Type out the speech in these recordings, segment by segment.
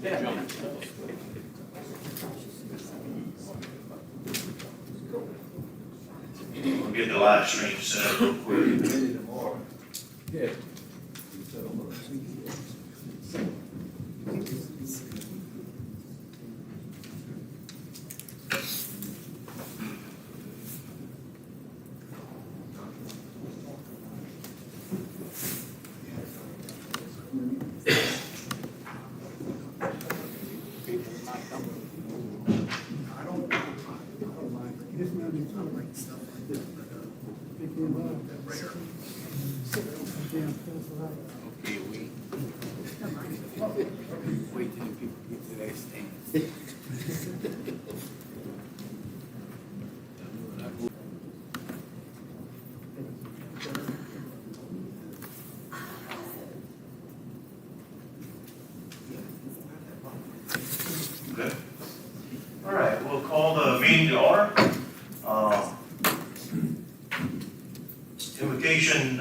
We'll get the live stream set up real quick. Yeah. Okay, wait till the people get to that stand. Okay. All right, we'll call the meeting to order. Invocation,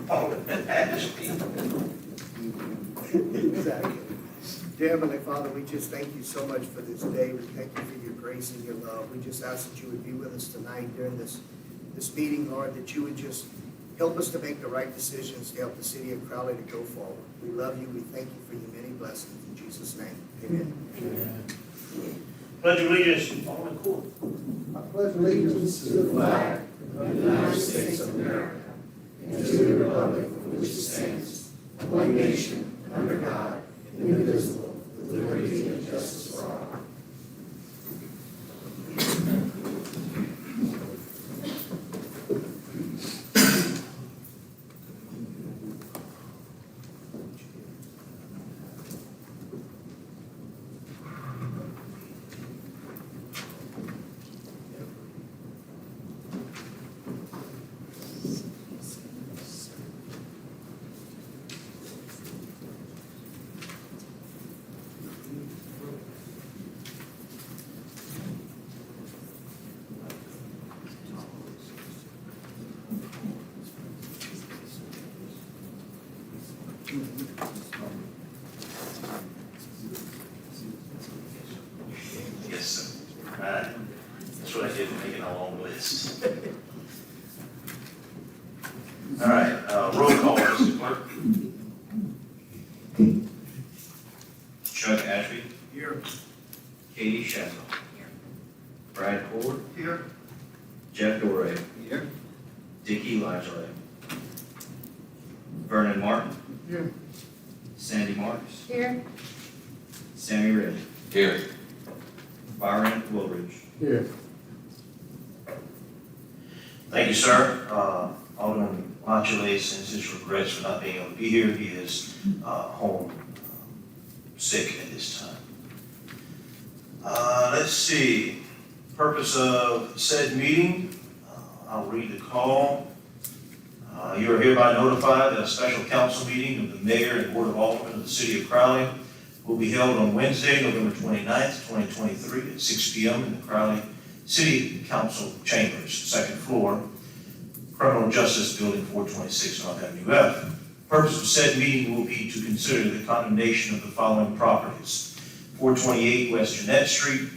Alderman Ashby. Exactly. Dear Heavenly Father, we just thank you so much for this day. We thank you for your grace and your love. We just ask that you would be with us tonight during this meeting, Lord, that you would just help us to make the right decisions to help the city of Crowley to go forward. We love you. We thank you for your many blessings. In Jesus' name, amen. Pledge of allegiance, Alderman Cool. I pledge allegiance to the flag of the United States of America and to the republic for which it stands, one nation, under God, indivisible, with liberty and justice for all. Yes, sir. That's what I did, making a long list. All right, roll call, Mr. Clerk. Chuck Ashby. Here. Katie Shazzle. Brad Ford. Here. Jeff Doré. Here. Dickie Lajoie. Vernon Martin. Here. Sandy Marks. Here. Sammy Ridley. Here. Byron Woolridge. Here. Thank you, sir. Alderman Lajoie sends his regrets for not being able to be here. He is home sick at this time. Let's see. Purpose of said meeting. I'll read the call. You are hereby notified that a special council meeting of the mayor and board of aldermen of the city of Crowley will be held on Wednesday, November 29th, 2023 at 6 p.m. in the Crowley City Council Chambers, second floor, Criminal Justice Building, 426 North Avenue F. Purpose of said meeting will be to consider the condemnation of the following properties: 428 West Jeanette Street,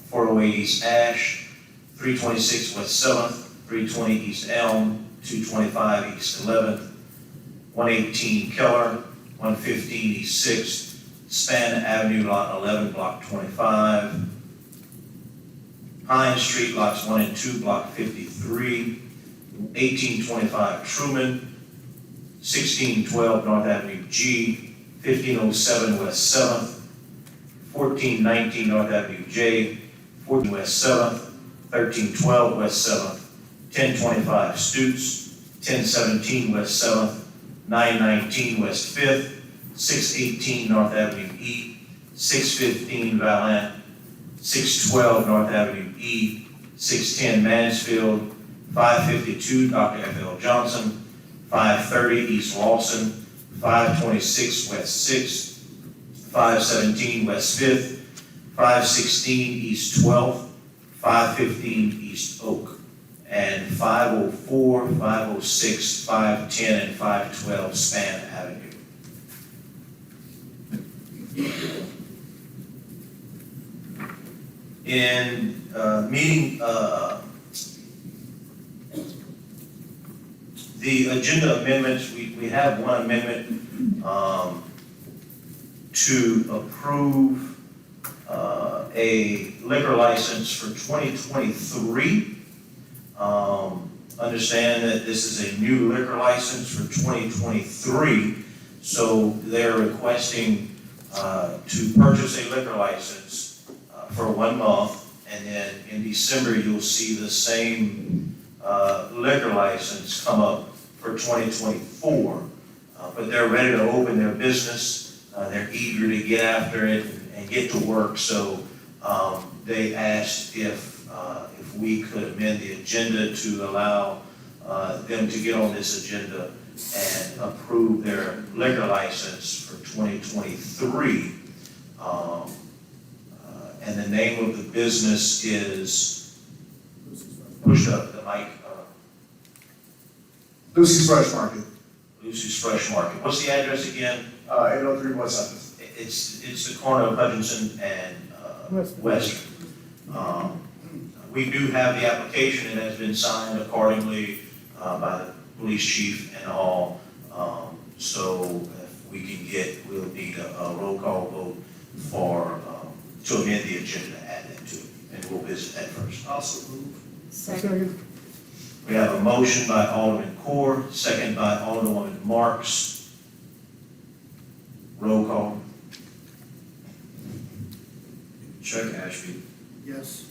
408 East Ash, 326 West 7th, 320 East Elm, 225 East 11th, 118 Keller, 115 East 6th, Span Avenue, Lot 11, Block 25, Pine Street, Lots 1 and 2, Block 53, 1825 Truman, 1612 North Avenue G, 1507 West 7th, 1419 North Avenue J, 14 West 7th, 1312 West 7th, 1025 Stutes, 1017 West 7th, 919 West 5th, 618 North Avenue E, 615 Valant, 612 North Avenue E, 610 Mansfield, 552 Dr. F.L. Johnson, 530 East Lawson, 526 West 6th, 517 West 5th, 516 East 12th, 515 East Oak, and 504, 506, 510, and 512 Span Avenue. In meeting, the agenda amendments, we have one amendment to approve a liquor license for 2023. Understand that this is a new liquor license for 2023, so they're requesting to purchase a liquor license for 1 month, and then in December, you'll see the same liquor license come up for 2024. But they're ready to open their business. They're eager to get after it and get to work, so they asked if we could amend the agenda to allow them to get on this agenda and approve their liquor license for 2023. And the name of the business is, push up the mic, Lucy's Fresh Market, Lucy's Fresh Market. What's the address again? 803 West 7th. It's the corner of Hutchinson and Western. We do have the application, it has been signed accordingly by the police chief and all. So if we can we'll need a roll call vote for, to amend the agenda to add that to it, and we'll visit that first. Also move. Second. We have a motion by Alderman Core, second by Alderwoman Marks. Roll call. Chuck Ashby, Yes.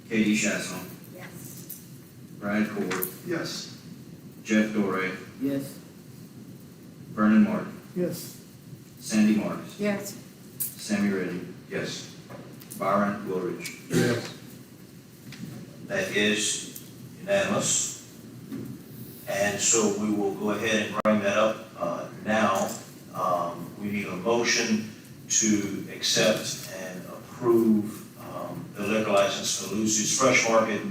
Katie Chasson, Yes. Brad Cord, Yes. Jeff Doré, Yes. Vernon Martin, Yes. Sandy Marks, Yes. Sammy Reddy, Yes. Byron Woolridge. Yes. That is unanimous. And so we will go ahead and bring that up now. We need a motion to accept and approve the liquor license for Lucy's Fresh Market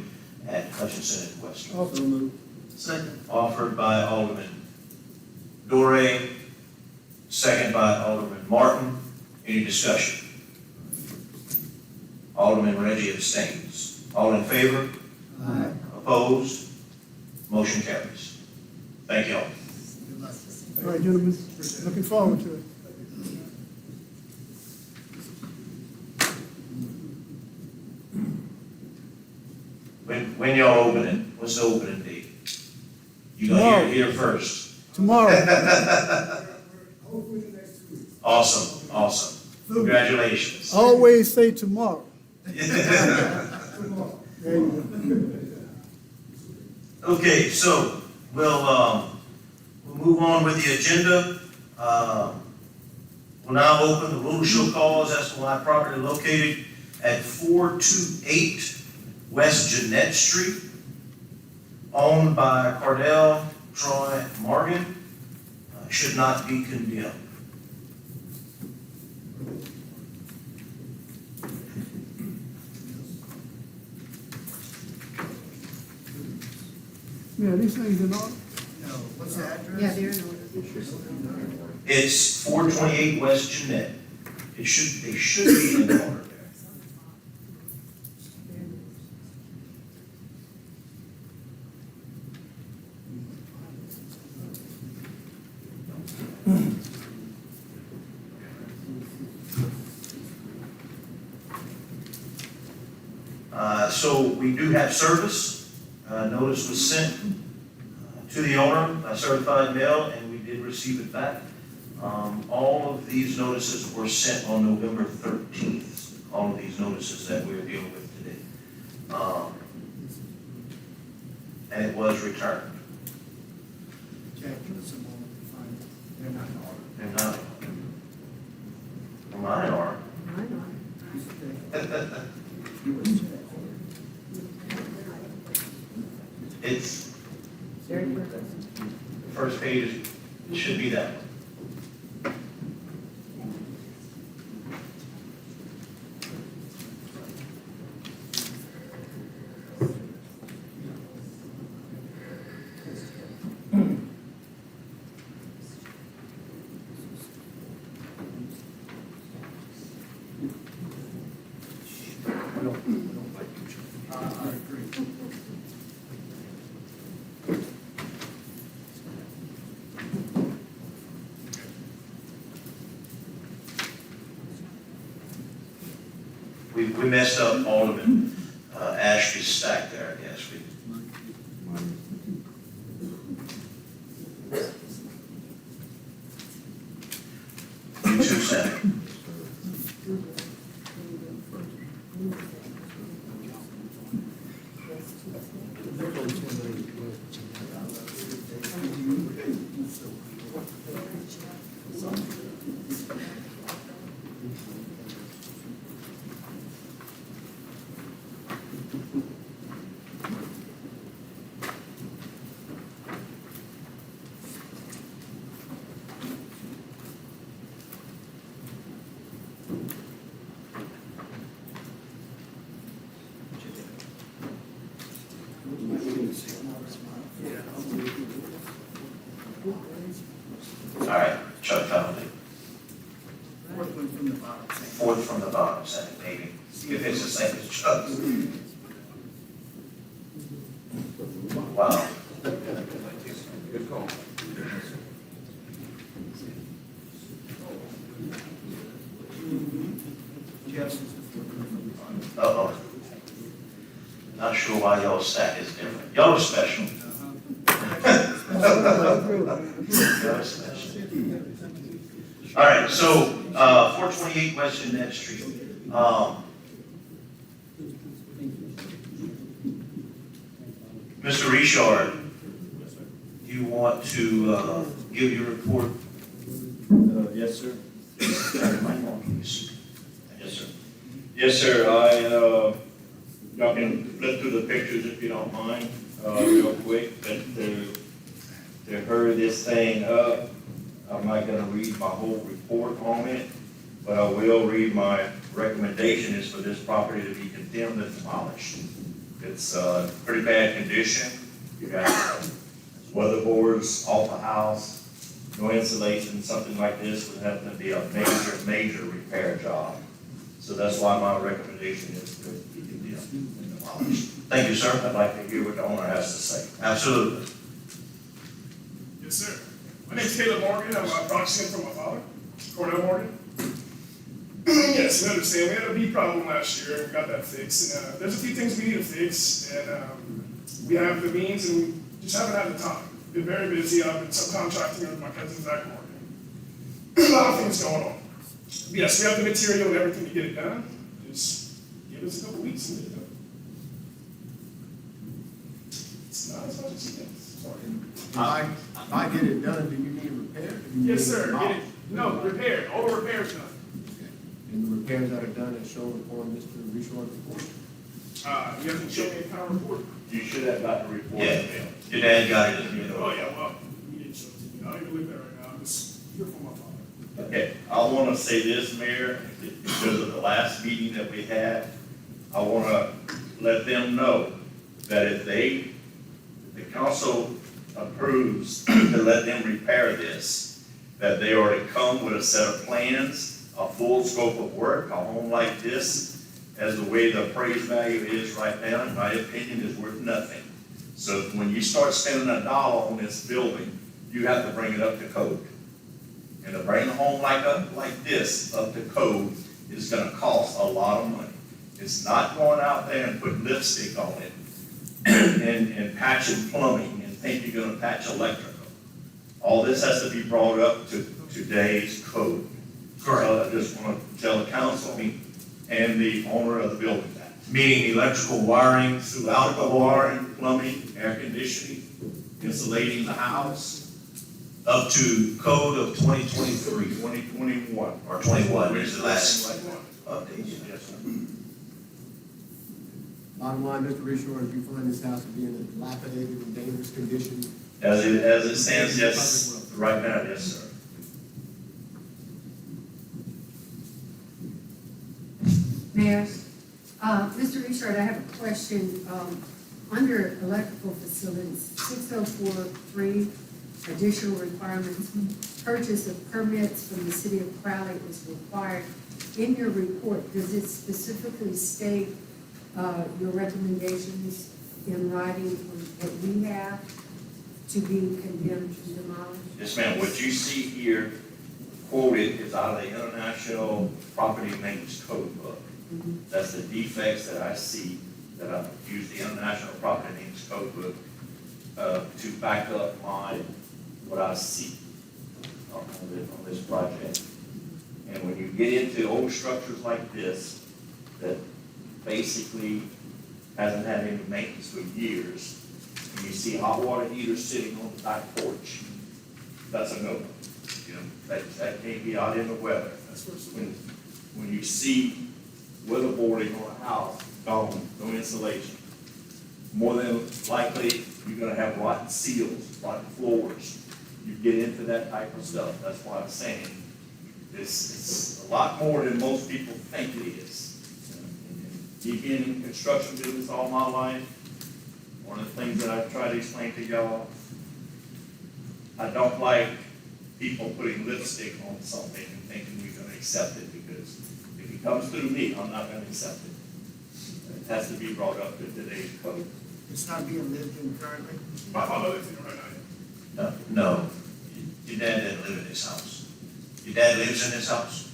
at Hutchinson and Western. Also moved. Second. Offered by Alderman Doré, second by Alderman Martin. Any discussion? Alderman Reggie abstains. All in favor? Aye. Opposed? Motion carries. Thank you all. All right, gentlemen, looking forward to it. When y'all open it, what's the opening date? You gonna Tomorrow. hear it here first. Tomorrow. Hopefully the next 2 weeks. Awesome, awesome. Congratulations. Always say tomorrow. Tomorrow. There you Okay, so we'll move on with the agenda. We'll now open the rule of show cause as to my property located at 428 West Jeanette Street, owned by Cardell Troy Morgan, should not be condemned. go. Yeah, these things in order. No, what's the address? Yeah, they're in order. It's 428 West Jeanette. They should be in order there. So we do have service. Notice was sent to the owner by certified mail, and we did receive it back. All of these notices were sent on November 13th, all of these notices that we're dealing with today. And it was returned. Jack, give us a moment to find it. They're not in order. They're not. Well, mine are. You was checked. It's, the first page, it should be that one. we messed up Alderman Ashby's stack there, I guess. You too, Senator. All right, Chuck Connolly. Fourth one from the bottom, same. Fourth from the bottom, Senate, maybe, if it's the same as Chuck's. Wow. Good call. Jeff's is the fourth one from the bottom. Uh-oh. Not sure why y'all's stack is different. Y'all are special. Y'all are special. All right, so, 428 West Jeanette Street. Mr. Richard, you want to, give your report? Yes, sir. Yes, sir. Yes, sir. Y'all can flip through the pictures if you don't mind, real quick, but to hurry this thing up, I'm not gonna read my whole report on it, but I will read my recommendation is for this property to be condemned and demolished. It's, pretty bad condition. You got weatherboards off the house, no insulation, something like this would have to be a major repair job. So that's why my recommendation is to be condemned and demolished. Thank you, sir. I'd like to hear what the owner has to say. Absolutely. Yes, sir. My name's Caleb Morgan. I'm a proxy for my father, Cordell Morgan. Yes, we understand. We had a bee problem last year and we got that fixed. And there's a few things we need to fix. And we have the means and we just haven't had the time. Been very busy. I've been subcontracting with my cousin Zach Morgan. A lot of things going on. But yes, we have the material and everything to get it done. Just give us a couple weeks and get it done. It's not as much as you think. Sorry. If I get it done, do you need repairs? Yes, sir. Get it. No, repaired. All the repairs done. And the repairs that are done are shown upon Mr. Richard's report? You have to show me a kind of report. You should have gotten a report. Yeah, your dad got it, you know. Oh, yeah, well, we didn't show it to me. I don't even live there right now. I'm just here for my father. Okay, I want to say this, Mayor, because of the last meeting that we had, I want to let them know that if the council approves to let them repair this, that they are to come with a set of plans, a full scope of work. A home like this, as the way the appraised value is right now, in my opinion, is worth nothing. So when you start spending $1 on this building, you have to bring it up to code. And to bring a home like this up to code is gonna cost a lot of money. It's not going out there and putting lipstick on it and patching plumbing and think you're gonna patch electrical. All this has to be brought up to today's code. Correct. So I just wanna tell the council and the owner of the building that. Meaning electrical wiring throughout the Electrical home, wiring, plumbing, air conditioning, insulating the house, up to code of 2023, 2021. or 21 is the last Like one. update. Yes, sir. Bottom line, Mr. Richard, if you find this house to be in a dilapidated and dangerous condition. As it stands, yes, right now, yes, sir. Mayor, Mr. Richard, I have a question. Under electrical facilities, 6043, additional requirements, purchase of permits from the city of Crowley is required. In your report, does it specifically state your recommendations in writing that we have to be condemned and demolished? Yes, ma'am, what you see here quoted is out of the International Property Maintenance Code book. That's the defects that I see, that I've used the International Property Maintenance Code book to back up what I see on this project. And when you get into old structures like this, that basically hasn't had any maintenance for years, and you see hot water heaters sitting on the back porch, that's a no-no. You know, that can't be out in the weather. That's what's. When you see weatherboarding on a house, gone, no insulation, more than likely, you're gonna have rotten seals, rotten floors. You get into that type of stuff, that's why I'm saying, it's a lot more than most people think it is. You've been in construction business all my life. One of the things that I try to explain to y'all, I don't like people putting lipstick on something and thinking we're gonna accept it, because if it comes through me, I'm not gonna accept it. It has to be brought up to today's code. It's not being lived in currently? My father lives in it right now. No, your dad didn't live in this house. Your dad lives in this house?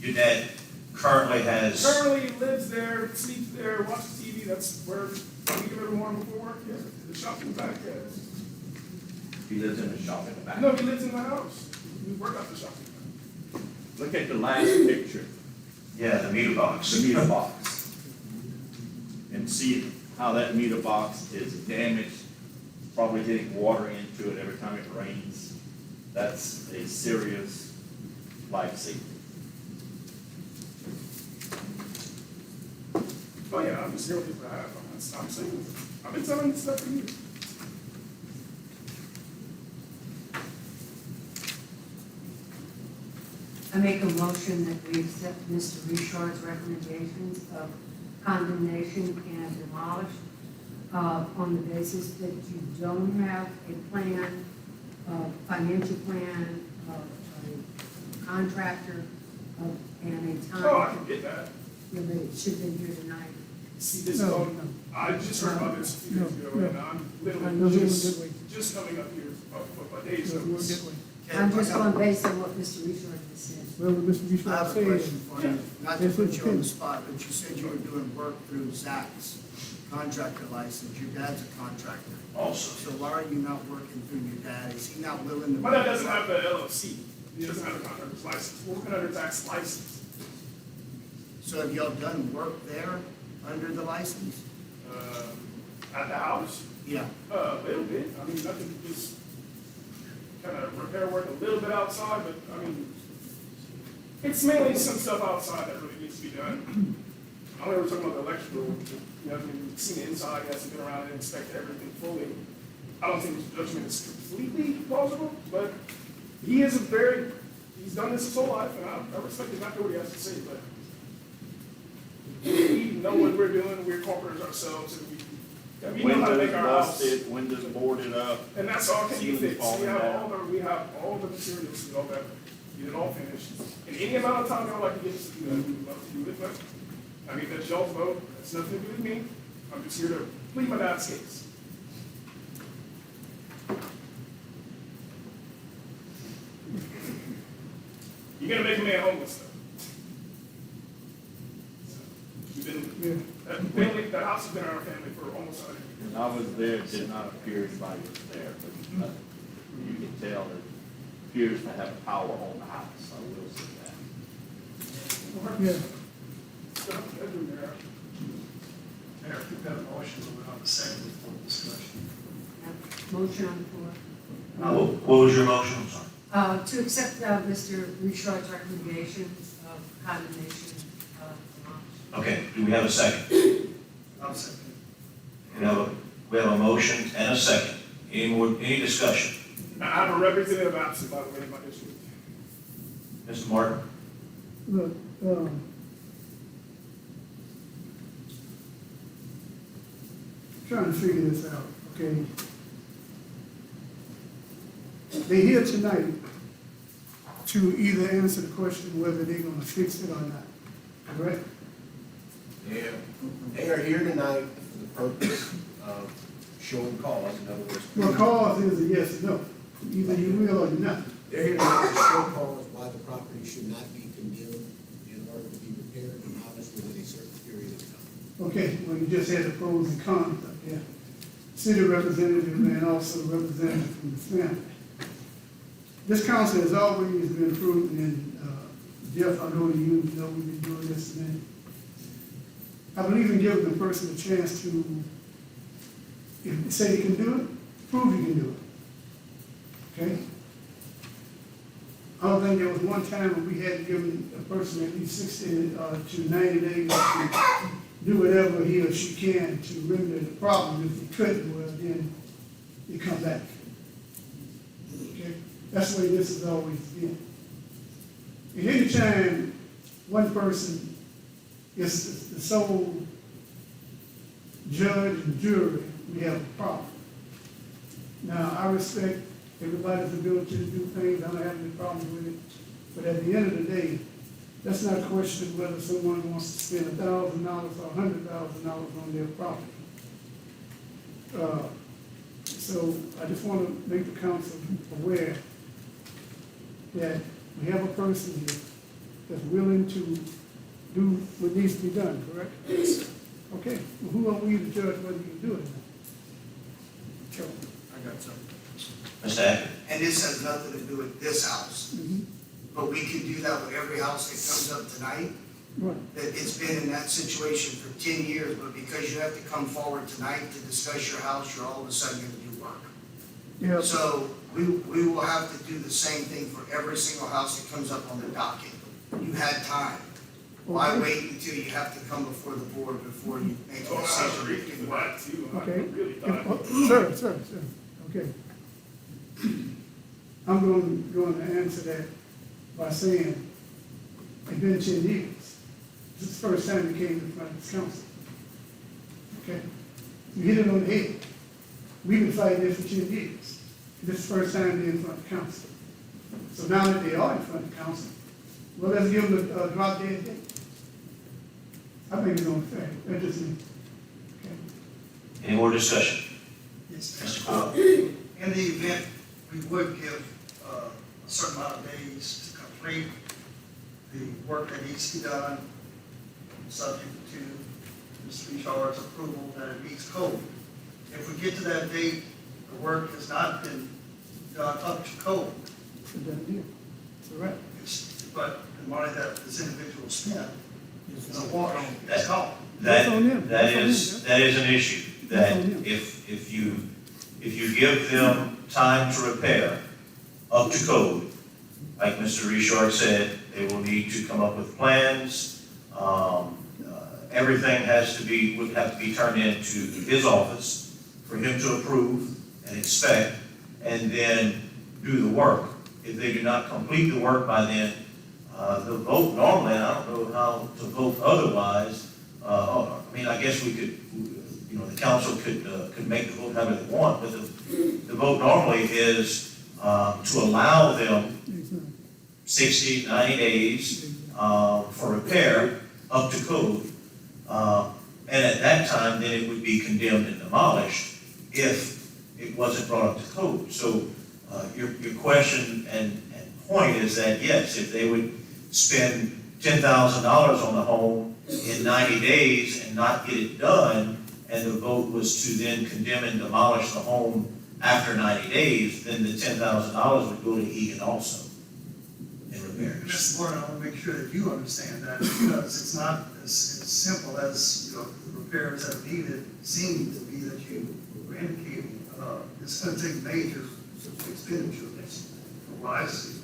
Your dad currently has, Currently lives there, sleeps there, watches TV, that's where we get every morning before work, yeah. The shop in the back, yeah. He lives in the shop in the back. No, he lives in the house. We work out the shop. Look at the last picture, yeah, the meter box. the meter box. And see how that meter box is damaged, probably getting water into it every time it rains. That's a serious life safety. Oh yeah, I'm just here with what I have. I'm saying, I've been telling this stuff for years. I make a motion that we accept Mr. Richard's recommendations of condemnation and demolish on the basis that you don't have a plan, financial plan, a contractor, and a time. Oh, I can get that. Yeah, but it should have been here tonight. See, this is No, all, no. I just heard about this a few days ago, No, and I'm I know literally you were good way. just coming up here, a day's So we're notice. good way. I'm just going based on what Mr. Richard has said. Well, what Mr. I Bouchard have a said, question for you, not to Yes, put it you on can. the spot, but you said you were doing work through Zach's contractor license. Your dad's a contractor. Also, So why are you not working through your dad? Is he not willing to? My dad doesn't have the LLC, he doesn't have a contractor's license, we're working under tax license. So have y'all done work there under the license? At the house, Yeah. a little bit, I mean, nothing, just kind of repair work a little bit outside, but, I mean, it's mainly some stuff outside that really needs to be done. I know we were talking about the electrical, you know, you've seen the inside, he hasn't been around and inspected everything fully. I don't think his judgment is completely plausible, but he is he's done this his whole life, and I respect exactly what he has to say, but we know what we're doing, we're carpenters ourselves, and we know how to make our house. Busted, windows boarded up. And that's all can be Ceilings fixed. falling down. We have all the materials to do all that, get it all finished. In any amount of time y'all like to get us to do that, we would love to do it, but, I mean, that's y'all's vote, that's nothing to do with me. I'm just here to plead my dad's case. You're gonna make a man homeless, though. We've been, that house has been in our family for almost 100 years. When I was there, it did not appear anybody was there, but you can tell it appears to have power on the house, I will say that. yeah, Stuff everywhere. Mayor, we've got a motion, but we're on the second for discussion. Motion on the floor. what was your motion? I'm sorry. To accept Mr. Richard's recommendation of condemnation of demolish. Okay, do we have a second? I'll second. We have a motion and a second. Any discussion? I have a representative absent, by the way, in my district. Mr. Martin? look, trying to figure this out, okay? They're here tonight to either answer the question whether they're gonna fix it or not, correct? They are here tonight for the purpose of showing cause, in other words. Well, cause is a yes or no, either you will or you're not. They're here tonight to show cause why the property should not be condemned in order to be repaired and demolished within a certain period of time. Okay, well, you just had the pros and cons up there. City representative and also representative from the family. This council has always been prudent, and Jeff, I know you know we've been doing this, and I believe in giving the person a chance to, if they say they can do it, prove you can do it. Okay? I don't think there was one time when we had to give a person at least 60 to 90 days to do whatever he or she can to remedy the problem. If he couldn't, well, then you come back. Okay? That's the way this has always been. And anytime one person is the sole judge and jury, we have a problem. Now, I respect everybody's ability to do things, I don't have any problem with it, but at the end of the day, that's not a question of whether someone wants to spend $1,000 or $100,000 on their property. So I just want to make the council aware that we have a person here that's willing to do what needs to be done, correct? Okay, well, who are we to judge whether you can do it or not? Sure. I got something. Mr. Acker? And this has nothing to do with this house, but we can do that with every house that comes up tonight. Right. That it's been in that situation for 10 years, but because you have to come forward tonight to discuss your house, you're all of a sudden going to do work. Yeah. So we will have to do the same thing for every single house that comes up on the docket. You had time. Why Okay. wait until you have to come before the board before you make a Oh, I decision? agree with that too. I Okay. really thought. Sir, okay. I'm going to answer that by saying, it's been 10 years. This is the first time you came in front of this council. Okay? You hit it on the head. We've been fighting this for 10 years. This is the first time they're in front of council. So now that they are in front of council, well, let's give them a drop dead date. I think it's unfair. That's just me. Okay? Any more discussion? Yes, Mr. sir. Coyle? In the event, we would give a certain amount of days to complete the work that needs to be done, subject to Mr. Richard's approval that it meets code. If we get to that date, the work has not been done up to code, It's a done deal. It's a wrap. but the money that this individual spent is a wash, it's gone. That's on them. That That's on is an issue, That's that on them. if you give them time to repair up to code, like Mr. Richard said, they will need to come up with plans. Everything would have to be turned into his office for him to approve and inspect, and then do the work. If they do not complete the work by then, the vote normally, and I don't know how to vote otherwise, I mean, I guess we could, the council could make the vote however they want, but the vote normally is to allow them 60, 90 days for repair up to code. And at that time, then it would be condemned and demolished if it wasn't brought up to code. So your question and point is that, yes, if they would spend $10,000 on the home in 90 days and not get it done, and the vote was to then condemn and demolish the home after 90 days, then the $10,000 would go to Egan also in repairs. Mr. Warren, I want to make sure that you understand that, because it's not as simple as, the repairs that are needed seem to be that you were indicating. It's going to take major expenditure, from what I see.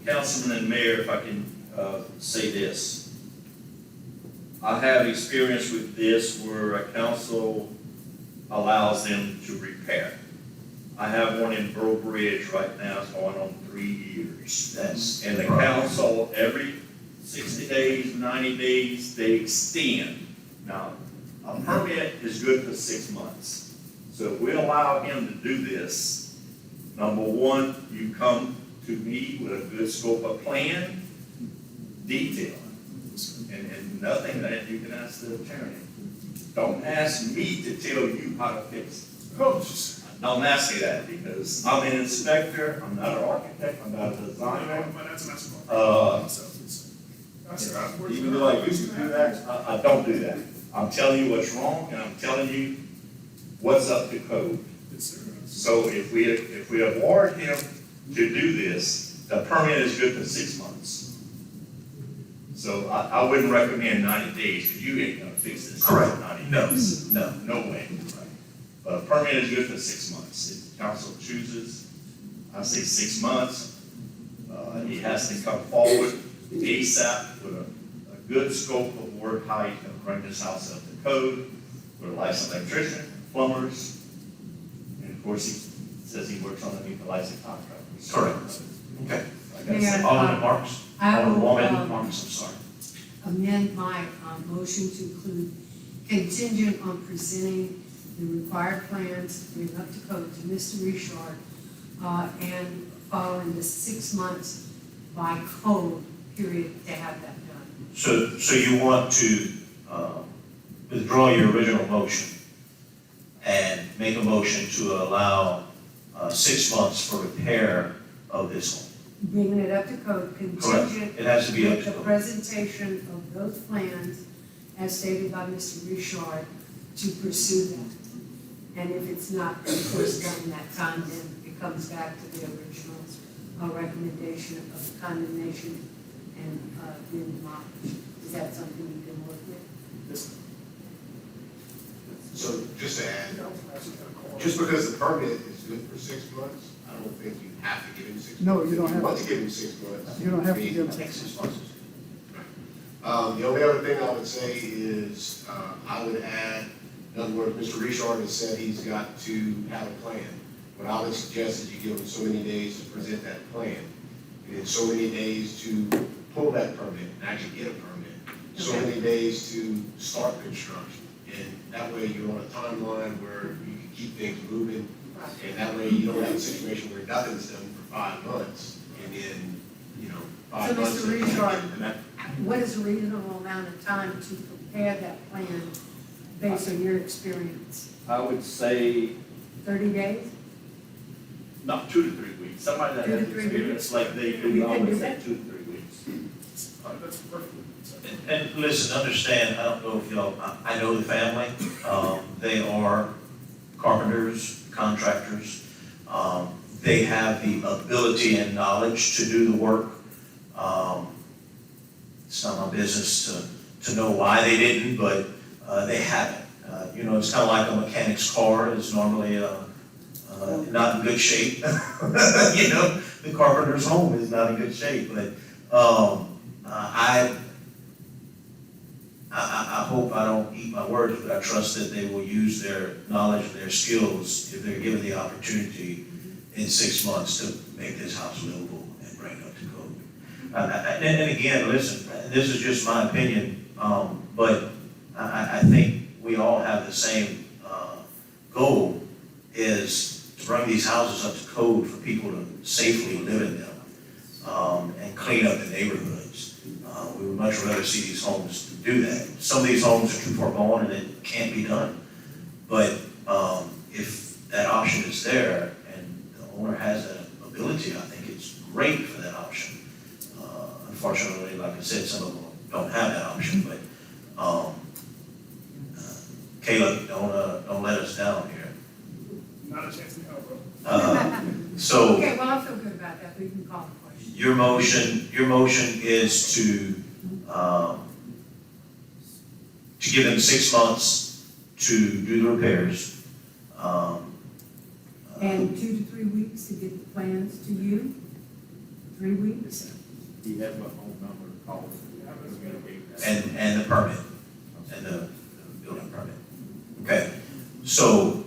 Councilman and Mayor, if I can say this. I have experience with this where a council allows them to repair. I have one in Bro Bridge right now, it's going on 3 years. And the council, every 60 days, 90 days, they extend. Now, a permit is good for 6 months. So if we allow him to do this, number one, you come to me with a good scope of plan, detail, and nothing that you can ask the attorney. Don't ask me to tell you how to fix it. Don't ask me that, because I'm an inspector, I'm not an architect, I'm not a designer. But that's a basketball. Uh, So it's- Even though I used to do that, I don't do that. I'm telling you what's wrong, and I'm telling you what's up to code. Yes, sir. So if we award him to do this, the permit is good for 6 months. So I wouldn't recommend 90 days, because you ain't gonna fix this. in Correct. 90 No, days. no. No way. But a permit is good for 6 months. If the council chooses, I say 6 months, he has to come forward ASAP with a good scope of work, how he can bring this house up to code, with a licensed electrician, plumbers, and of course, he says he works underneath the licensed contractors. Correct. Okay. Like I said, Yeah. Alderman Marks? I will, Alderwoman Marks, I'm sorry. amend my, motion to include contingent on presenting the required plans, to bring up to code to Mr. Richard, and following the 6 months by code period to have that done. So you want to withdraw your original motion and make a motion to allow 6 months for repair of this home? Bringing it up to code contingent It has to be up with to the code. presentation of those plans as stated by Mr. Richard to pursue that. And if it's not, of course, done in that time, then it comes back to the original recommendation of condemnation and being demolished. Is that something you can work with? Yes, So just to add, sir. That's what I'm calling. just because the permit is good for 6 months, I don't think you have to give him 6 months. No, you don't If have want to. to give him 6 months. You don't have to I mean, give I think 6 months. The only other thing I would say is, I would add, in other words, Mr. Richard has said he's got to have a plan. What I would suggest is you give him so many days to present that plan, and then so many days to pull that permit and actually get a permit. So Okay. many days to start construction, and that way you're on a timeline where you can keep things moving, and that way you don't have a situation where nothing's done for 5 months, and then, 5 So, months. Mr. Richard, and that- what is a reasonable amount of time to prepare that plan based on your experience? I would say 30 days? not 2 to 3 weeks. Somebody that 2 to has 3 experience like they You do, I can do would say that? 2 to 3 weeks. That's perfect. So- And listen, understand, I don't know if y'all, I know the family. They are carpenters, contractors. They have the ability and knowledge to do the work. It's not my business to know why they didn't, but they haven't. It's kind of like a mechanic's car is normally not in good shape. The carpenter's home is not in good shape, but I hope I don't eat my words, but I trust that they will use their knowledge and their skills if they're given the opportunity in 6 months to make this house livable and bring it up to code. And again, listen, this is just my opinion, but I think we all have the same goal, is to bring these houses up to code for people to safely live in them and clean up the neighborhoods. We would much rather see these homes do that. Some of these homes are too far gone and it can't be done. But if that option is there and the owner has that ability, I think it's great for that option. Unfortunately, like I said, some of them don't have that option, but Caleb, don't let us down here. Not a chance in hell, bro. So. Okay, well, I feel good about that, we can call the question. Your motion is to give them 6 months to do the repairs. And 2 to 3 weeks to get the plans to you? 3 weeks? He has my phone number, call us. And the permit, and the building permit. Okay, so,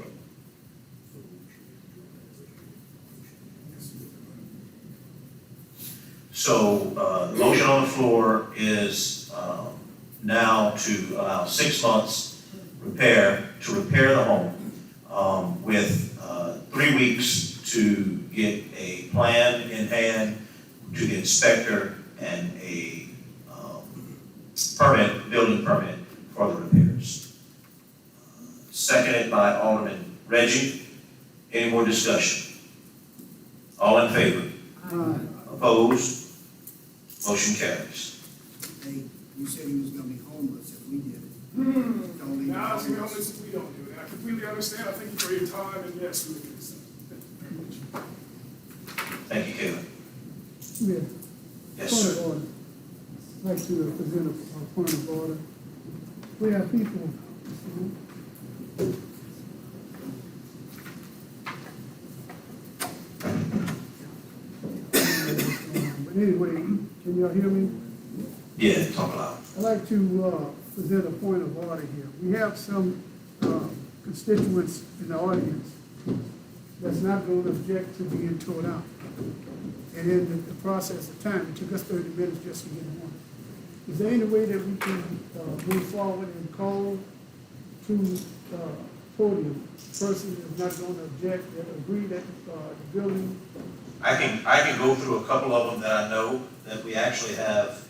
the motion on the floor is now to allow 6 months to repair the home, with 3 weeks to get a plan in hand to the inspector and a building permit for the repairs. Seconded by Alderman Reggie. Any more discussion? All in favor? Opposed? Motion carries. Hey, you said he was gonna be homeless if we did it. Don't leave him Now, to be homeless. honest, we don't do it. I completely understand. I thank you for your time, and yes, we will do this. Thank you very much. Thank you, Caleb. Yeah. Yes, Point sir. of order. I'd like to present a point of order. We have people. But anyway, can y'all hear me? Yeah, talk loud. I'd like to present a point of order here. We have some constituents in the audience that's not going to object to being towed out. And in the process of time, it took us 30 minutes just to get one. Is there any way that we can move forward and call to podium, person that's not going to object, that agree that the building? I can go through a couple of them that I know that we actually have,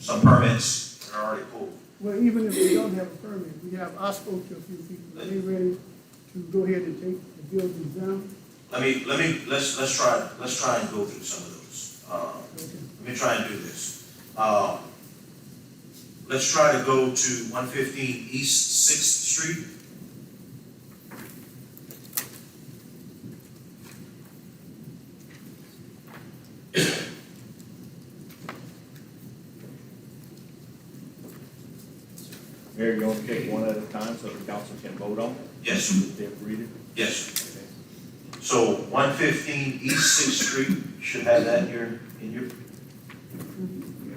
some permits that are already pulled. Well, even if we don't have a permit, I spoke to a few people, are they ready to go ahead and take the buildings down? Let's try and go through some of those. Okay. Let me try and do this. Let's try to go to 115 East 6th Street. Mayor, you want to take one at a time so the council can vote on it? Yes, sir. If they've read it? Yes, sir. Okay. So 115 East 6th Street, you should have that here in your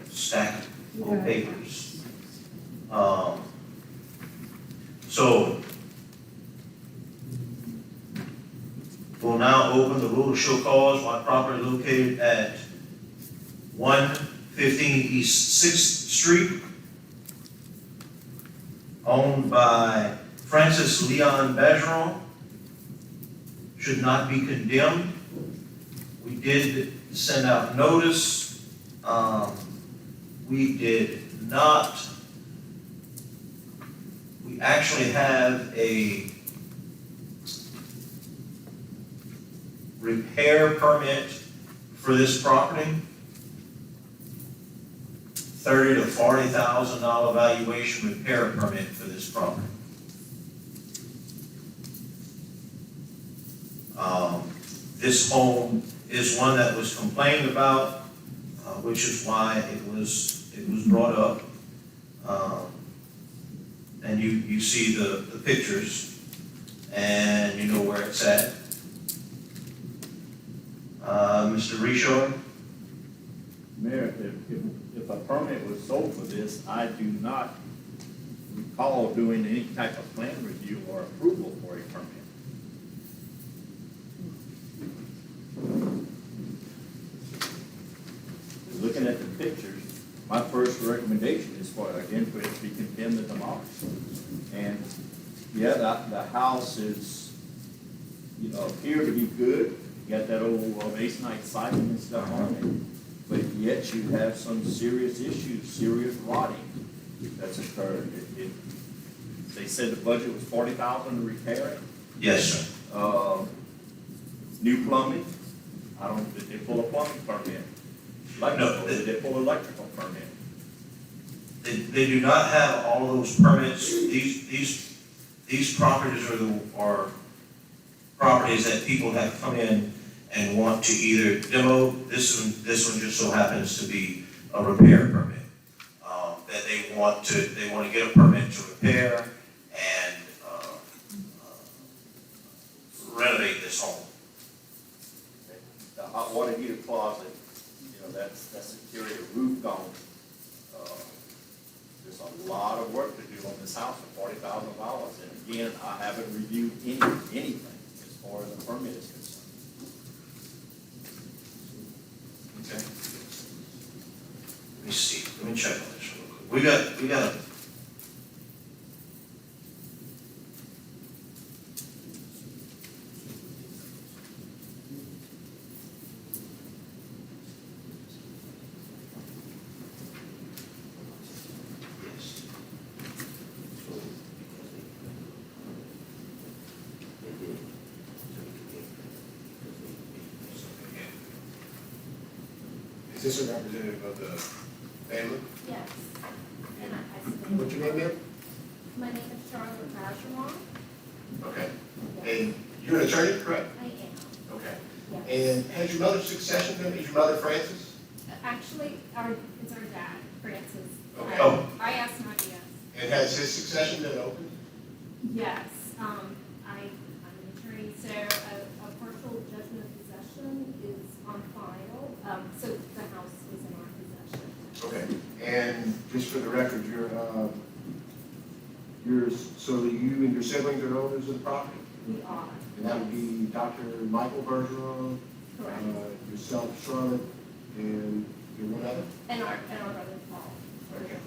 stack of papers. So we'll now open the rule to show cause on property located at 115 East 6th Street, owned by Francis Leon Bergeron. Should not be condemned. We did send out notice. We did not. We actually have a repair permit for this property. $30,000 to $40,000 valuation repair permit for this property. This home is one that was complained about, which is why it was brought up. And you see the pictures, and you know where it's at. Mr. Richard? Mayor, if a permit was sold for this, I do not recall doing any type of plan review or approval for a permit. Looking at the pictures, my first recommendation is for it to be condemned and demolished. And, yeah, the house is, appear to be good. You got that old masonite siding and stuff on it. But yet you have some serious issues, serious rotting that's occurred. They said the budget was $40,000 to repair it. Yes, sir. New plumbing, did they pull a plumbing permit? No, Did they pull electrical permit? They do not have all of those permits. These properties are properties that people have come in and want to either demo. This one just so happens to be a repair permit. That they want to get a permit to repair and renovate this home. The hot water heater closet, that's interior roof gone. There's a lot of work to do on this house for $40,000. And again, I haven't reviewed anything as far as the permit is concerned. Okay. Let me see. Let me check on this real quick. We got a. Yes. this a representative of the family? Yes. And What's your name, ma'am? My name is Charlotte Bergeron. Okay. Yes, And you're an attorney, correct? I am, Okay. yes. And has your mother succession been, is your mother Frances? Actually, it's our dad, Francis. Okay. Oh. I asked my yes. And has his succession been opened? Yes, I'm an attorney, so a partial judgment of possession is on file, so the house is in our possession. Okay. And just for the record, so you and your siblings are owners of the property? We are. And that would be Dr. Michael Bergeron, Correct. yourself, Charlotte, and your one other? And our brother Paul. Okay.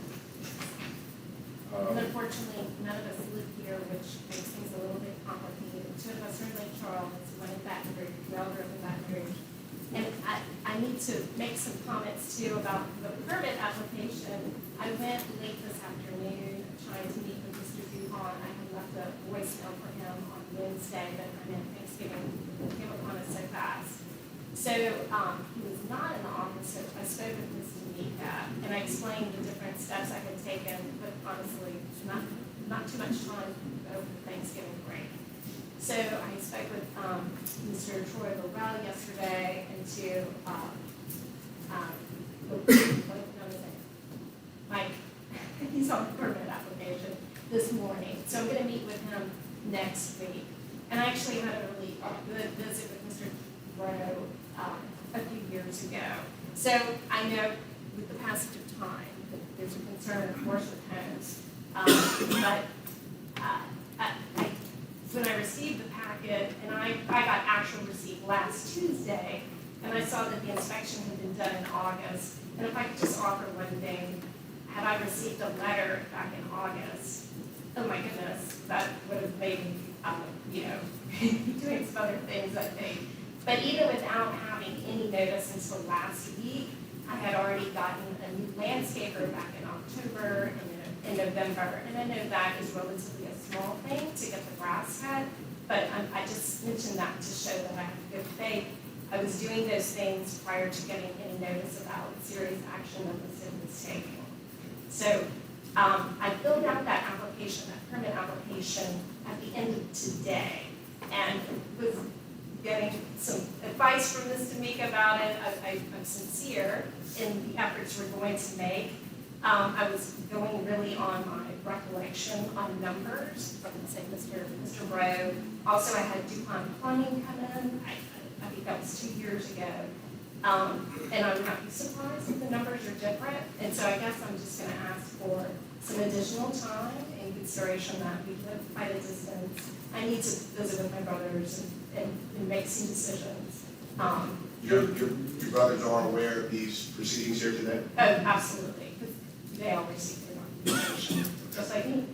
And unfortunately, none of us live here, which makes things a little bit complicated. Two of us are in Lake Charles, one in Baton Rouge, we all grew up in Baton Rouge. And I need to make some comments too about the permit application. I went late this afternoon trying to meet with Mr. Duhon. I had left a voicemail for him on Wednesday, but I meant Thanksgiving came upon us so fast. So he was not in the office, so I spoke with Mr. Mika, and I explained the different steps I had taken, but honestly, not too much time over the Thanksgiving break. So I spoke with Mr. Troy Lowell yesterday, and to Mike, he's on the permit application this morning. So I'm going to meet with him next week. And I actually had a really good visit with Mr. Rowe a few years ago. So I know with the passage of time that there's a concern, of course, with homes. But when I received the packet, and I got actual receipt last Tuesday, and I saw that the inspection had been done in August. And if I could just offer one thing, had I received a letter back in August, oh my goodness, that would have made me, be doing some other things, I think. But even without having any notice until last week, I had already gotten a new landscaper back in October and in November. And I know that is relatively a small thing to get the grass cut, but I just mentioned that to show that I have good faith. I was doing those things prior to getting any notice about serious action that the city was taking. So I filled out that application, that permit application, at the end of today, and was getting some advice from Mr. Mika about it. I'm sincere in the efforts we're going to make. I was going really on my recollection on numbers from, say, Mr. Rowe. Also, I had DuPont Plumbing come in. I think that was 2 years ago. And I would not be surprised if the numbers are different. And so I guess I'm just going to ask for some additional time in consideration that we live quite a distance. I need to visit with my brothers and make some decisions. Your brothers are aware of these proceedings here today? Oh, absolutely, because they all receive their notification, just like me.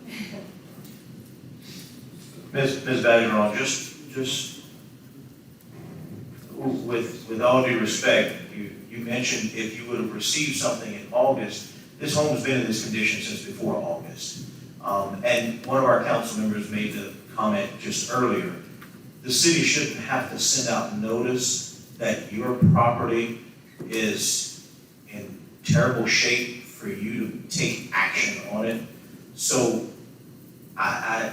Ms. Bergeron, just with all due respect, you mentioned if you would have received something in August. This home has been in this condition since before August. And one of our council members made the comment just earlier. The city shouldn't have to send out notice that your property is in terrible shape for you to take action on it. So I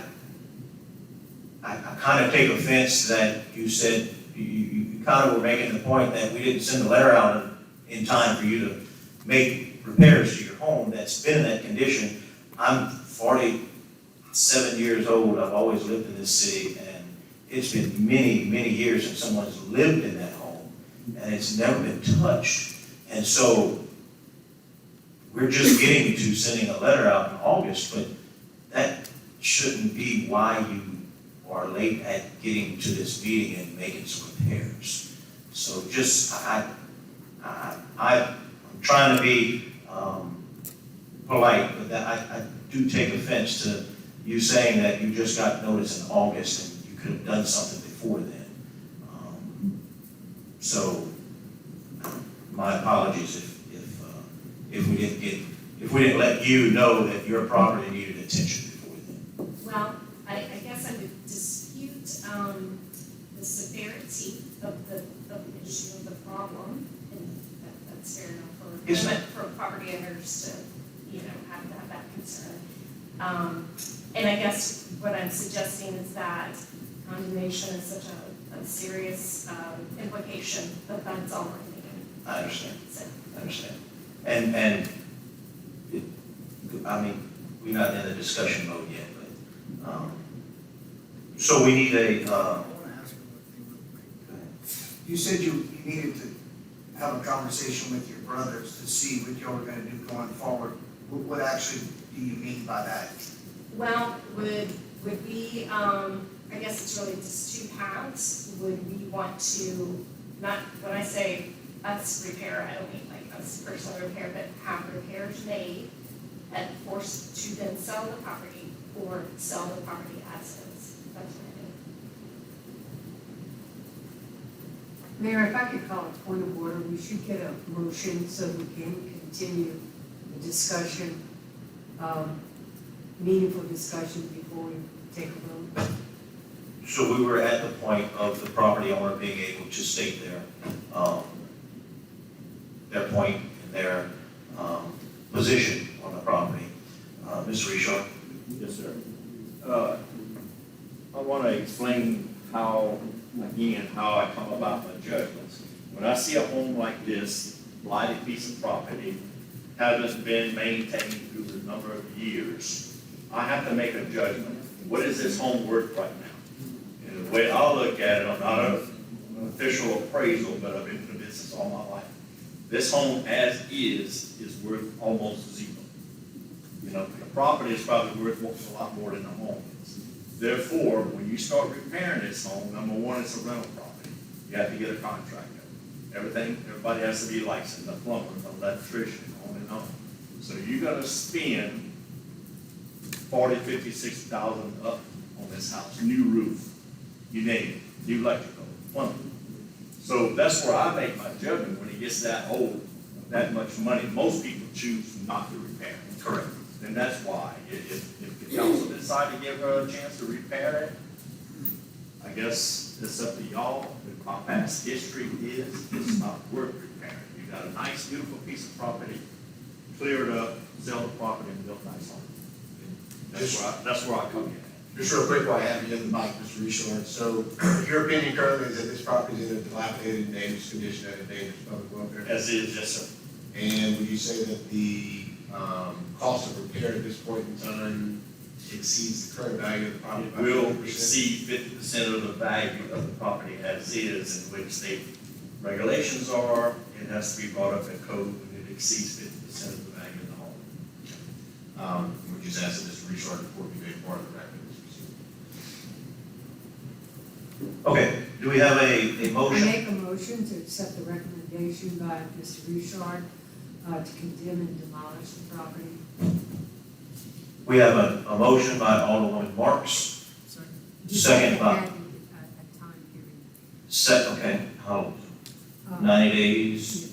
kind of take offense that you said, you kind of were making the point that we didn't send a letter out in time for you to make repairs to your home that's been in that condition. I'm 47 years old. I've always lived in this city, and it's been many, many years since someone's lived in that home, and it's never been touched. And so we're just getting to sending a letter out in August, but that shouldn't be why you are late at getting to this meeting and making some repairs. So just, I'm trying to be polite, but that I do take offense to you saying that you just got notice in August and you could have done something before then. So my apologies if we didn't let you know that your property needed attention before then. Well, I guess I would dispute the severity of the issue of the problem, and it's fair enough Yes, ma'am. for property owners to, have that concern. And I guess what I'm suggesting is that condemnation is such a serious, implication, that that's all I'm thinking. I understand. So, I understand. And it, I mean, we're not in the discussion mode yet, but, so we need a, I want to ask you one thing real quick. You said you needed to have a conversation with your brothers to see what y'all were gonna do going forward. What actually do you mean by that? well, would we, I guess it's really just two paths. Would we want to, not, when I say us repair, I don't mean like us personally repair, but have repairs made and forced to then sell the property or sell the property as is. That's what I mean. Mayor, if I could call a point of order, we should get a motion so we can continue the discussion, meaningful discussion before we take a vote. so we were at the point of the property owner being able to state their point and their, position on the property. Mr. Richard? Yes, sir. I want to explain how I come about my judgments. When I see a home like this, blighted piece of property, hasn't been maintained through a number of years, I have to make a judgment. What is this home worth right now? And the way I look at it, I'm not an official appraisal, but I've been in the business all my life. This home as is worth almost zero. The property is probably worth a lot more than the home is. Therefore, when you start repairing this home, number one, it's a rental property. You have to get a contractor. Everybody has to be licensed, a plumber, an electrician, on and on. So you're gonna spend $40,000, $50,000, $60,000 up on this house, new roof, you name it, new electrical, plumbing. So that's where I make my judgment. When it gets that old, that much money, most people choose not to repair it. Correct. And that's why, if the council decide to give her a chance to repair it, I guess it's up to y'all. If my past history is, it's not worth repairing. You got a nice, beautiful piece of property, clear it up, sell the property and build a nice home. That's where I come in. Just real quick while I have you in the mic, Mr. Richard, so your opinion currently is that this property is in a dilapidated and dangerous condition and endangers public welfare? As is, yes, sir. And would you say that the cost of repair at this point in time exceeds the current value of the property? It by will 50%? exceed 50% of the value of the property as is, in which the regulations are. It has to be brought up in code when it exceeds 50% of the value of the home. We just ask that Mr. Richard report be made part of the record of this proceeding. Okay, do we have a I motion? make a motion to accept the recommendation by Mr. Richard to condemn and demolish the property. We have a motion by Alderwoman Marks, second by, A time period. okay, how, Uh, 90 days,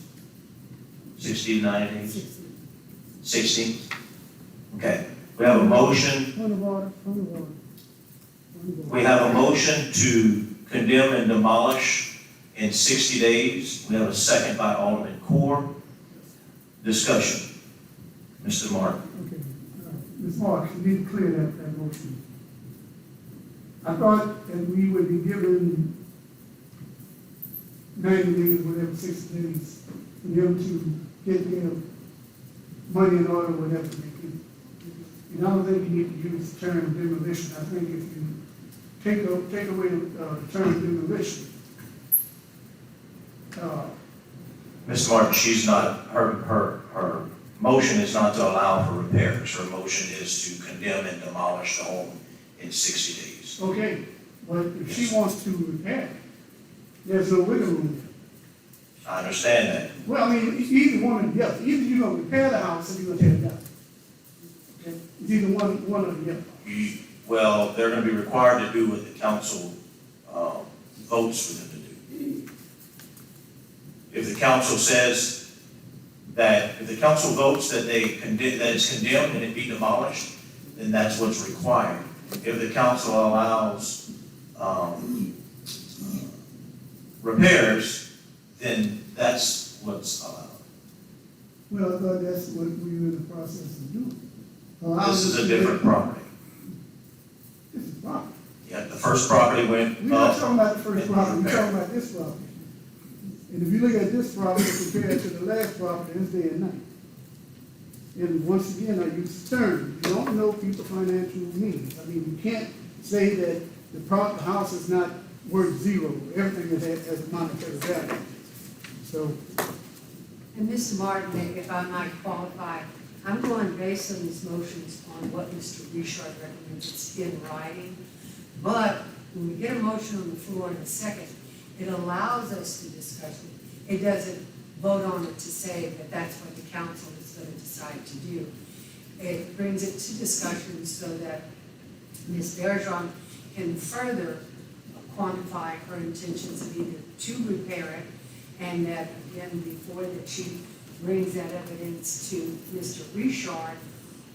60, 90 days, 60. 60? Okay, we have a motion, Point of order, point of order. we have a motion to condemn and demolish in 60 days. We have a second by Alderman Core. Discussion. Mr. Mark. Okay, Ms. Marks, you need to clear that motion. I thought that we would be given 90 days, whatever, 60 days, for them to get their money in order, whatever they can. And I don't think you need to use the term demolition. I think if you take away the term demolition, Ms. Martin, she's not, her motion is not to allow for repairs. Her motion is to condemn and demolish the home in 60 days. okay, but if she wants to repair, there's no wiggle room. I understand that. Well, I mean, it's either one or the other. Either you're gonna repair the house or you're gonna tear it down. Okay? It's either one or the other. Well, they're gonna be required to do what the council votes for them to do. If the council says that, if the council votes that that it's condemned and it be demolished, then that's what's required. If the council allows repairs, then that's what's allowed. Well, I thought that's what we were in the process of doing. Allow This is them a to different get- property. This is property. Yeah, the first property went We're not up. talking about the first and property, we're repaired. talking about this property. And if you look at this property compared to the last property, it's day and night. And once again, I use the term, you don't know people's financial means. I mean, you can't say that the house is not worth zero, everything has a monetary value. So, And Mr. Martin, if I might qualify, I'm going based on these motions on what Mr. Richard recommends, it's in writing. But when we get a motion on the floor in a second, it allows us to discuss it. It doesn't vote on it to say that that's what the council is going to decide to do. It brings it to discussion so that Ms. Bergeron can further quantify her intentions of either to repair it, and that, again, before that she brings that evidence to Mr. Richard,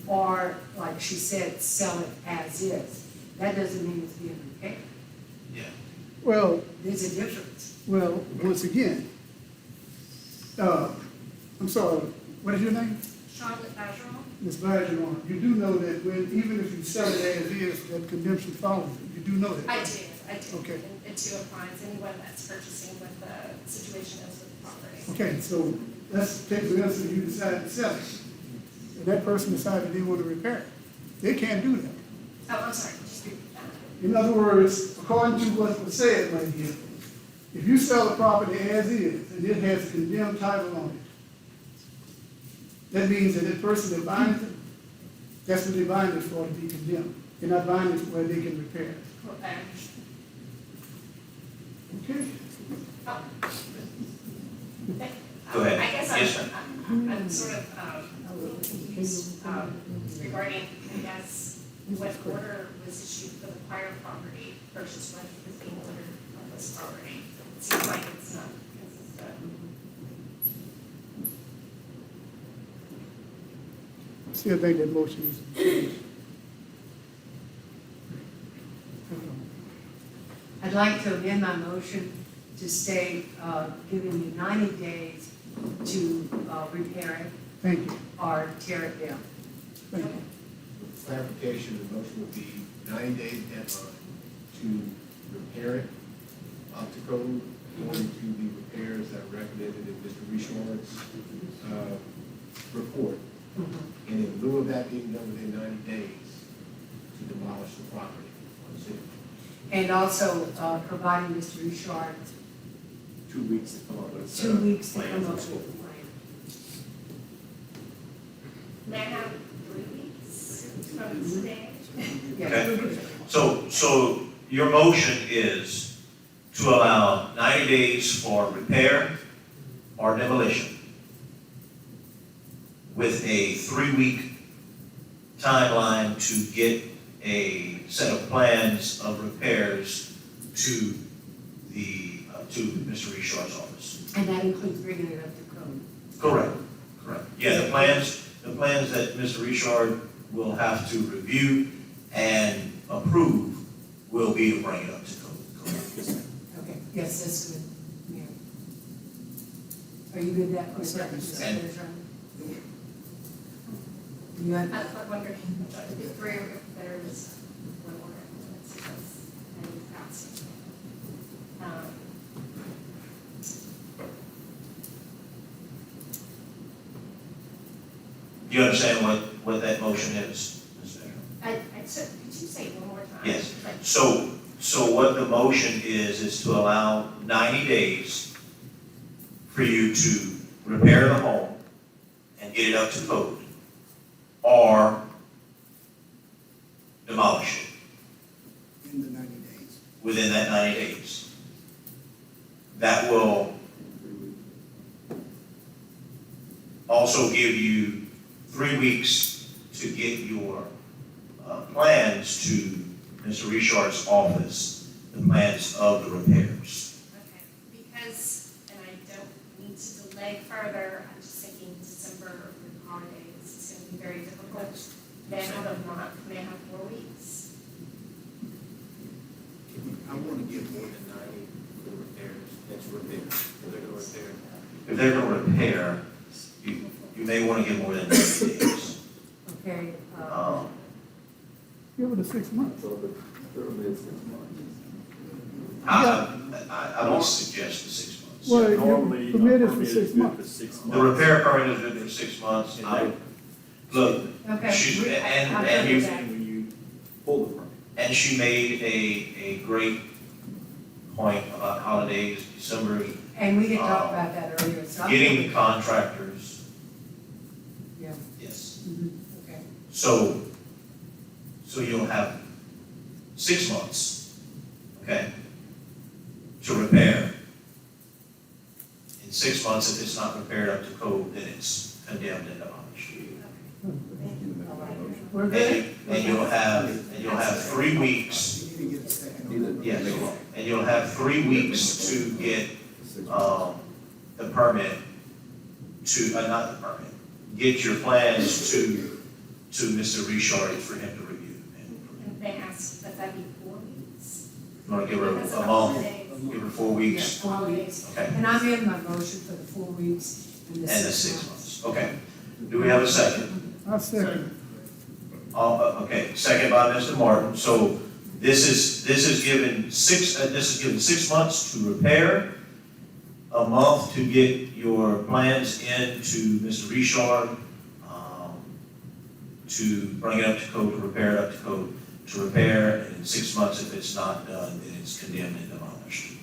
or, like she said, sell it as is. That doesn't mean it's being repaired. Yeah. well, There's a difference. well, once again, I'm sorry, what is your name? Charlotte Bergeron? Ms. Bergeron, you do know that when, even if you sell it as is, that condemnation follows it, you do know that? I do. Okay. And to applies, anyone that's purchasing with the situation is with the property. Okay, so let's take the instance you decide to sell it, and that person decided they want to repair it. They can't do that. Oh, I'm sorry, just repeat that. In other words, according to what was said right here, if you sell the property as is, and it has a condemned title on it, that means that person that buys it, that's what they're buying it for, to be condemned. They're not buying it where they can repair it. Cool, I understand. Okay? Oh. Go ahead. I guess Yes, sir. I'm sort of confused regarding, I guess, what order was issued for the prior property versus what is being ordered on this property. It seems like it's not consistent. Still think that motion is. I'd like to amend my motion to state, giving you 90 days to repair it Thank you, or tear it down. thank you. Clarification, the motion would be 90-day deadline to repair it up to code according to the repairs that are recommended in Mr. Richard's report. And in lieu of that being done within 90 days, to demolish the property on the city. And also providing Mr. Richard 2 weeks to come up with. 2 weeks to come plans up and with scope. a plan. May I have 3 weeks from today? Okay. So your motion is to allow 90 days for repair or demolition with a 3-week timeline to get a set of plans of repairs to to Mr. Richard's office. And that includes bringing it up to code. Correct. Yeah, the plans that Mr. Richard will have to review and approve will be to bring it up to code. Correct. Okay, yes, that's good. Yeah. Are you good with that? And- You have, I'm wondering, if 3 or if there's one more, it's because I need passing. Do you understand what that motion is, Ms. Mayor? I said, could you say it one more time? Yes. Like, So what the motion is to allow 90 days for you to repair the home and get it up to code, or demolish it In the 90 days. within that 90 days. That will also give you 3 weeks to get your plans to Mr. Richard's office, the plans of the repairs. Okay, because, and I don't need to delay further, I'm just thinking December with holidays, it's gonna be very difficult. May I have a month, may I have 4 weeks? I want to get more than 90 for the repairs, that's repair, for the repair. If they're gonna repair, you may want to give more than 90 days. Okay, Give it a 6 months. I would suggest the 6 months. Well, Normally, your permit is for permit 6 good months. For 6 The months. repair permit is good for 6 months. Look, okay. she, I've and heard you, that. When you pull the permit. and she made a great point about holidays, December, And we did talk about that earlier, so. getting the contractors. Yeah. Yes. Okay, So you'll have 6 months, okay, to repair. In 6 months, if it's not repaired up to code, then it's condemned and demolished. all right. We're good? And you'll have 3 weeks, You need to get a second. yes, and you'll have 3 weeks to get, the permit not the permit, get your plans to Mr. Richard for him to review. And they asked that that be 4 weeks. You wanna give her Because of a the month, holidays. give her 4 Yeah, weeks, 4 weeks. okay, And I made my motion for the 4 weeks and the and the 6 6 months. months, okay. Do we have a second? I second. Okay, second by Mr. Martin, so this is given 6 months to repair, a month to get your plans in to Mr. Richard, to bring it up to code, to repair it up to code, to repair, and in 6 months, if it's not done, then it's condemned and demolished.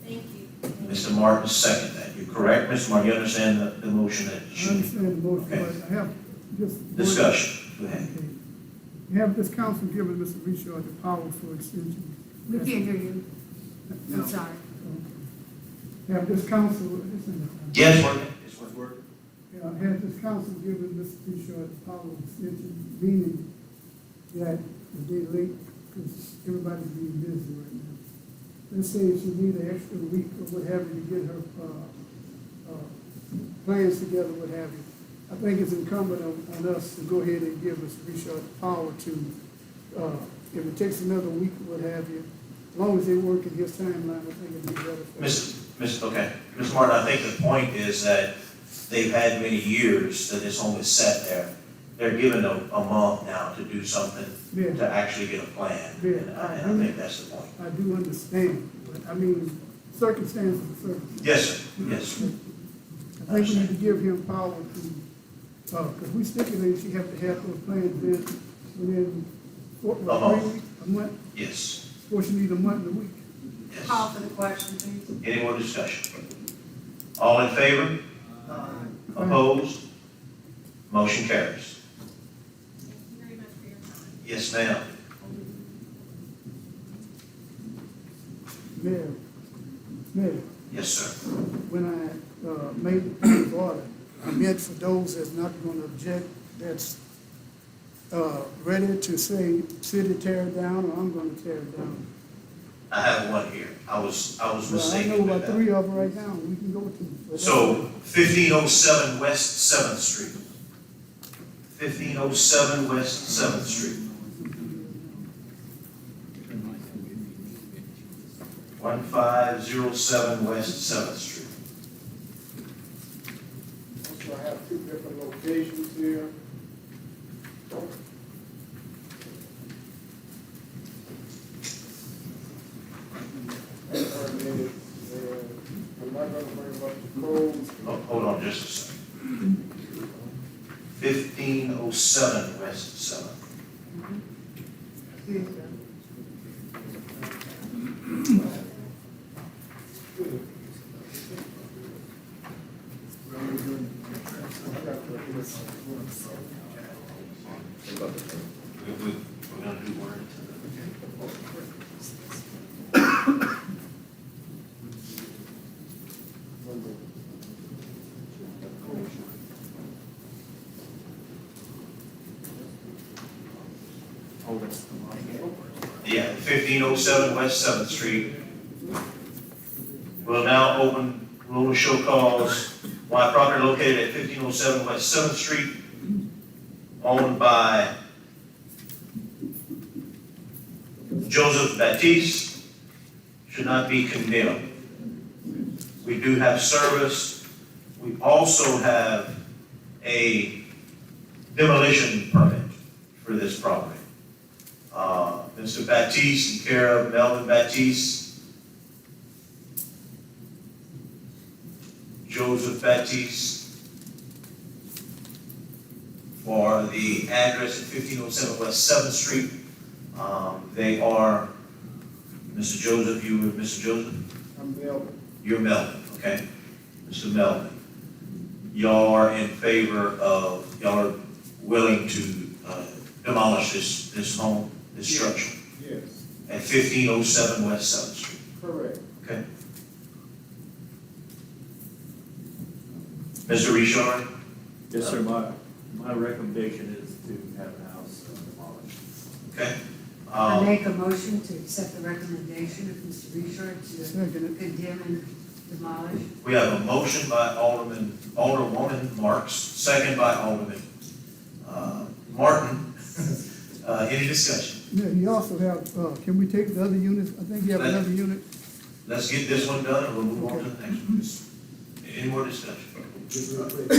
Thank you. Mr. Martin second that, you correct, Mr. Martin, you understand the motion that I you, understand the motion, Okay. but I have just. discussion, go ahead. Okay. Have this council given Mr. Richard the power for extension? We can't hear you. I'm sorry. Have this council, listen, Yes, working, it's working. have this council given Mr. Richard the power of extension, meaning that if they late, because everybody's being busy right now. Let's say if she need an extra week or what have you to get her, plans together, what have you. I think it's incumbent on us to go ahead and give Mr. Richard the power to, if it takes another week or what have you, as long as they work in his timeline, I think it'd be better for us. Okay, Mr. Martin, I think the point is that they've had many years that this home is set there. They're given a month now to do something, Yeah. to actually get a plan. Yeah, And I think that's the point. I do understand, but I mean, circumstances are circumstances. Yes, sir, yes. I think we need to give him power to, because we stipulated she have to have those plans within A month. 3 weeks, a month, Yes, or she need a month and a week. yes. Call for the question, please. Any more discussion? All in favor? Opposed? Motion carries. Thank you very much for your time. Yes, ma'am. Mayor, Yes, sir. when I made the point of order, I meant for those that's not going to object, that's ready to say, city tear it down, or I'm going to tear it down. I have one here. I was Well, I mistaken know with about that. 3 of them right now, we can go to. but- So 1507 West 7th Street. 1507 West 7th Street. 1507 West 7th Street. So I have 2 different locations here. I'm not gonna bring up the codes. Oh, hold on just a second. 1507 West 7th. We're gonna do one at a time. Yeah, 1507 West 7th Street. We'll now open rule of show cause. Why property located at 1507 West 7th Street, owned by Joseph Baptiste, should not be condemned. We do have service. We also have a demolition permit for this property. Mr. Baptiste, in care of Melvin Baptiste, Joseph Baptiste, for the address at 1507 West 7th Street. They are, Mr. Joseph, you were Mr. Joseph? I'm Melvin. You're Melvin, okay? Mr. Melvin. Y'all are in favor of, y'all are willing to demolish this home, this structure? Yes. At 1507 West 7th Street, Correct. okay? Mr. Richard? Yes, sir, my recommendation is to have the house demolished. Okay. I make a motion to accept the recommendation of Mr. Richard to condemn and demolish. We have a motion by Alderwoman Marks, second by Alderman Martin. Any discussion? Yeah, you also have, can we take the other units? I think you have another unit. Let's get this one done and we'll move on to the next one. Any more discussion? Just real quick,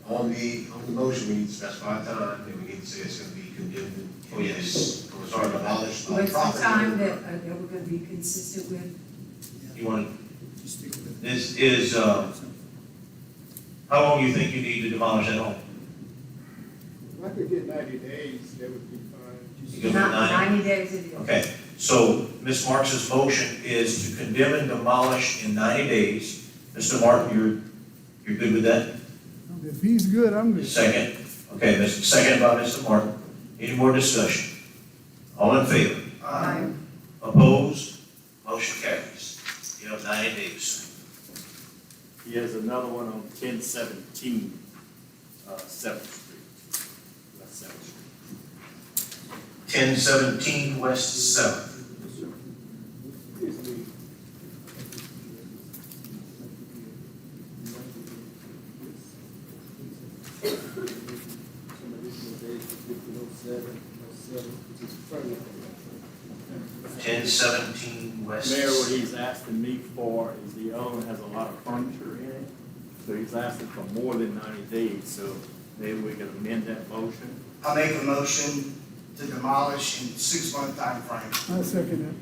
on the motion, we need to specify time, and we need to say it's gonna be condemned. Oh, yes. Or sorry, abolished by What's the property. time that we're gonna be consistent with? You want to, this is, how long you think you need to demolish that home? If I could get 90 days, that would be fine. You give it 90? 90 days it is. Okay, so Ms. Marks's motion is to condemn and demolish in 90 days. Mr. Martin, you're good with that? If he's good, I'm good. Second, okay, second by Mr. Martin. Any more discussion? All in favor? Aye. Opposed? Motion carries. You have 90 days. He has another one on 1017 7th Street. West 7th Street. 1017 West 7th. Ten 17 West. Mayor, what he's asking me for is the other one has a lot of furniture in it, so he's asking for more than 90 days, so maybe we can amend that motion. I make a motion to demolish in 6-month timeframe I second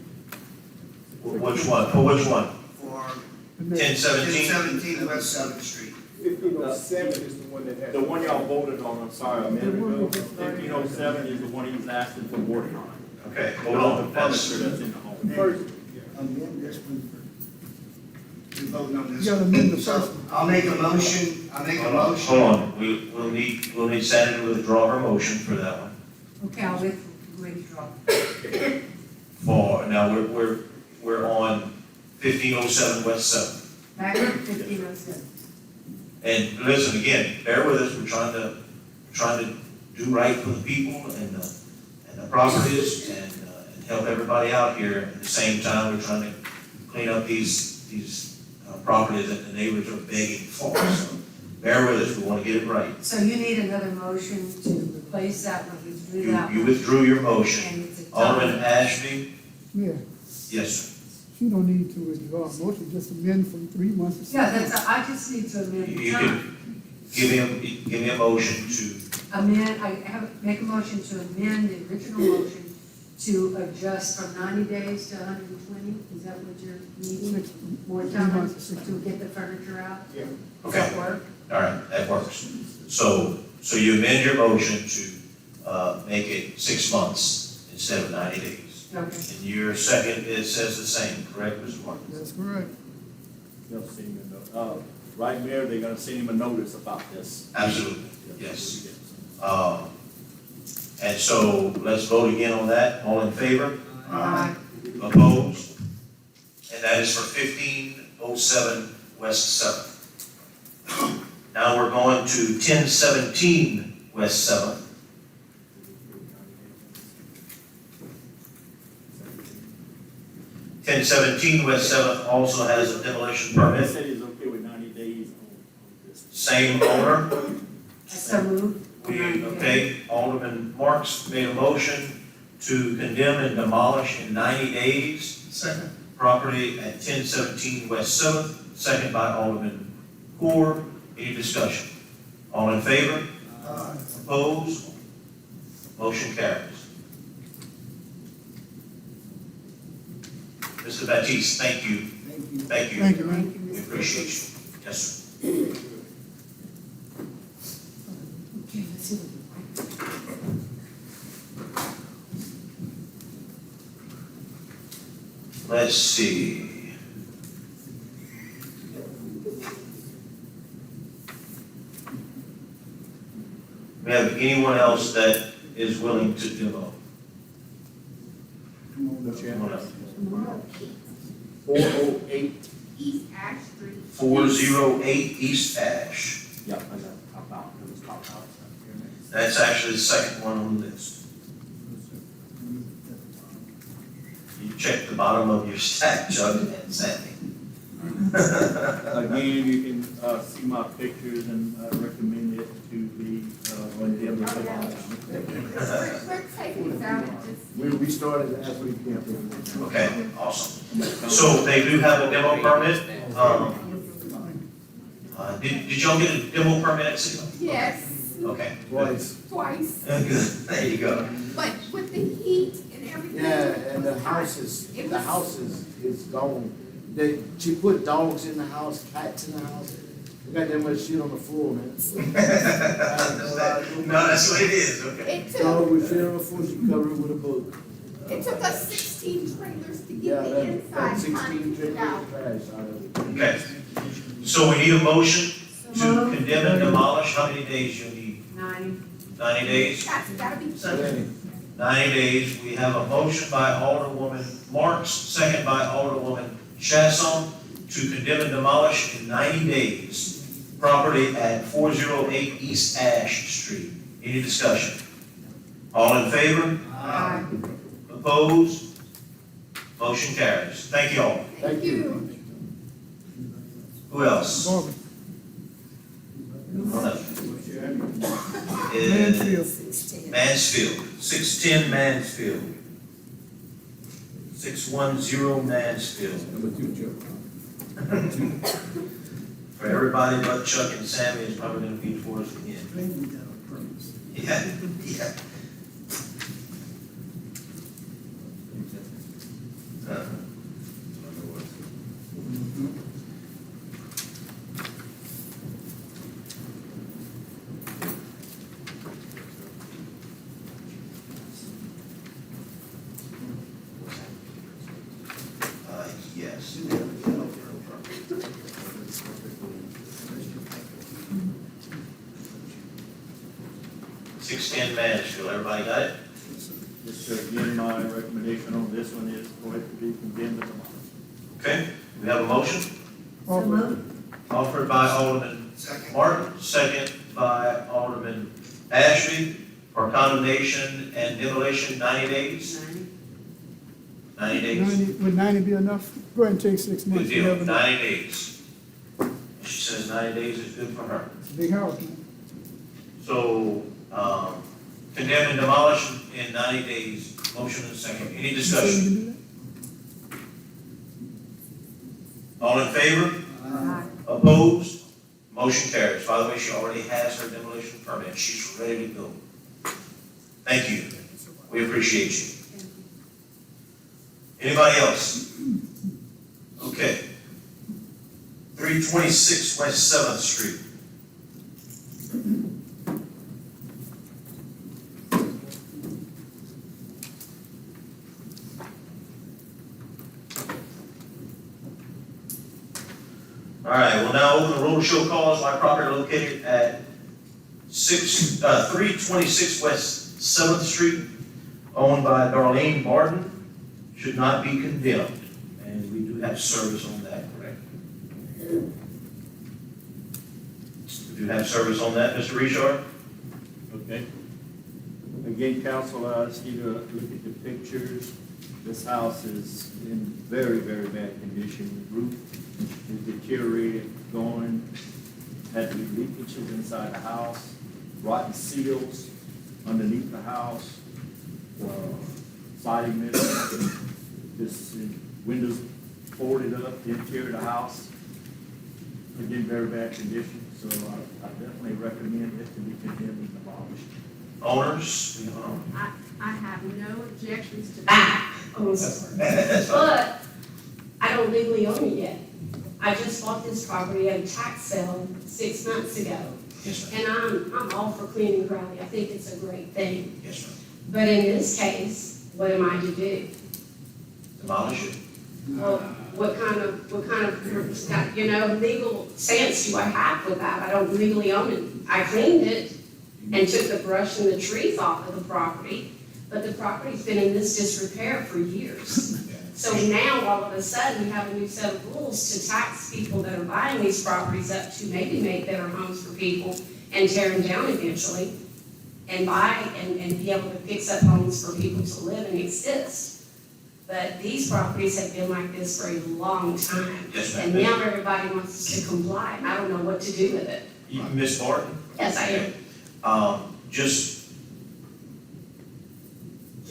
Which one? For which one? for 1017? 1017 West 7th Street. 1507 is the one that has. The one y'all voted on, I'm sorry, a minute ago, 1507 is the one he's asking for more time. Okay, hold All on. the furniture that's in the home. First, Amend this one. We voting on it. this. You gotta amend the So first one. I'll make a motion, Hold on, we'll need Sandy to withdraw her motion for that one. Okay, I'll withdraw. Now, we're on 1507 West 7th. Back to 1507. And listen, again, bear with us, we're trying to do right for the people and the properties and help everybody out here. At the same time, we're trying to clean up these properties that the neighbors are begging for. So bear with us, we want to get it right. So you need another motion to replace that one, withdrew that You one. withdrew your motion. And it's a Alderman time. Ashby? Yeah, Yes, sir. she don't need to withdraw a motion, just amend from 3 months to 6 Yeah, months. I just need to amend the You time. can give me a motion to, Make a motion to amend the original motion to adjust from 90 days to 120? Is that what you're needing? More 3 time months to 6 to get the furniture out? Yeah. Does that work? all right, that works. So you amend your motion to make it 6 months instead of 90 days. Okay. And your second, it says the same, correct, Mr. Martin? That's correct. They'll send him a note. Right, Mayor, they're gonna send him a notice about this. Absolutely, yes. And so let's vote again on that. All in favor? Aye. Opposed? And that is for 1507 West 7th. Now we're going to 1017 West 7th. 1017 West 7th also has a demolition He permit. said he's okay with 90 days on this. Same owner. So moved. Okay, Alderman Marks made a motion to condemn and demolish in 90 days. Second. Property at 1017 West 7th, second by Alderman Hoare. Any discussion? All in favor? Opposed? Motion carries. Mr. Baptiste, thank you. Thank you. Thank you. Thank you, man. Thank you, We Mr. appreciate you. Yes, sir. Okay, let's see what Let's see. We have anyone else that is willing to demo? Anyone else? 408. East Ash Street. 408 East Ash. Yeah, I got top out, it was top out. That's actually the second one on the list. You check the bottom of your stack, Chuck, and Sandy. Again, you can, see my pictures and I recommend it to the, condemned demolition. We're taking it out and just. We started last week, yeah. Okay, awesome. So they do have a demo permit. Did y'all get a demo permit at City Hall? Yes, Okay. Twice. twice, Good. There you go. but with the heat and everything. Yeah, and the house is gone. She put dogs in the house, cats in the house. We got that much shit on the floor, man. No, that's what it is, okay. It Dog took, with shit on the floor, she covered it with a book. it took us 16 trailers to Yeah, get the that inside 16 concrete trickles out. of trash out of it. Okay. So we need a motion to condemn and demolish. How many days you need? 90 days? That's gotta be. Then, 90 days. We have a motion by Alderwoman Marks, second by Alderwoman Chasson, to condemn and demolish in 90 days property at 408 East Ash Street. Any discussion? All in favor? Aye. Opposed? Motion carries. Thank you all. Thank you. Who else? Barbara, Is Mansfield. Mansfield, 610 Mansfield. 610 Mansfield. number 2, Joe. For everybody but Chuck and Sammy, it's probably gonna be towards the end. Maybe that on purpose. Yeah, yeah. Yes. 610 Mansfield, everybody got it? Just again, my recommendation on this one is for it to be condemned and demolished. Okay, we have a motion So moved. offered by Alderman Second. Martin, second by Alderman Ashby for condemnation and demolition 90 days. 90 days. 90, would 90 be enough? Go ahead and take 6 Good months. You deal, never know. 90 days. She says 90 days is good for her. It's a big house, man. So, condemn and demolish in 90 days, motion and second. Any You say you discussion? can do All in favor? Aye. Opposed? Motion carries. By the way, she already has her demolition permit. She's ready to go. Thank you. We appreciate you. Anybody else? Okay. 326 West 7th Street. All right, we'll now open the roll to show cause by property located at 326 West 7th Street, owned by Darlene Barton, should not be condemned. And we do have service on that, correct? We do have service on that, Mr. Richard? Okay. Again, council, I ask you to look at the pictures. This house is in very, very bad condition. The roof is deteriorated, going, had leakages inside the house, rotten seals underneath the house, siding missing, this windows boarded up, the interior of the house, again, very bad conditions. So I definitely recommend this to be condemned and demolished. Owners? I have no objections to that. That's fine. But I don't legally own it yet. I just bought this property at a tax sale 6 months ago. Yes, ma'am. And I'm all for cleaning Crowley. I think it's a great thing. Yes, ma'am. But in this case, what am I to do? Demolish it. Well, what kind of, legal stance do I have with that? I don't legally own it. I cleaned it and took the brush and the trees off of the property, but the property's been in this disrepair for years. So now, all of a sudden, we have a new set of rules to tax people that are buying these properties up to maybe make better homes for people and tear them down eventually and buy and be able to fix up homes for people to live and exist. But these properties have been like this for a long time. Yes, ma'am. And now everybody wants us to comply, and I don't know what to do with it. Ms. Martin? Yes, I am. Just,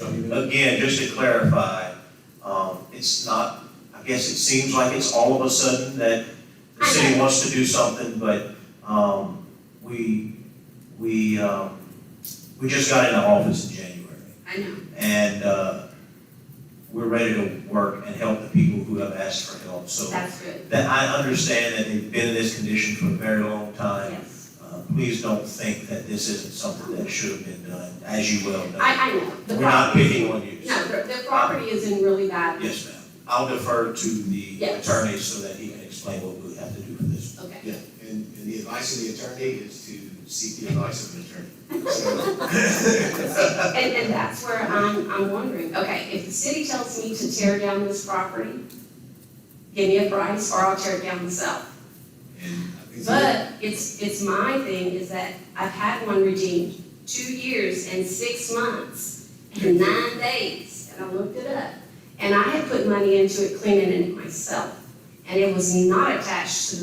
again, just to clarify, it's not, I guess it seems like it's all of a sudden that the city wants to do something, but, we just got into office in January. I know. And, we're ready to work and help the people who have asked for help, so. That's good. That I understand that they've been in this condition for a very long time. Yes. Please don't think that this isn't something that should have been done, as you well know. I know. The We're not property- picking on you. No, the property is in really bad. Yes, ma'am. I'll defer to the Yes. attorney so that he can explain what we have to do for this. Okay. Yeah, and the advice of the attorney is to seek the advice of an attorney. So, And that's where I'm wondering, okay, if the city tells me to tear down this property, give me a price or I'll tear it down myself. and I think But it's my thing is that I've had one redeemed 2 years and 6 months and 9 days, and I looked it up. And I had put money into it, cleaning it myself, and it was not attached to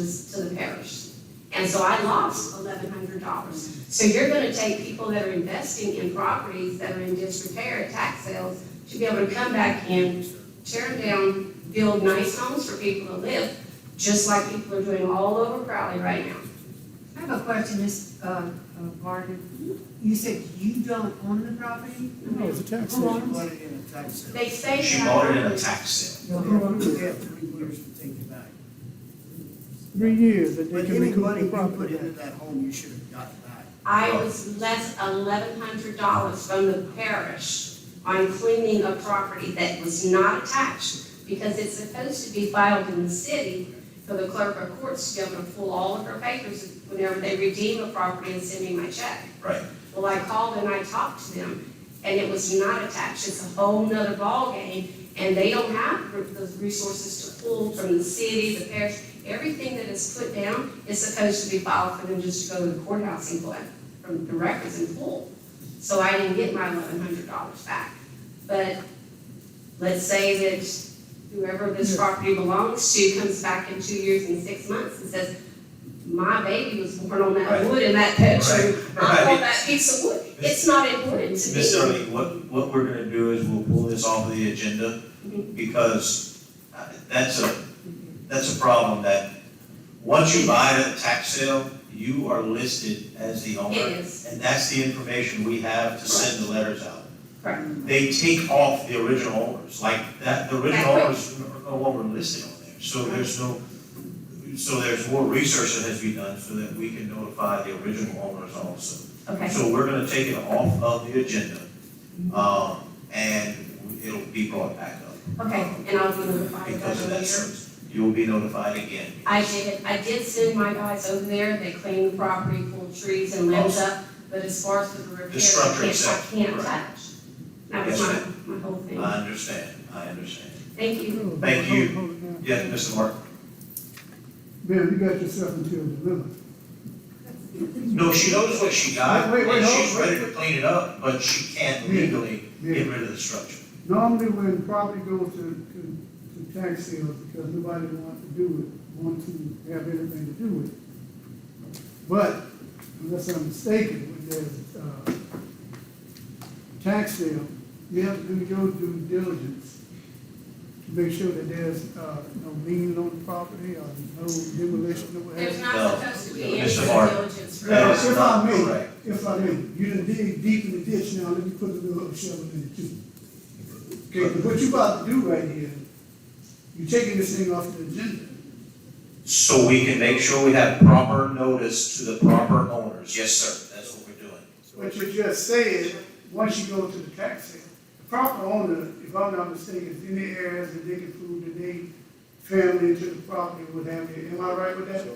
the parish. And so I lost $1,100. So you're gonna take people that are investing in properties that are in disrepair at tax sales to be able to come back in, tear them down, build nice homes for people to live, just like people are doing all over Crowley right now. I have a question, Ms. Barton. You said you don't own the property? No, it's a tax Who sale. owns Bought it? it in a tax sale. They say She that. bought it in a tax sale. We have 3 years to take it back. 3 years that they But can any recoup money the you put property. into that home, you should have gotten back. I was less $1,100 from the parish on cleaning a property that was not attached, because it's supposed to be filed in the city for the clerk of courts to be able to pull all of her papers whenever they redeem a property and send me my check. Right. Well, I called and I talked to them, and it was not attached. It's a whole nother ballgame, and they don't have the resources to pull from the city, the parish. Everything that is put down is supposed to be filed for them just to go to the courthouse and collect from the records and pull. So I didn't get my $1,100 back. But let's say that whoever this property belongs to comes back in 2 years and 6 months and says, my baby was born on that Right. wood in that bedroom. I Right. want that piece of wood. It's not important to Ms. me. Early, what we're gonna do is we'll pull this off of the agenda, because that's a problem that, once you buy it at a tax sale, you are listed as the owner. It is. And that's the information we have to send the letters out. Correct. They take off the original owners, like that, the original Right. owners are no longer listed on there. So there's more research that has to be done so that we can notify the original owners also. Okay. So we're gonna take it off of the agenda, and it'll be brought back up. Okay, and I'll be notified of Because of that that later. service. You'll be notified again. I did send my guys over there, they cleaned the property, pulled trees and limbs up, but as far as the repair, structure I itself, can't correct. touch. That was Yes, my whole thing. I understand. Thank you. Thank you. Hold it down. Yeah, Mr. Mark? Ma'am, you got yourself into a dilemma. No, she knows what she got, Wait, and hold- she's ready to clean it up, but she can't legally get rid of the structure. Normally, when property goes to tax sales, because nobody want to have anything to do with it. But, unless I'm mistaken, when there's tax sale, you have to do your due diligence make sure that there's, no lien on the property or no demolition or whatever? There's No. not supposed to be any Mr. due Martin. diligence for That Now, is if not I may, correct. if I may, you done dig deep in the ditch now, let me put a little shovel in it too. Okay, 'cause what you about to do right here, you taking this thing off the agenda. So we can make sure we have proper notice to the proper owners. Yes, sir, that's what we're doing. But you just said, once you go to the tax sale, the proper owner, if I'm not mistaken, is any areas that they can prove that they family into the property would have it. Am I right with that?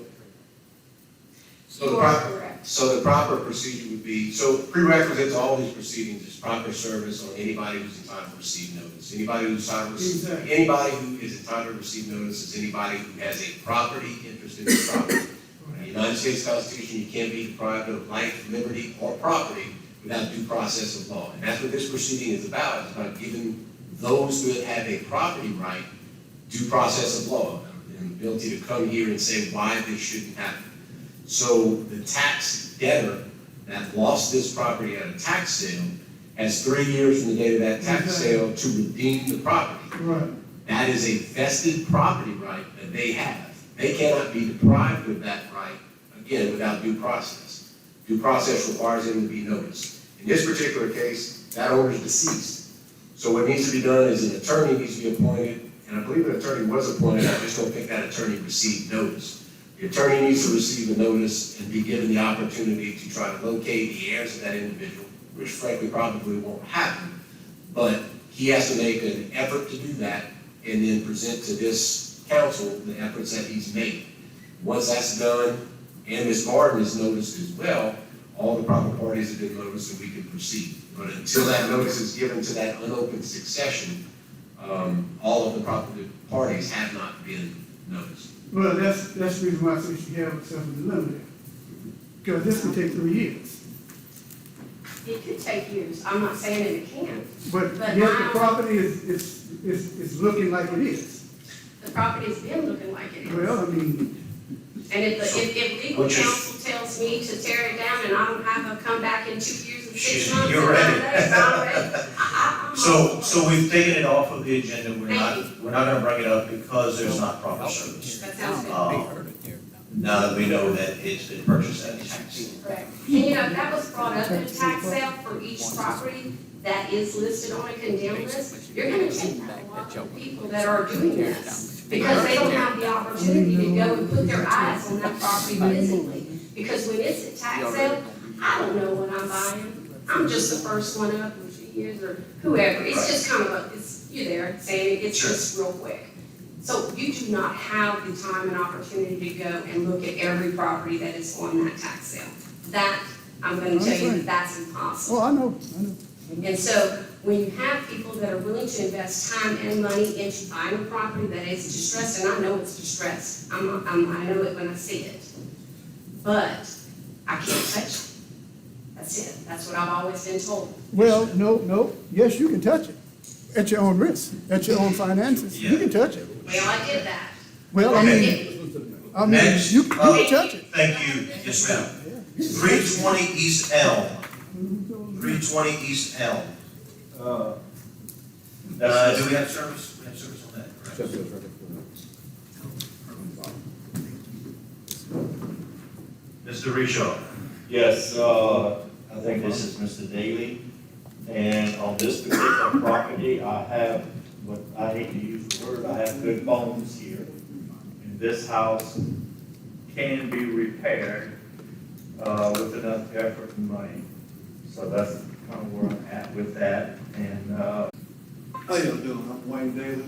So the You are proper, correct. so the proper procedure would be, so prerequisite to all these proceedings is proper service on anybody who's entitled to receive notice. Anybody who's entitled to receive, Exactly. anybody who is entitled to receive notice is anybody who has a property interest in the property. In the United States Constitution, you can't be deprived of life, liberty, or property without due process of law. And that's what this proceeding is about. It's about giving those who have a property right due process of law, and the ability to come here and say why this shouldn't happen. So the tax debtor that lost this property at a tax sale has 3 years from the date of that tax sale to redeem the property. Right. That is a vested property right that they have. They cannot be deprived of that right, again, without due process. Due process requires them to be noticed. In this particular case, that owner is deceased. So what needs to be done is an attorney needs to be appointed, and I believe an attorney was appointed, I just don't think that attorney received notice. The attorney needs to receive a notice and be given the opportunity to try to locate the heirs of that individual, which frankly probably won't happen. But he has to make an effort to do that and then present to this council the efforts that he's made. Once that's done, and Ms. Martin is noticed as well, all the proper parties have been noticed and we can proceed. But until that notice is given to that unopened succession, all of the proper parties have not been noticed. Well, that's the reason why I say she have herself in the limit. Because this could take 3 years. It could take years, I'm not saying that it can. But But yet the now- property is looking like it is. The property's been looking like it is. Well, I mean, And if legal Which is- counsel tells me to tear it down and I don't have her come back in 2 years and 6 She's- months, you're and ready. 9 days, I'm ready. I'm So we've taken it off of the agenda. We're Thank not gonna bring it up because there's not proper service. That sounds good. Now that we know that it's been purchased at a tax sale. Correct. And you know, that was brought up in a tax sale for each property that is listed on a condemned list. You're gonna take out a lot of people that are doing this because they don't have the opportunity to go and put their eyes on that property physically. Because when it's a tax sale, I don't know what I'm buying. I'm just the first one up, or she is, or whoever. It's just kind of a, you there saying it's Sure. just real quick. So you do not have the time and opportunity to go and look at every property that is on that tax sale. That, I'm gonna tell you that that's impossible. oh, I know. And so when you have people that are willing to invest time and money into buying a property that is distressed, and I know it's distressed, I know it when I see it. But I can't touch it. That's it. That's what I've always been told. Well, no, yes, you can touch it, at your own risk, at your own finances, you can touch it. Well, I did that. Well, Okay. Next, you can touch it. Thank you, yes ma'am. 320 East Elm, 320 East Elm. Do we have service? We have service on that, correct? Mr. Rishaw. Yes, I think this is Mr. Daly, and on this particular property, I have, what I hate to use the word, I have good bones here. And this house can be repaired, with enough effort and money. So that's kind of where I'm at with that, and, How you doing? I'm Wayne Daly.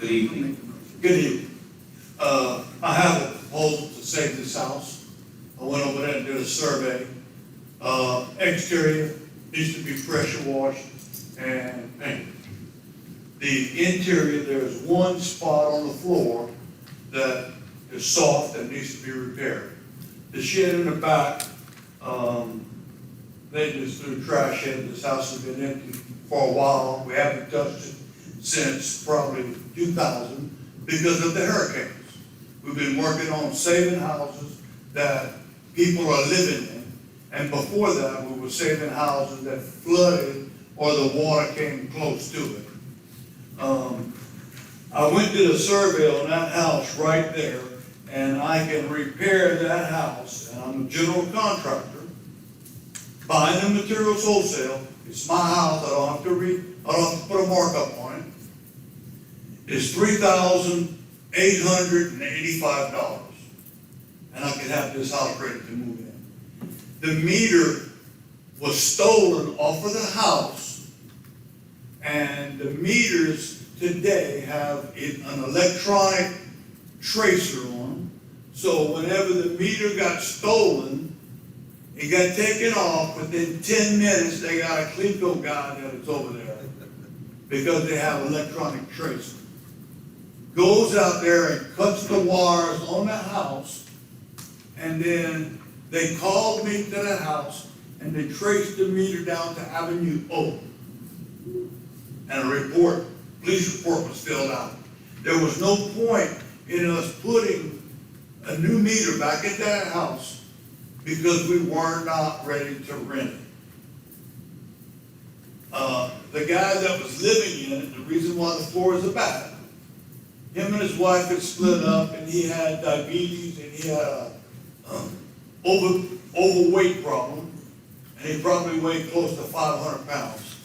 Good evening. Good evening. I have a proposal to save this house. I went over there and did a survey. Exterior needs to be pressure washed and painted. The interior, there's one spot on the floor that is soft and needs to be repaired. The shed in the back, they just threw trash in. This house has been empty for a while. We haven't touched it since probably 2000 because of the hurricanes. We've been working on saving houses that people are living in. And before that, we were saving houses that flooded or the water came close to it. I went to the survey on that house right there, and I can repair that house, and I'm a general contractor, buying the materials wholesale. It's my house, I don't have to put a markup on it. It's $3,885, and I can have this house ready to move in. The meter was stolen off of the house, and the meters today have an electronic tracer on them. So whenever the meter got stolen, it got taken off. Within 10 minutes, they got a Cleco guy that is over there because they have electronic tracer. Goes out there and cuts the wires on the house, and then they called me to the house and they traced the meter down to Avenue O. And a police report was filled out. There was no point in us putting a new meter back at that house because we were not ready to rent it. The guy that was living in it, the reason why the floor is a bath, him and his wife had split up, and he had diabetes, and he had a overweight problem, and he probably weighed close to 500 pounds.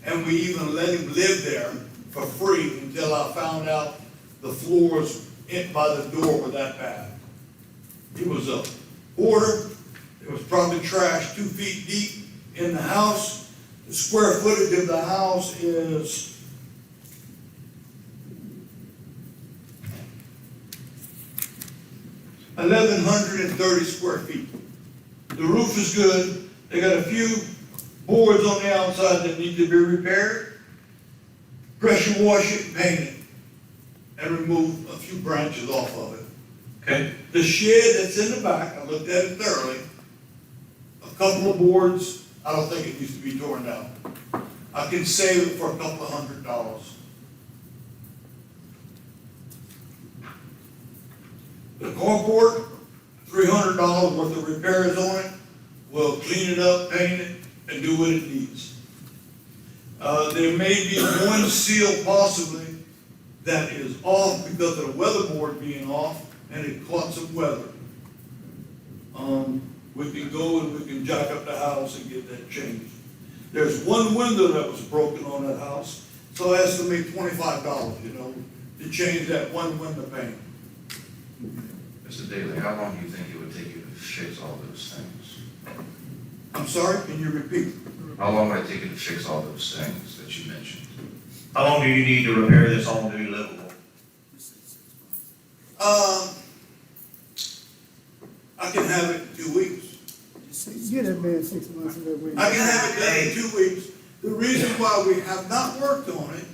And we even let him live there for free until I found out the floors by the door were that bad. It was a hoarder. It was probably trash 2 feet deep in the house. The square footage of the house is 1,130 square feet. The roof is good. They got a few boards on the outside that need to be repaired. Pressure wash it, paint it, and remove a few branches off of it. Okay. The shed that's in the back, I looked at it thoroughly. A couple of boards, I don't think it needs to be torn down. I can save it for a couple of $100. The carport, $300 worth of repairs on it. We'll clean it up, paint it, and do what it needs. There may be one seal possibly that is off because of the weatherboard being off, and it caught some weather. We can go and we can jack up the house and get that changed. There's one window that was broken on that house, so I estimate $25, to change that one window pane. Mr. Daly, how long do you think it would take you to fix all those things? I'm sorry, can you repeat? How long would it take you to fix all those things that you mentioned? How long do you need to repair this home to be livable? I can have it in 2 weeks. Get that man 6 months of that way. I can have it done in 2 weeks. The reason why we have not worked on it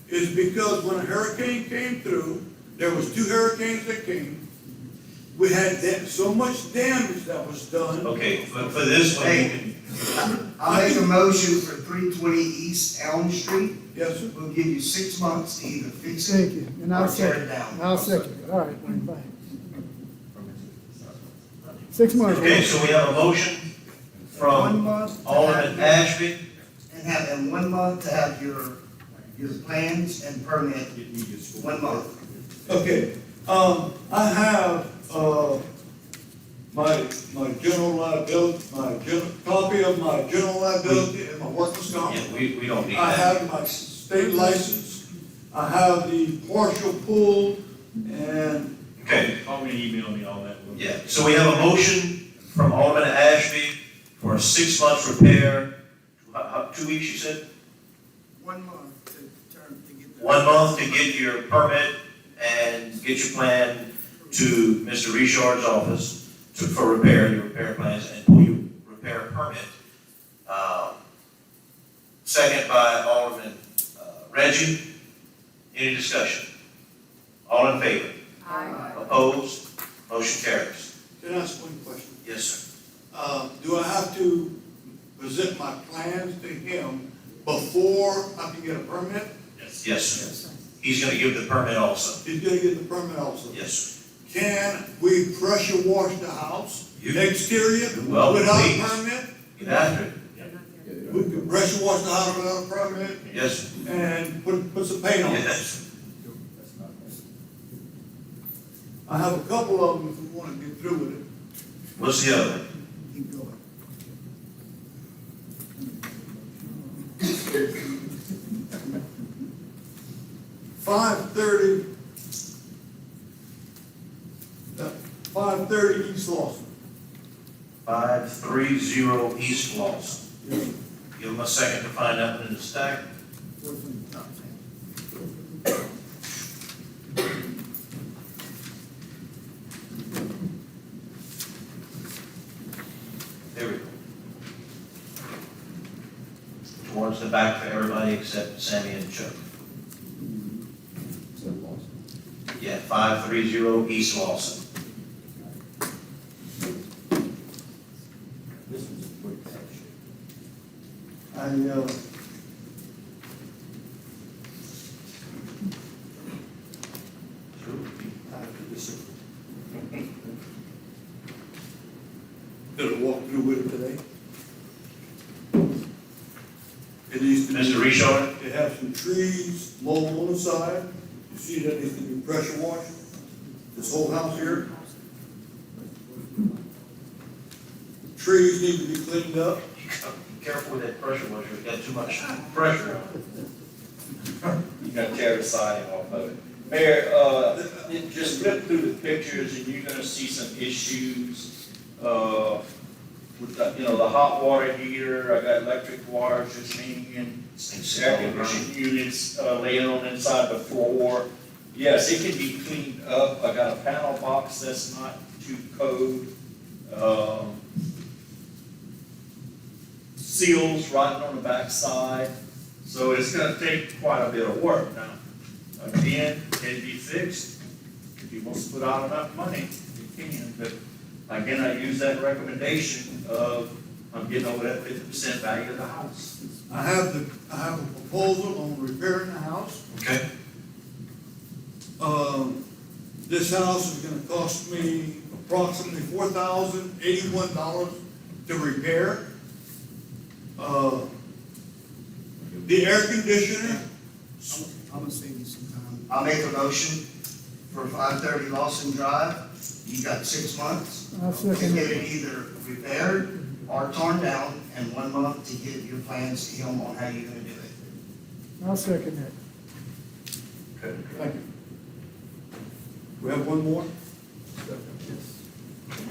is because when a hurricane came through, there was 2 hurricanes that came. We had so much damage that was done. Okay, but for this one, you can, I'll make a motion for 320 East Elm Street. Yes, sir. We'll give you 6 months to either fix it Thank you, and I'll or tear second, it down. I'll second it, all right, fine. 6 months. okay, so we have a motion 1 from month. to Alderman have your- Ashby. And have, in 1 month to have your plans and permit, 1 month. Okay, I have, my general liability, copy of my general liability and my workers' comp. Yeah, we don't need I that. have my state license, I have the partial pull, and Okay, Call me and email me all that. yeah, so we have a motion from Alderman Ashby for a 6 months repair. 2 weeks, you said? 1 month to get. 1 month to get your permit and get your plan to Mr. Richard's office for your repair plans, and pull your repair permit. Second by Alderman Reggie. Any discussion? All in favor? Aye. Opposed? Motion carries. can I ask one question? Yes, sir. Do I have to present my plans to him before I can get a permit? Yes, sir. He's gonna give the permit also. He's gonna get the permit also. Yes, sir. Can we pressure wash the house, exterior, Well, without a please. permit? Get after it. We can pressure wash the house without a permit Yes, sir. and put some paint on it. Yes. I have a couple of them if we wanna get through with it. What's the other? Keep going. Five thirty, 530 East Lawson. 530 East Lawson. Give them a second to find that one in the stack. There we go. Towards the back for everybody except Sammy and Chuck. Yeah, 530 East Lawson. This was a quick action. Gonna walk through with it today. It needs to be. Mr. Richard? It has some trees mowed on the side. You see that needs to be pressure washed. This whole house here. Trees need to be cleaned up. You gotta be careful with that pressure washer, it's got too much pressure on it. You gotta tear the siding off of it. Mayor, just flip through the pictures and you're gonna see some issues, with the, the hot water heater. I got electric wires just hanging, air conditioning units, laying on inside the floor. Yes, it can be cleaned up. I got a panel box that's not to code. Seals right on the backside, so it's gonna take quite a bit of work now. Again, can it be fixed? If he wants to put out enough money, he can, but again, I use that recommendation of, I'm getting over that 50% value of the house. I have a proposal on repairing the house. Okay. This house is gonna cost me approximately $4,081 to repair. The air conditioner, I'm gonna save you some time. I'll make a motion for 530 Lawson Drive. You got 6 months I'll to second get it. it either repaired or torn down, and 1 month to get your plans to him on how you're gonna do it. I'll second it. Okay. thank you. We have one more?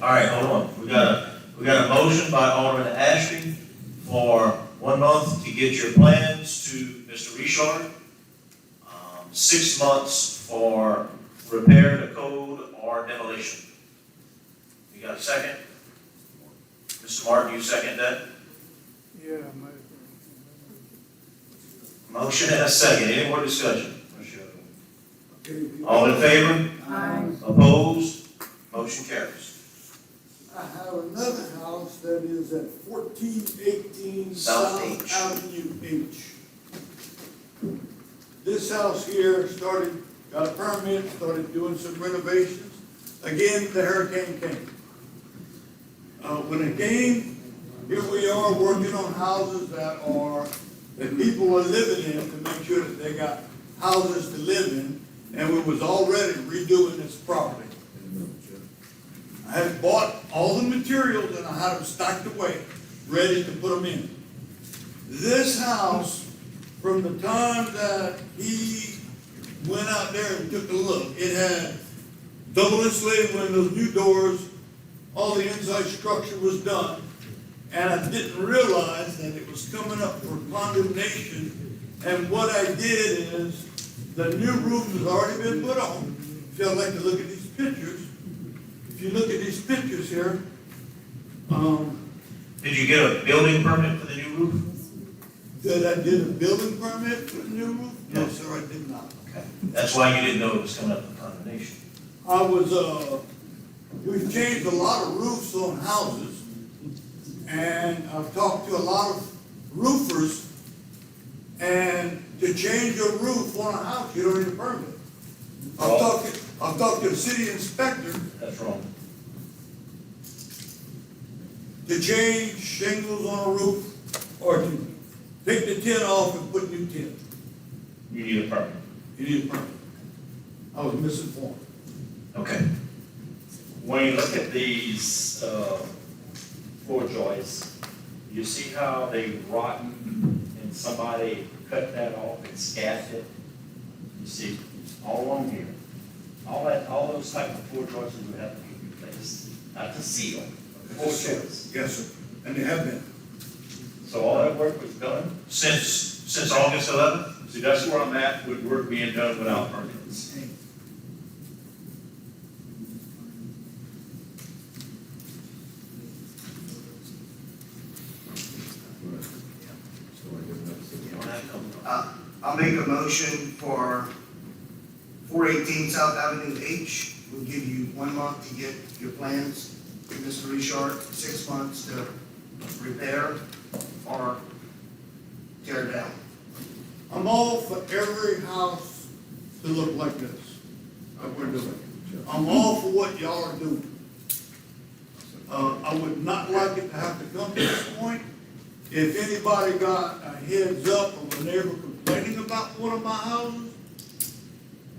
All right, hold on. We got a motion by Alderman Ashby for 1 month to get your plans to Mr. Richard. 6 months for repair to code or demolition. You got a second? Mr. Martin, you second that? Yeah, Motion and a second. Any more discussion? All in favor? Aye. Opposed? Motion carries. I have another house that is at 1418 South South H. Avenue H. This house here got a permit, started doing some renovations. Again, the hurricane came. When it came, here we are working on houses that people are living in to make sure that they got houses to live in, and we was already redoing this property. I had bought all the materials and I had them stacked away, ready to put them in. This house, from the time that he went out there and took a look, it had double insulated windows, new doors, all the inside structure was done. And I didn't realize that it was coming up for condemnation. And what I did is, the new roof has already been put on. If y'all like to look at these pictures, if you look at these pictures here, Did you get a building permit for the new roof? that I did a building permit for the new roof? No, Yes. sir, I did not. Okay. That's why you didn't know it was coming up for condemnation. We've changed a lot of roofs on houses, and I've talked to a lot of roofers, and to change a roof on a house, you don't need a permit. I've talked to the city inspector That's wrong. to change shingles on a roof, or to take the tin off and put new tin. You need a permit. You need a permit. I was misinformed. Okay. Wayne, look at these, floor joists. You see how they rotten and somebody cut that off and scabbed it? You see, all along here. All those type of floor joists would have to be replaced, not to seal, floor joists. Yes, sir, and they have been. So all that work was done. Since August 11th? See, that's where I'm at with work being done without permits. I'll make a motion for 418 South Avenue H. We'll give you 1 month to get your plans to Mr. Richard, 6 months to repair or tear down. I'm all for every house to look like this, like we're doing. I'm all for what y'all are doing. I would not like it to have to come to this point. If anybody got a heads up of a neighbor complaining about one of my houses,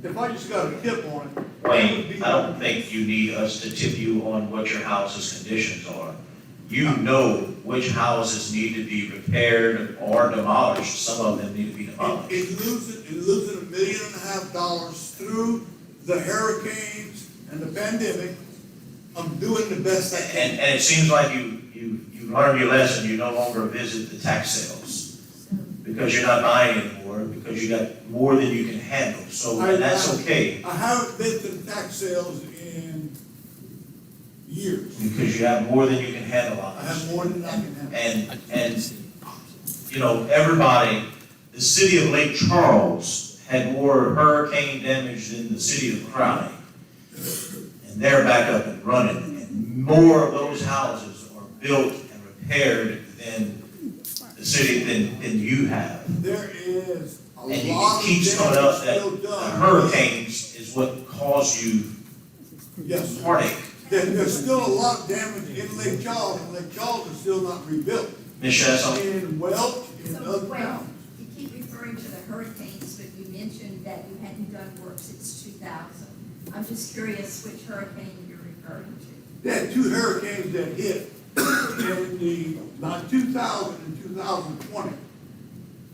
if I just got a tip on it. Wayne, I don't think you need us to tip you on what your house's conditions are. You know which houses need to be repaired or demolished. Some of them need to be demolished. Losing $1.5 million through the hurricanes and the pandemic. I'm doing the best I can. And it seems like you learned your lesson. You no longer visit the tax sales because you're not buying anymore, because you got more than you can handle. So that's okay. I haven't been to the tax sales in years. Because you have more than you can handle on I this. have more than I can handle. And, you know, everybody, the city of Lake Charles had more hurricane damage than the city of Crowley. And they're back up and running, and more of those houses are built and repaired than the city, than you have. There is a And it lot of keeps coming up damage that still the done. hurricanes is what caused you Yes, heartache. there's still a lot of damage in Lake Charles, and Lake Charles is still not rebuilt. Ms. Chasson? In Welch, in So, other well, towns. you keep referring to the hurricanes, but you mentioned that you hadn't done work since 2000. I'm just curious which hurricane you're referring to. There are 2 hurricanes that hit in about 2000 and 2020,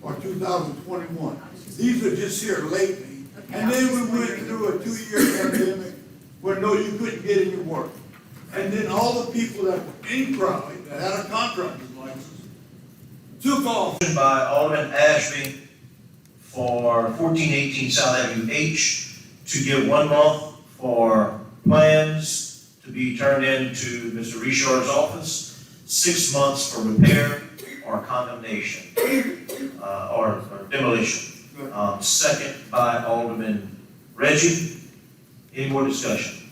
or 2021. These are just here lately. Okay, And I was then just we went wondering. through a 2-year pandemic where no, you couldn't get any work. And then all the people that were in Crowley, that had a contractor's license, took off. By Alderman Ashby for 1418 South Avenue H to give 1 month for plans to be turned into Mr. Richard's office, 6 months for repair or condemnation, or demolition. Second by Alderman Reggie. Any more discussion?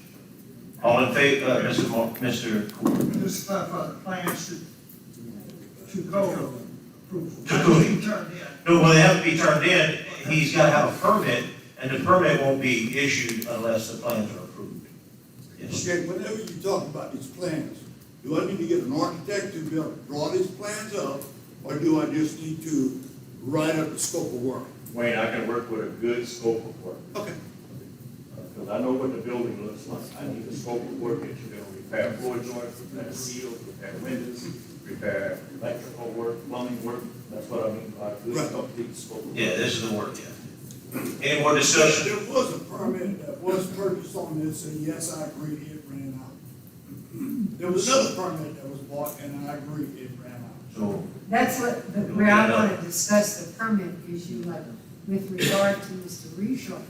All in favor, Mr. Cool. Just clarify the plans to code approval. To Cooley. Turned in. No, well, they have to be turned in. He's got to have a permit, and the permit won't be issued unless the plans are approved. Yes. Okay, whenever you talk about these plans, do I need to get an architect to be able to draw these plans up, or do I just need to write up the scope of work? Wayne, I can work with a good scope of work. Okay. Because I know what the building looks like. I need a scope of work that you're gonna repair floor joints, repair seals, repair windows, repair electrical work, plumbing work. That's what I mean by good, Right. complete scope of work. Yeah, this is the work, yeah. Any more discussion? There was a permit that was purchased on this, and yes, I agree, it ran out. There was another permit that was bought, and I agree, it ran out. So, That's where I want to discuss the permit issue, like with regard to Mr. Richard.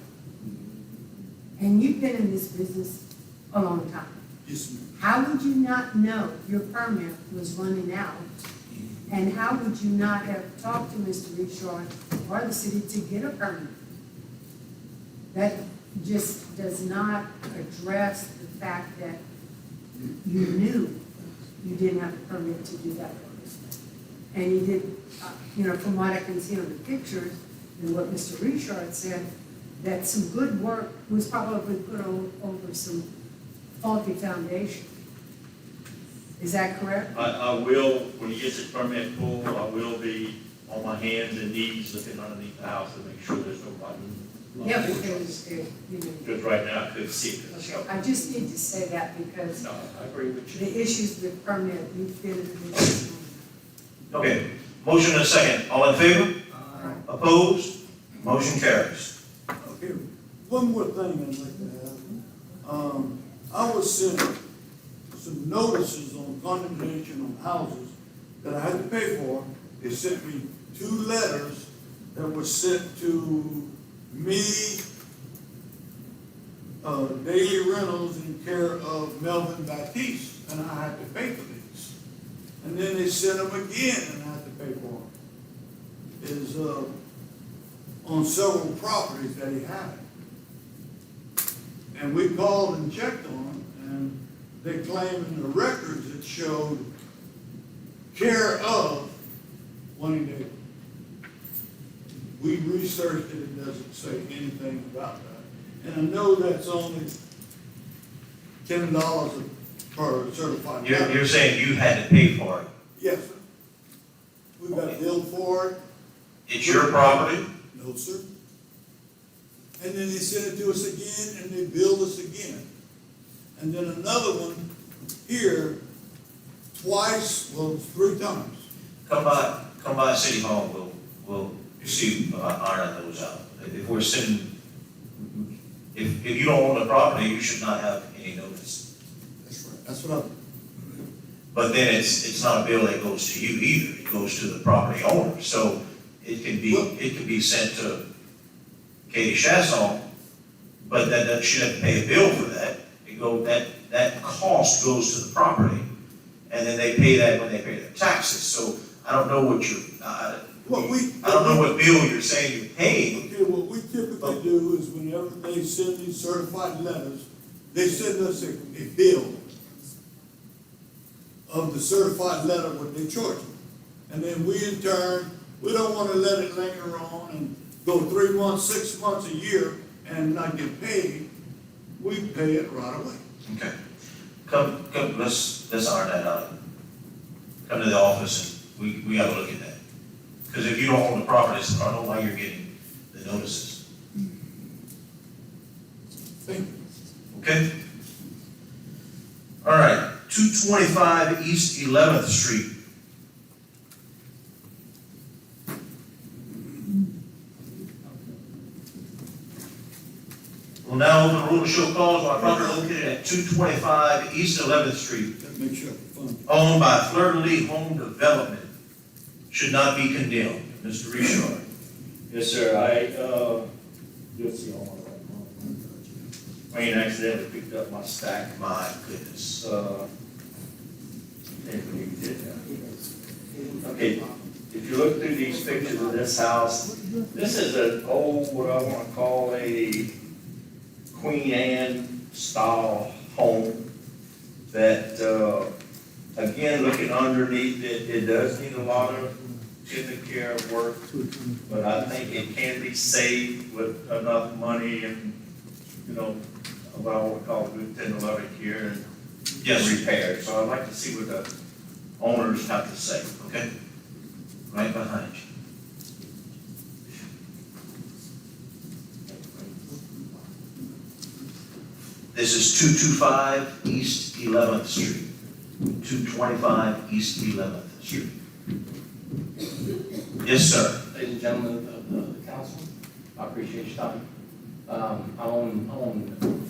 And you've been in this business a long time. Yes, ma'am. How would you not know your permit was running out? And how would you not have talked to Mr. Richard or the city to get a permit? That just does not address the fact that you knew you didn't have a permit to do that work. And you did, from what I can see on the pictures and what Mr. Richard said, that some good work was probably put over some faulty foundation. Is that correct? I will, when he gets his permit pulled, I will be on my hands and knees looking underneath the house to make sure there's no rotten Yeah, because, you know, Because right now I couldn't see it. okay, I just need to say that because No, I agree with you. the issues with permit, you've been in this. Okay, motion and a second. All in favor? Opposed? Motion carries. Okay, one more thing I'd like to have. I was sent some notices on condemnation on houses that I had to pay for. They sent me 2 letters that were sent to me, Daily Rentals in care of Melvin Baptiste, and I had to pay for these. And then they sent them again, and I had to pay for them. Is, on several properties that he had. And we called and checked on them, and they claim in the records it showed care of Winnie Davis. We researched it, it doesn't say anything about that. And I know that's only $10 per certified letter. You're saying you had to pay for it. Yes, sir. We got billed for it. It's your property? No, sir. And then they sent it to us again, and they billed us again. And then another one here, twice, well, 3 times. Come by City Hall, we'll see about ironing those out. If we're sending, if you don't own the property, you should not have any notice. That's right. That's what I. But then it's not a bill that goes to you either, it goes to the property owner. So it can be sent to Katie Chasson, but that she doesn't pay a bill for that. That cost goes to the property, and then they pay that when they pay their taxes. So I don't know what I don't know what bill you're saying you're paying. Okay, what we typically do is whenever they send these certified letters, they send us a bill of the certified letter what they charge them. And then we in turn, we don't want to let it linger on and go 3 months, 6 months, a year and not get paid. We pay it right away. Okay. Come, let's iron that out. Come to the office and we gotta look at that. Because if you don't own the property, I don't know why you're getting the notices. Thank you. Okay? All right, 225 East 11th Street. We'll now open the rule of show cause on property located at 225 East 11th Street, Gotta make sure it's fun. owned by Fleur-de-Lis Home Development. Should not be condemned. Mr. Richard. Yes, sir, you'll see all of that. Wayne accidentally picked up my stack. My goodness. Can't believe he did that. Okay, if you look through these pictures of this house, this is an old, what I wanna call a Queen Anne style home that, again, looking underneath it, it does need a lot of tender care work, but I think it can be saved with enough money and, what I would call good tender loving care and Yes. repair. So I'd like to see what the owners have to say. Okay? Right behind you. This is 225 East 11th Street. 225 East 11th Street. Yes, sir. Ladies and gentlemen of the council, I appreciate your time. I own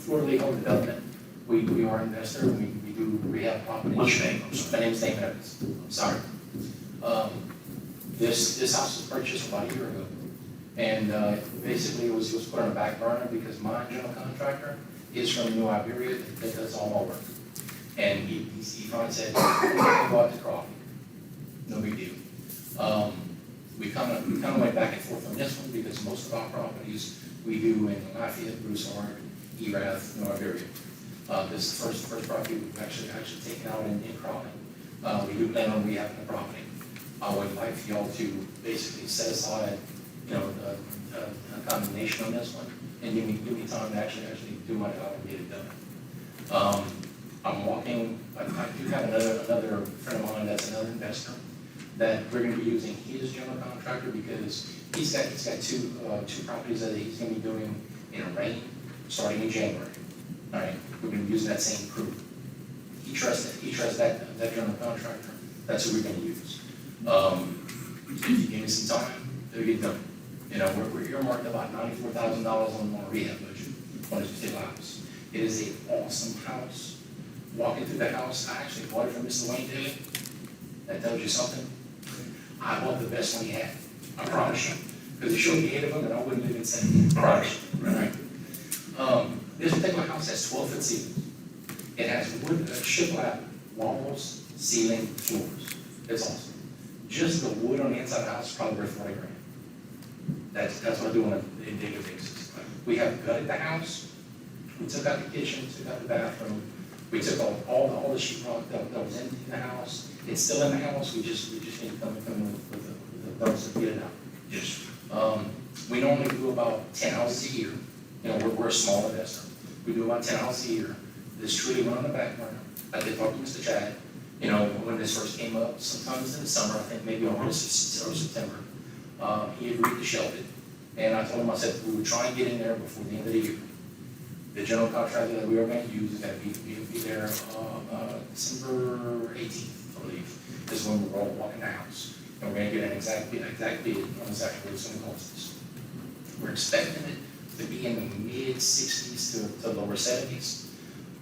Fleur-de-Lis Home Development. We are an investor, and we do rehab properties. What's your name? I'm sorry. My name's David Evans. I'm sorry. This house was purchased about a year ago. And basically it was put on a back burner because my general contractor is from New Iberia that does all our work. And he finally said, we can go out to Crowley. No big deal. We kind of went back and forth on this one because most of our properties we do in Lafayette, Broussard, Erath, New Iberia. This is the first property we've actually taken out in Crowley. We do plan on rehabbing the property. I would like for y'all to basically set aside, a condemnation on this one and give me time to actually do my job and get it done. I do have another friend of mine that's another investor that we're gonna be using his general contractor because he's got two properties that he's gonna be doing rain, starting in January. All right, we've been using that same crew. He trusts that general contractor, that's who we're gonna use. If you give me some time, it'll get done. You know, we're earmarked about $94,000 on a rehab budget on this particular house. It is an awesome house. Walking through the house, I actually bought it from Mr. Wayne Daly. That tells you something. I bought the best one he had, I promise you. Because he showed me 8 of them and I wouldn't live in 7. I promise you, right? This particular house has 12-foot ceilings. It has wood, shiplap walls, ceiling, floors. It's awesome. Just the wood on the inside of the house is probably worth $40,000. That's what I do on a daily basis. We have gutted the house. We took out the kitchen, took out the bathroom. We took all the sheetrock that was in the house. It's still in the house. We just need to come in with the dumpster to get it out. Yes. We normally do about 10 houses a year. You know, we're a small investor. We do about 10 houses a year. This truly went on the back burner. I did talk to Mr. Chad. You know, when this first came up, sometimes in the summer, I think maybe August or September, he agreed to shelve it. And I told him, I said, we would try and get in there before the end of the year. The general contractor that we are going to use is going to be there December 18th, I believe, is when we're all walking the house. And we're going to get an exact bid on exactly what it's going to cost us. We're expecting it to be in the mid-60s to lower 70s.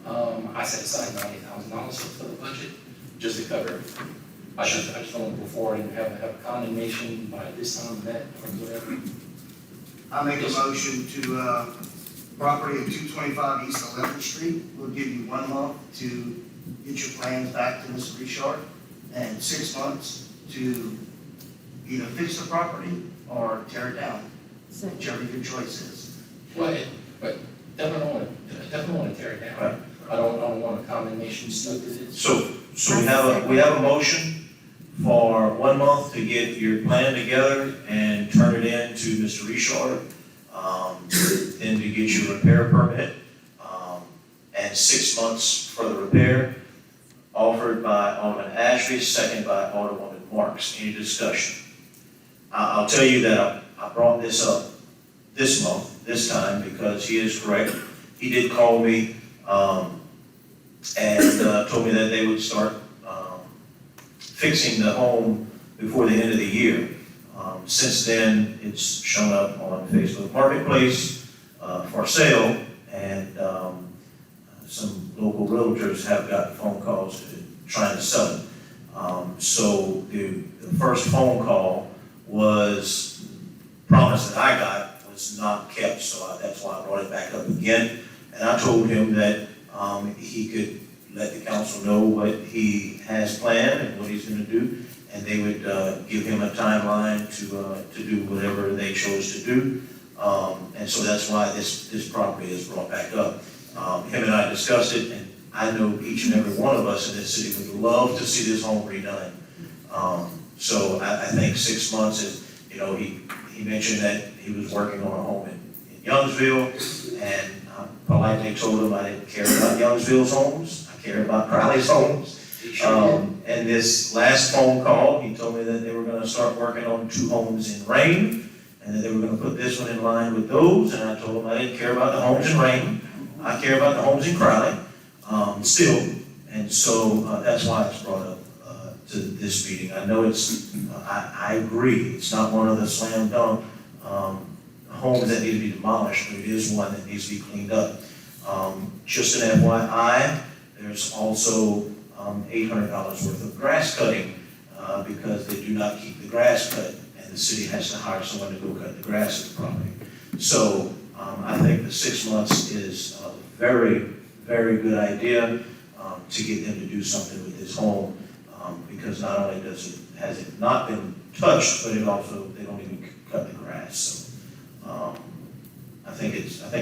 I set aside $90,000 for the budget just to cover everything. I just don't want to go forward and have a condemnation by this time, that, or whatever. I make a motion to, property at 225 East 11th Street. We'll give you 1 month to get your plans back to Mr. Richard and 6 months to either fix the property or tear it down, whichever your choice is. Well, but definitely want to tear it down. Right. I don't want a condemnation stuck to it. So we have a motion for 1 month to get your plan together and turn it in to Mr. Richard, then to get your repair permit, and 6 months for the repair, offered by Alderman Ashby, second by Alderwoman Marks. Any discussion? I'll tell you that I brought this up this month, this time, because he is correct. He did call me, and told me that they would start fixing the home before the end of the year. Since then, it's shown up on Facebook Marketplace for sale, and some local realtors have gotten phone calls trying to sell it. So the first phone call was, promise that I got was not kept, so that's why I brought it back up again. And I told him that he could let the council know what he has planned and what he's gonna do, and they would give him a timeline to do whatever they chose to do. And so that's why this property is brought back up. Him and I discussed it, and I know each and every one of us in this city would love to see this home redone. So I think 6 months is, you know, he mentioned that he was working on a home in Youngsville, and I politely told him I didn't care about Youngsville's homes, I cared about Crowley's homes. And this last phone call, he told me that they were gonna start working on 2 homes in Rain, and that they were gonna put this one in line with those, and I told him I didn't care about the homes in Rain, I care about the homes in Crowley, still, and so that's why it's brought up to this meeting. I know it's, I agree, it's not one of the slam dunk homes that need to be demolished, but it is one that needs to be cleaned up. Just an FYI, there's also $800 worth of grass cutting because they do not keep the grass cut, and the city has to hire someone to go cut the grass at the property. So I think the 6 months is a very, very good idea to get them to do something with this home, because not only has it not been touched, but it also, they don't even cut the grass. So I think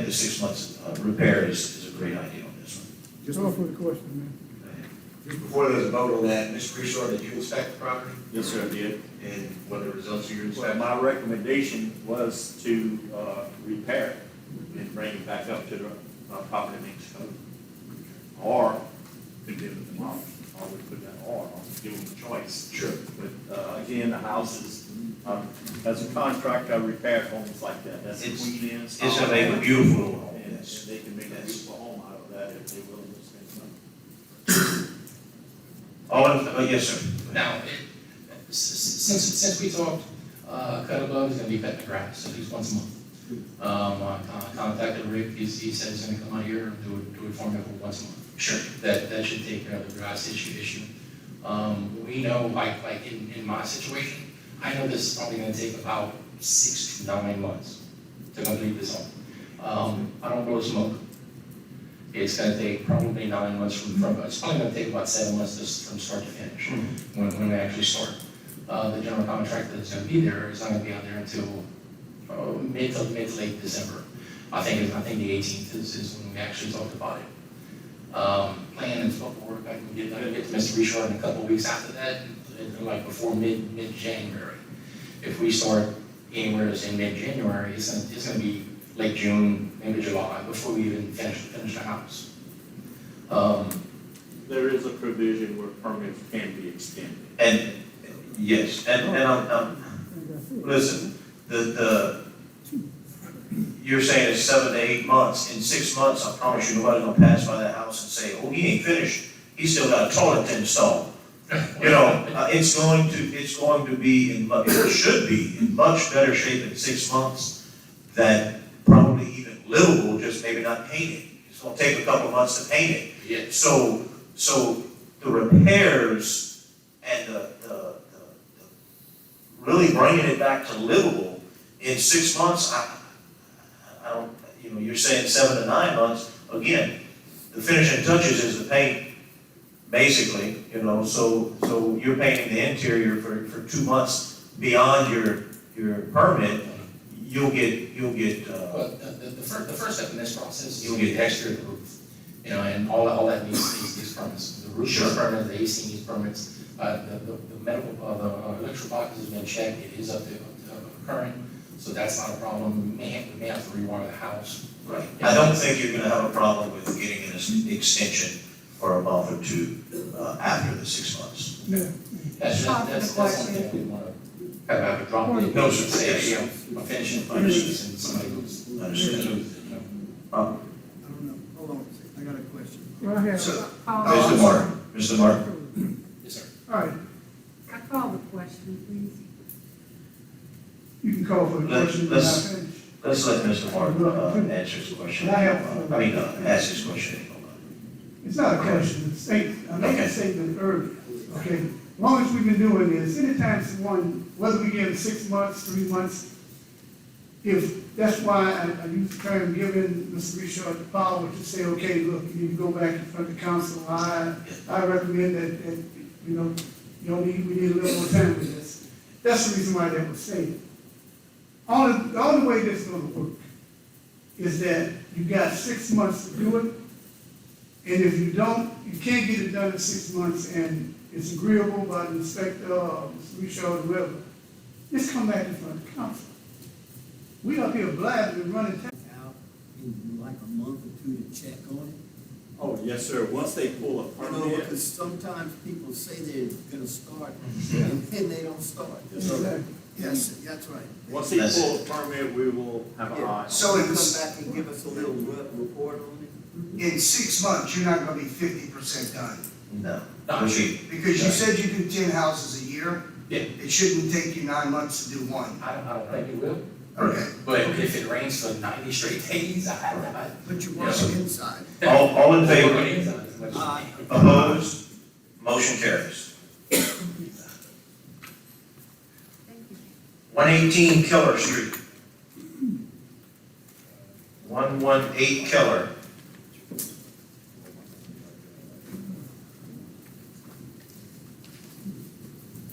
the 6 months repair is a great idea on this one. Just off with the question, man. Just before there's a vote on that, Mr. Richard, did you inspect the property? Yes, sir, I did. And what are the results of your Well, inspection? my recommendation was to repair it and bring it back up to the property maintenance code. Or condemn it demolished. I would put that or, I'll give them a choice. Sure. But again, the houses, as a contractor, I repair homes like that. That's the queen is. It's gonna make a beautiful home. Yes, sir. Now, since we talked, cut above is gonna be cutting the grass at least once a month. I contacted Rick, he said he's gonna come out here and do it for me once a month. Sure. That should take care of the grass issue. We know, like in my situation, I know this is probably gonna take about 6 to 9 months to complete this home. I don't blow smoke. It's gonna take probably 9 months it's probably gonna take about 7 months just from start to finish, when we actually start. The general contractor that's gonna be there is not gonna be out there until mid to late December. I think the 18th is when we actually talked about it. Plan and scope of work, I'm gonna get to Mr. Richard in a couple of weeks after that, like before mid-January. If we start anywhere in mid-January, it's gonna be late June, maybe July, before we even finish the house. There is a provision where permits can be extended. And, yes, and listen, you're saying it's 7 to 8 months. In 6 months, I promise you, nobody's gonna pass by that house and say, oh, he ain't finished. He's still got a toilet to install. You know, it's going to be it should be in much better shape in 6 months than probably even livable, just maybe not painted. It's gonna take a couple of months to paint it. Yeah. So the repairs and the really bringing it back to livable in 6 months, I don't, you're saying 7 to 9 months. Again, the finishing touches is the paint, basically, so you're painting the interior for 2 months beyond your permit. You'll get. Well, the first step in this process is You'll to get get exterior roof, and all that needs these permits. The roof Sure. needs permits, the AC needs permits, the medical, the electrical box has been checked, it is up to current, so that's not a problem. We may have to rewire the house. Right. I don't think you're gonna have a problem with getting an extension for a month or two after the 6 months. Yeah. That's one thing we want to have a drop in. No, sir. Say, I'm finishing and somebody goes. Understood. I don't know, hold on a second, I got a question. Go ahead. Mr. Martin, Mr. Martin. Yes, sir. All right, I call the question, please. you can call for the question and Let's- I'll finish. Let's let Mr. Martin answer his question. Ask his question. It's not a question, it's a statement. I made a statement earlier, okay? As long as we've been doing this, anytime someone, whether we give them 6 months, 3 months, that's why I use the term giving Mr. Richard the power to say, okay, look, you need to go back in front of the council. I recommend that, we need a little more time with this. That's the reason why that was stated. The only way this is gonna work is that you got 6 months to do it. And if you don't, you can't get it done in 6 months and it's agreeable by the inspector or Mr. Richard or whoever, just come back in front of the council. We up here blabbing and running. Out in like a month or two to check on it. Oh, yes, sir. Once they pull a permit. Because sometimes people say they're gonna start and then they don't start. Yes, that's right. Once they pull a permit, we will have an eye. So So it come was, back and give us a little report on it. in 6 months, you're not gonna be 50% done. No. Because you said you do 10 houses a year. Yeah. It shouldn't take you 9 months to do one. I don't think it will. Okay. But if it rains for 90 straight days, But you work inside. All in favor? favor? Opposed? Motion carries. 118 Keller Street. 118 Keller.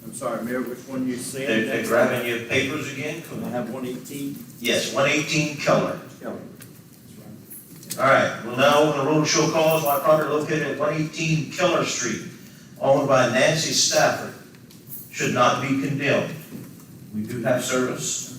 I'm sorry, Mayor, which one you said? They're grabbing your papers again? Can I have 118? Yes, 118 Keller. Kelly. All right, we'll now open the road show calls by property located at 118 Keller Street, owned by Nancy Stafford. Should not be condemned. We do have service.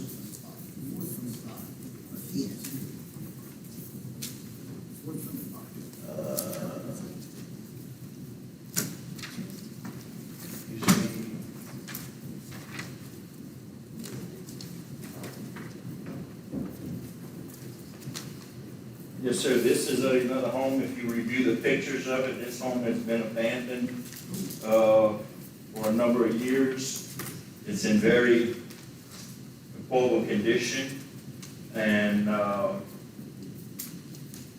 Yes, sir, this is another home, if you review the pictures of it, this home has been abandoned, for a number of years. It's in very poor condition, and,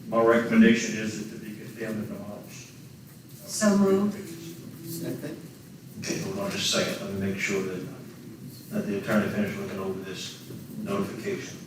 my recommendation is it to be condemned and demolished. So moved. Second. Okay, hold on just a second, let me make sure that the attorney finished looking over this notification.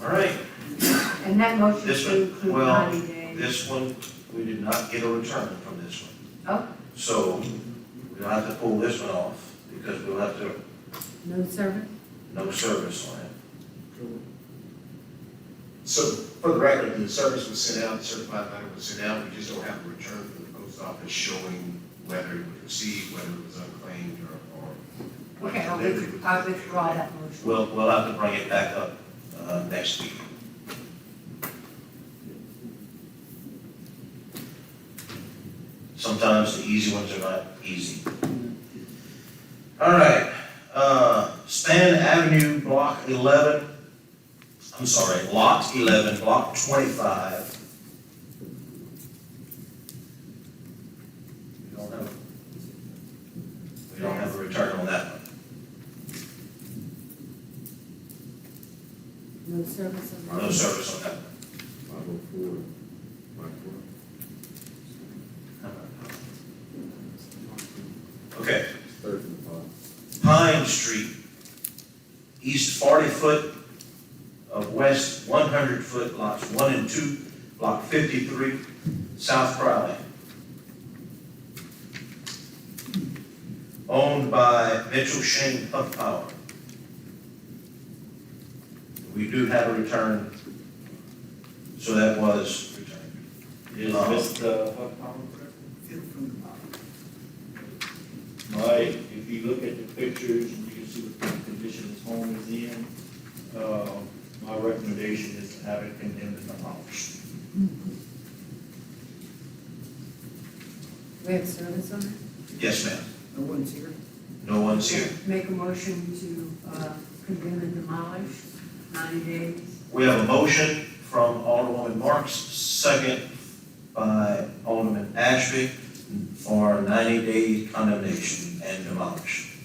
All right, And that motion This to one, include well, 90 days. this one, we did not get a return from this one. Oh, So we'll have to pull this one off because we'll have to, no service? no service on it. So for the record, the service was sent out, the certified letter was sent out, we just don't have a return from the post office showing whether it was received, whether it was unclaimed, or what Okay, delivery was I'll made. withdraw that motion. We'll have to bring it back up, next week. Sometimes the easy ones are not easy. All right, Span Avenue, Block 11, I'm sorry, Lot 11, Block 25. We don't have a return on that one. No service on that? No service on that one. 504, Okay. third from the bottom. Pine Street, east 40 foot of west 100 foot, lots 1 and 2, block 53, South Crowley. Owned by Mitchell Shane Puff Power. We do have a return, so that was returned. Is this the Huck Power? Fifth from the bottom. Right, if you look at the pictures, and you can see what kind of condition this home is in, my recommendation is to have it condemned and demolished. We have service on it? Yes, ma'am. No one's here? No one's here. Make a motion to condemn and demolish, 90 days. We have a motion from Alderwoman Marks, second by Alderman Ashby for 90-day condemnation and demolish.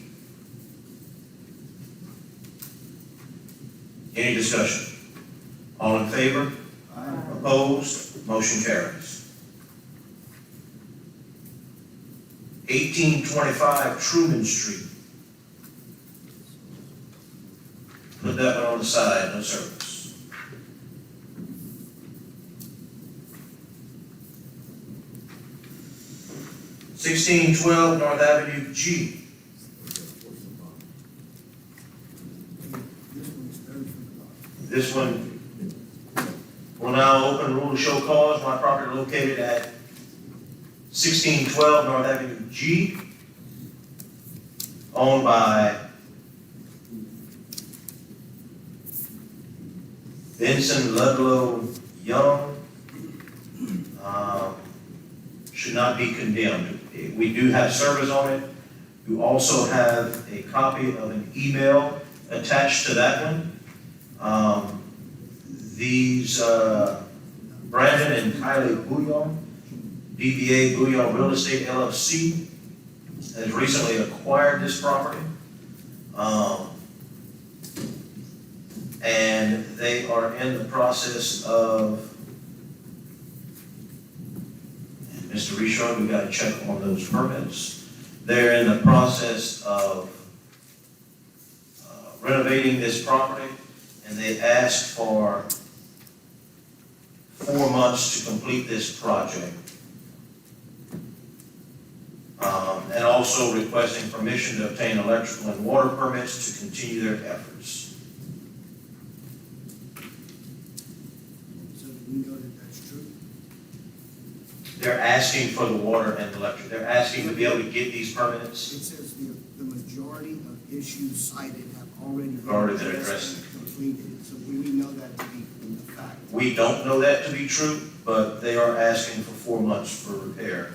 Any discussion? All in favor? Opposed? Motion carries. 1825 Truman Street. Put that one on the side, no service. (1612) North Avenue G. This one's third from the bottom. This one will now open rule to show cause. My property located at 1612 North Avenue G, owned by Vincent Ludlow Young. Should not be condemned. We do have service on it. You also have a copy of an email attached to that one. These Brandon and Kylie Bouillon, DBA Bouillon Real Estate LLC, has recently acquired this property. And they are in the process of, and Mr. Richard, we gotta check on those permits. They're in the process of renovating this property, and they asked for 4 months to complete this project. and also requesting permission to obtain electrical and water permits to continue their efforts. So do we know that that's true? They're asking for the water and electric, they're asking to be able to get these It permits. says the majority of issues cited have already been Already been addressed addressed. and completed. So we know that to be in the fact. We don't know that to be true, but they are asking for 4 months for repair.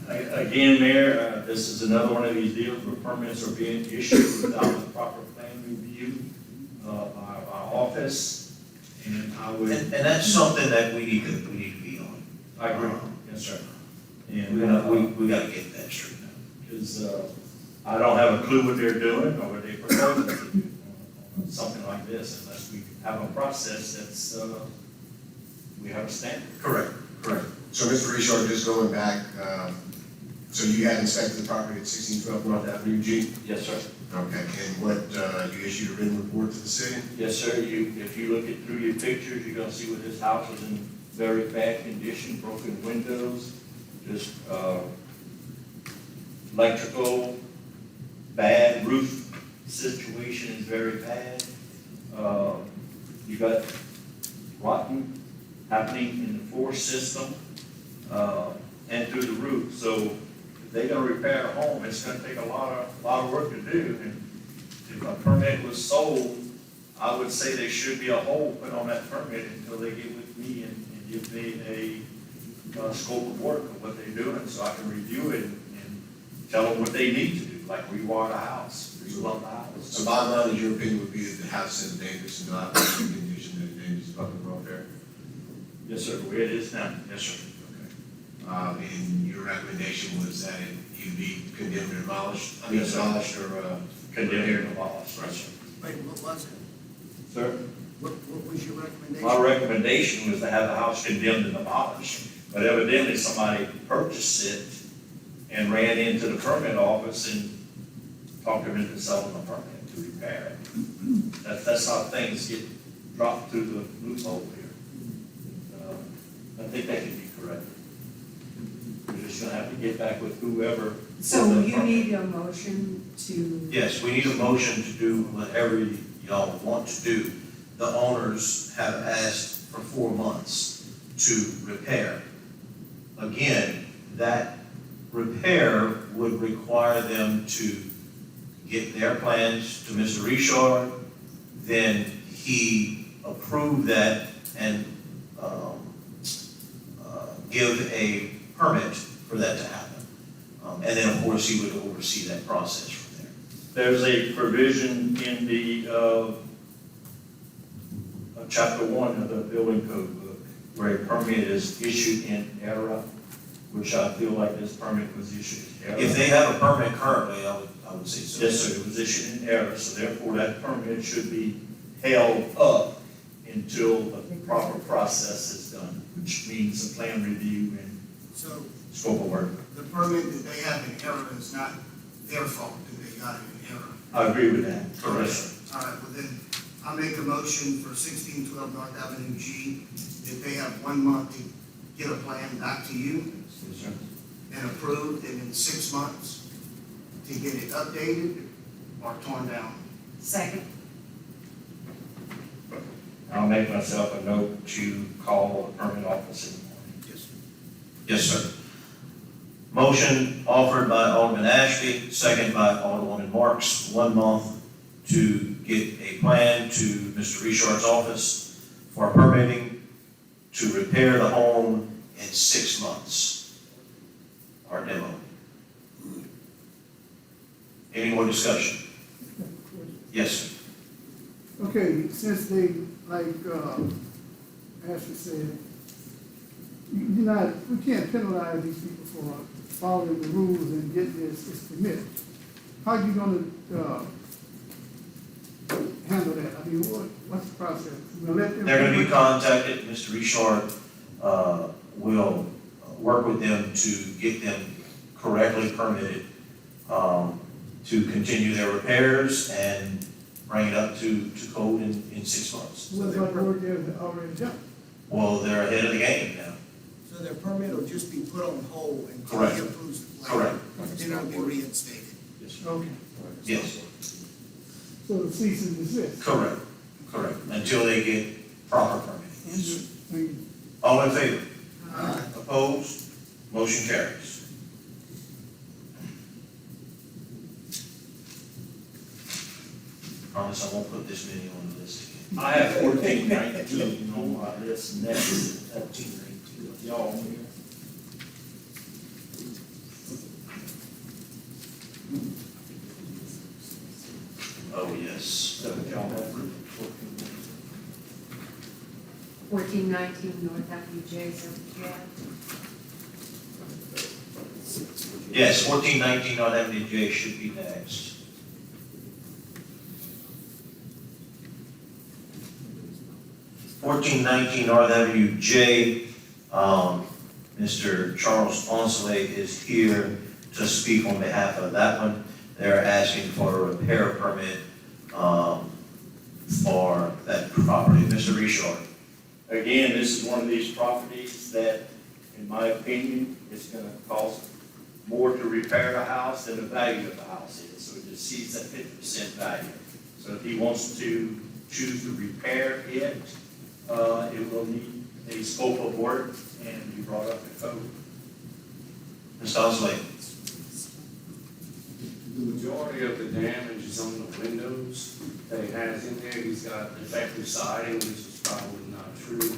Again, Mayor, this is another one of these deals where permits are being issued without the proper plan review by our office, and I would. And that's something that we need to be on. I agree, yes, sir. And, We gotta get that straight out. because, I don't have a clue what they're doing or what they propose to do on something like this unless we have a process that's, we have a standard. Correct. So Mr. Richard, just going back, so you had inspected the property at 1612 North Avenue G? Yes, sir. Okay, and what, you issued a written report to the city? Yes, sir. If you look through your pictures, you're gonna see what this house was in very bad condition, broken windows, just, electrical, bad roof situation is very bad. You got rotten happening in the floor system, and through the roof. So if they're gonna repair a home, it's gonna take a lot of work to do. And if a permit was sold, I would say there should be a hold put on that permit until they get with me and give me a scope of work of what they're doing, so I can review it and tell them what they need to do, like rewire the house, replumb the house. So bottom line, is your opinion would be that the house is in dangerous and not in condition that it endangers public welfare? Yes, sir, the way it is now. Yes, sir. And your recommendation was that it be condemned or demolished? I mean, Yes, sir. demolished or, Condemned or demolished, right, sir. Wait, what was it? Sir? What was your recommendation? My recommendation was to have the house condemned and demolished, but evidently somebody purchased it and ran into the permit office and talked them into selling the permit to repair it. That's how things get dropped through the loophole here. I think that can be corrected. We're just gonna have to get back with whoever. So did the you permit. need a motion to, Yes, we need a motion to do whatever y'all want to do. The owners have asked for 4 months to repair. Again, that repair would require them to get their plans to Mr. Richard, then he approved that and give a permit for that to happen. And then, of course, he would oversee that process from there. There's a provision in the, chapter 1 of the building code book where a permit is issued in error, which I feel like this permit was issued in error. If they have a permit currently, I would say so. Yes, sir, it was issued in error, so therefore that permit should be held up until the proper process is done, which means a plan review and So scope of work. the permit that they have in error is not their fault that they got it in error. I agree with that. Correct. All right, well then, I make a motion for 1612 North Avenue G, that they have 1 month to get a plan back to you Yes, sir. and approved, and in 6 months to get it updated or torn down. second, I'll make myself a note to call the permit office in the morning. Yes, sir. Yes, sir. Motion offered by Alderman Ashby, second by Alderwoman Marks, 1 month to get a plan to Mr. Richard's office for permitting to repair the home in 6 months. Our demo. Any more discussion? Yes, sir. Okay, since they, like, Ashley said, we can't penalize these people for following the rules and getting this permit. How you gonna, handle that? I mean, what's the process? You gonna let them- They're gonna be contacted, Mr. Richard, will work with them to get them correctly permitted, to continue their repairs and bring it up to code in 6 months. What about the work they've already done? Well, they're ahead of the game now. So their permit will just be put on hold until Correct. he approves the plan? Correct. Then it'll be reinstated? Okay, Yes, so the cease and desist. correct, correct, until they get proper permitting. Thank you. All in favor? Opposed? Motion carries. Promise I won't put this many on the list again. I have 1419 on my list next. 1419. Y'all on here? Oh, yes. Y'all have 1419. 1419 North Avenue J, is that what you have? Yes, 1419 North Avenue J should be next. North Avenue J, Mr. Charles Ponsley is here to speak on behalf of that one. They're asking for a repair permit, for that property. Mr. Richard. Again, this is one of these properties that, in my opinion, is gonna cost more to repair the house than the value of the house is. So it just sees that 50% value. So if he wants to choose to repair it, it will need a scope of work and be brought up to code. Ms. Ponsley. The majority of the damage is on the windows that he has in there. He's got defective siding, which is probably not true.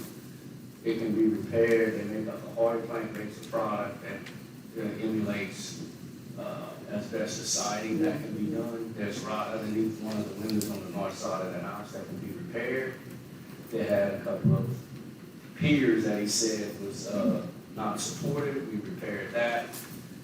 It can be repaired. They make up a hard plank-based product that emulates asbestos siding. That can be done. There's rot underneath one of the windows on the north side of the house that can be repaired. They had a couple of piers that he said was not supported. We repaired that.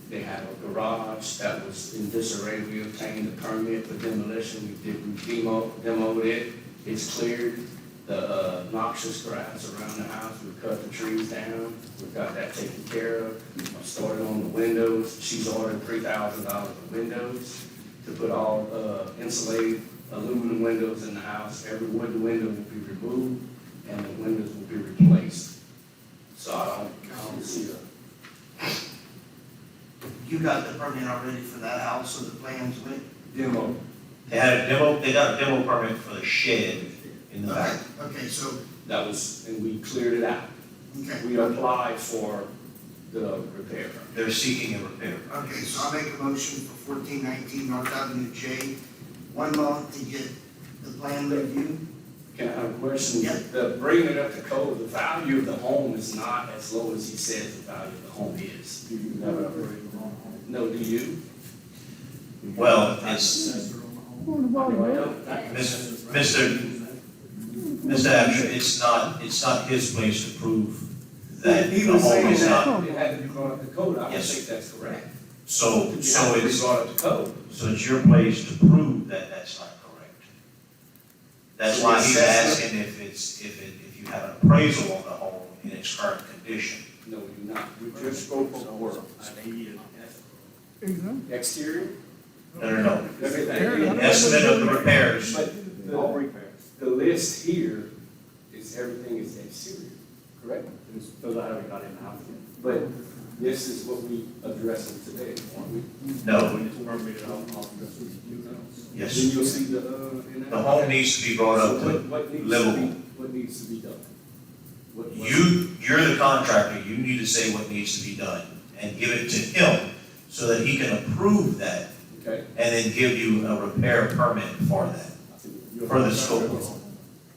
They had a garage that was in disarray. We obtained a permit for demolition. We demoed it. It's cleared. The noxious grass around the house, we cut the trees down. We've got that taken care of. I started on the windows. She's ordered $3,000 of windows to put all insulated aluminum windows in the house. Every wooden window will be removed and the windows will be replaced. So I don't see a You got the permit already for that house, so the plans went? demo. They got a demo permit for the shed in the back. Okay, so, That was, and we cleared it out. okay. We applied for the repair. They're seeking a repair. Okay, so I make a motion for 1419 North Avenue J, 1 month to get the plan review. Can I have a question? Yeah. The bringing it up to code, the value of the home is not as low as he says the value of the home is. Do you have a appraisal on home? No, do you? Well, it's, Mr. Absher, it's not his place to prove that He the was home saying is that not. it had to be brought up to code. I don't Yes. think that's correct. So It had to be it's, brought up to code. so it's your place to prove that that's not correct. That's So why the he's assessment- asking if you have an appraisal on the home in its current condition. No, we do not. We just spoke of work. I need an Exterior? No. Everything. Estimate of the repairs. But all repairs. the list here is everything is exterior, correct? Because I haven't got in the house yet. But this is what we addressing today, aren't we? No, When it's permitted, I'll address it. yes. Then you'll see the, in that. The home needs to be brought up So to what needs to livable. be, what needs to be done? What- You're the contractor, you need to say what needs to be done and give it to him so that he can approve that Okay. and then give you a repair permit for that, for the scope of it.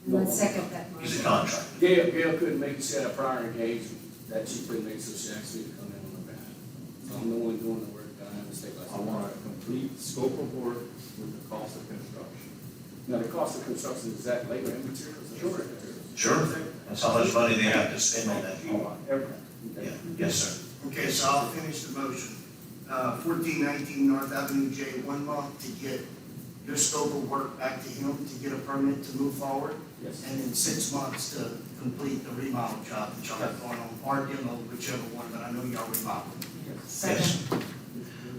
Let's second that He's motion. a contractor. Gail couldn't make, she had a prior engagement that she couldn't make, so she asked me to come in on her behalf. So I'm the one doing the work, I have a mistake like I want a complete scope of work with the cost of construction. Now, the cost of construction, is that labor and materials? Sure. Sure, that's how much money they have to spend on that home. Everything. Yeah, yes, sir. Okay, so I'll finish the motion. 1419 North Avenue J, 1 month to get your scope of work back to him to get a permit to move forward. Yes. And then 6 months to complete the remodel job that y'all have going on, or demo, whichever one, but I know y'all remodeled. Yes.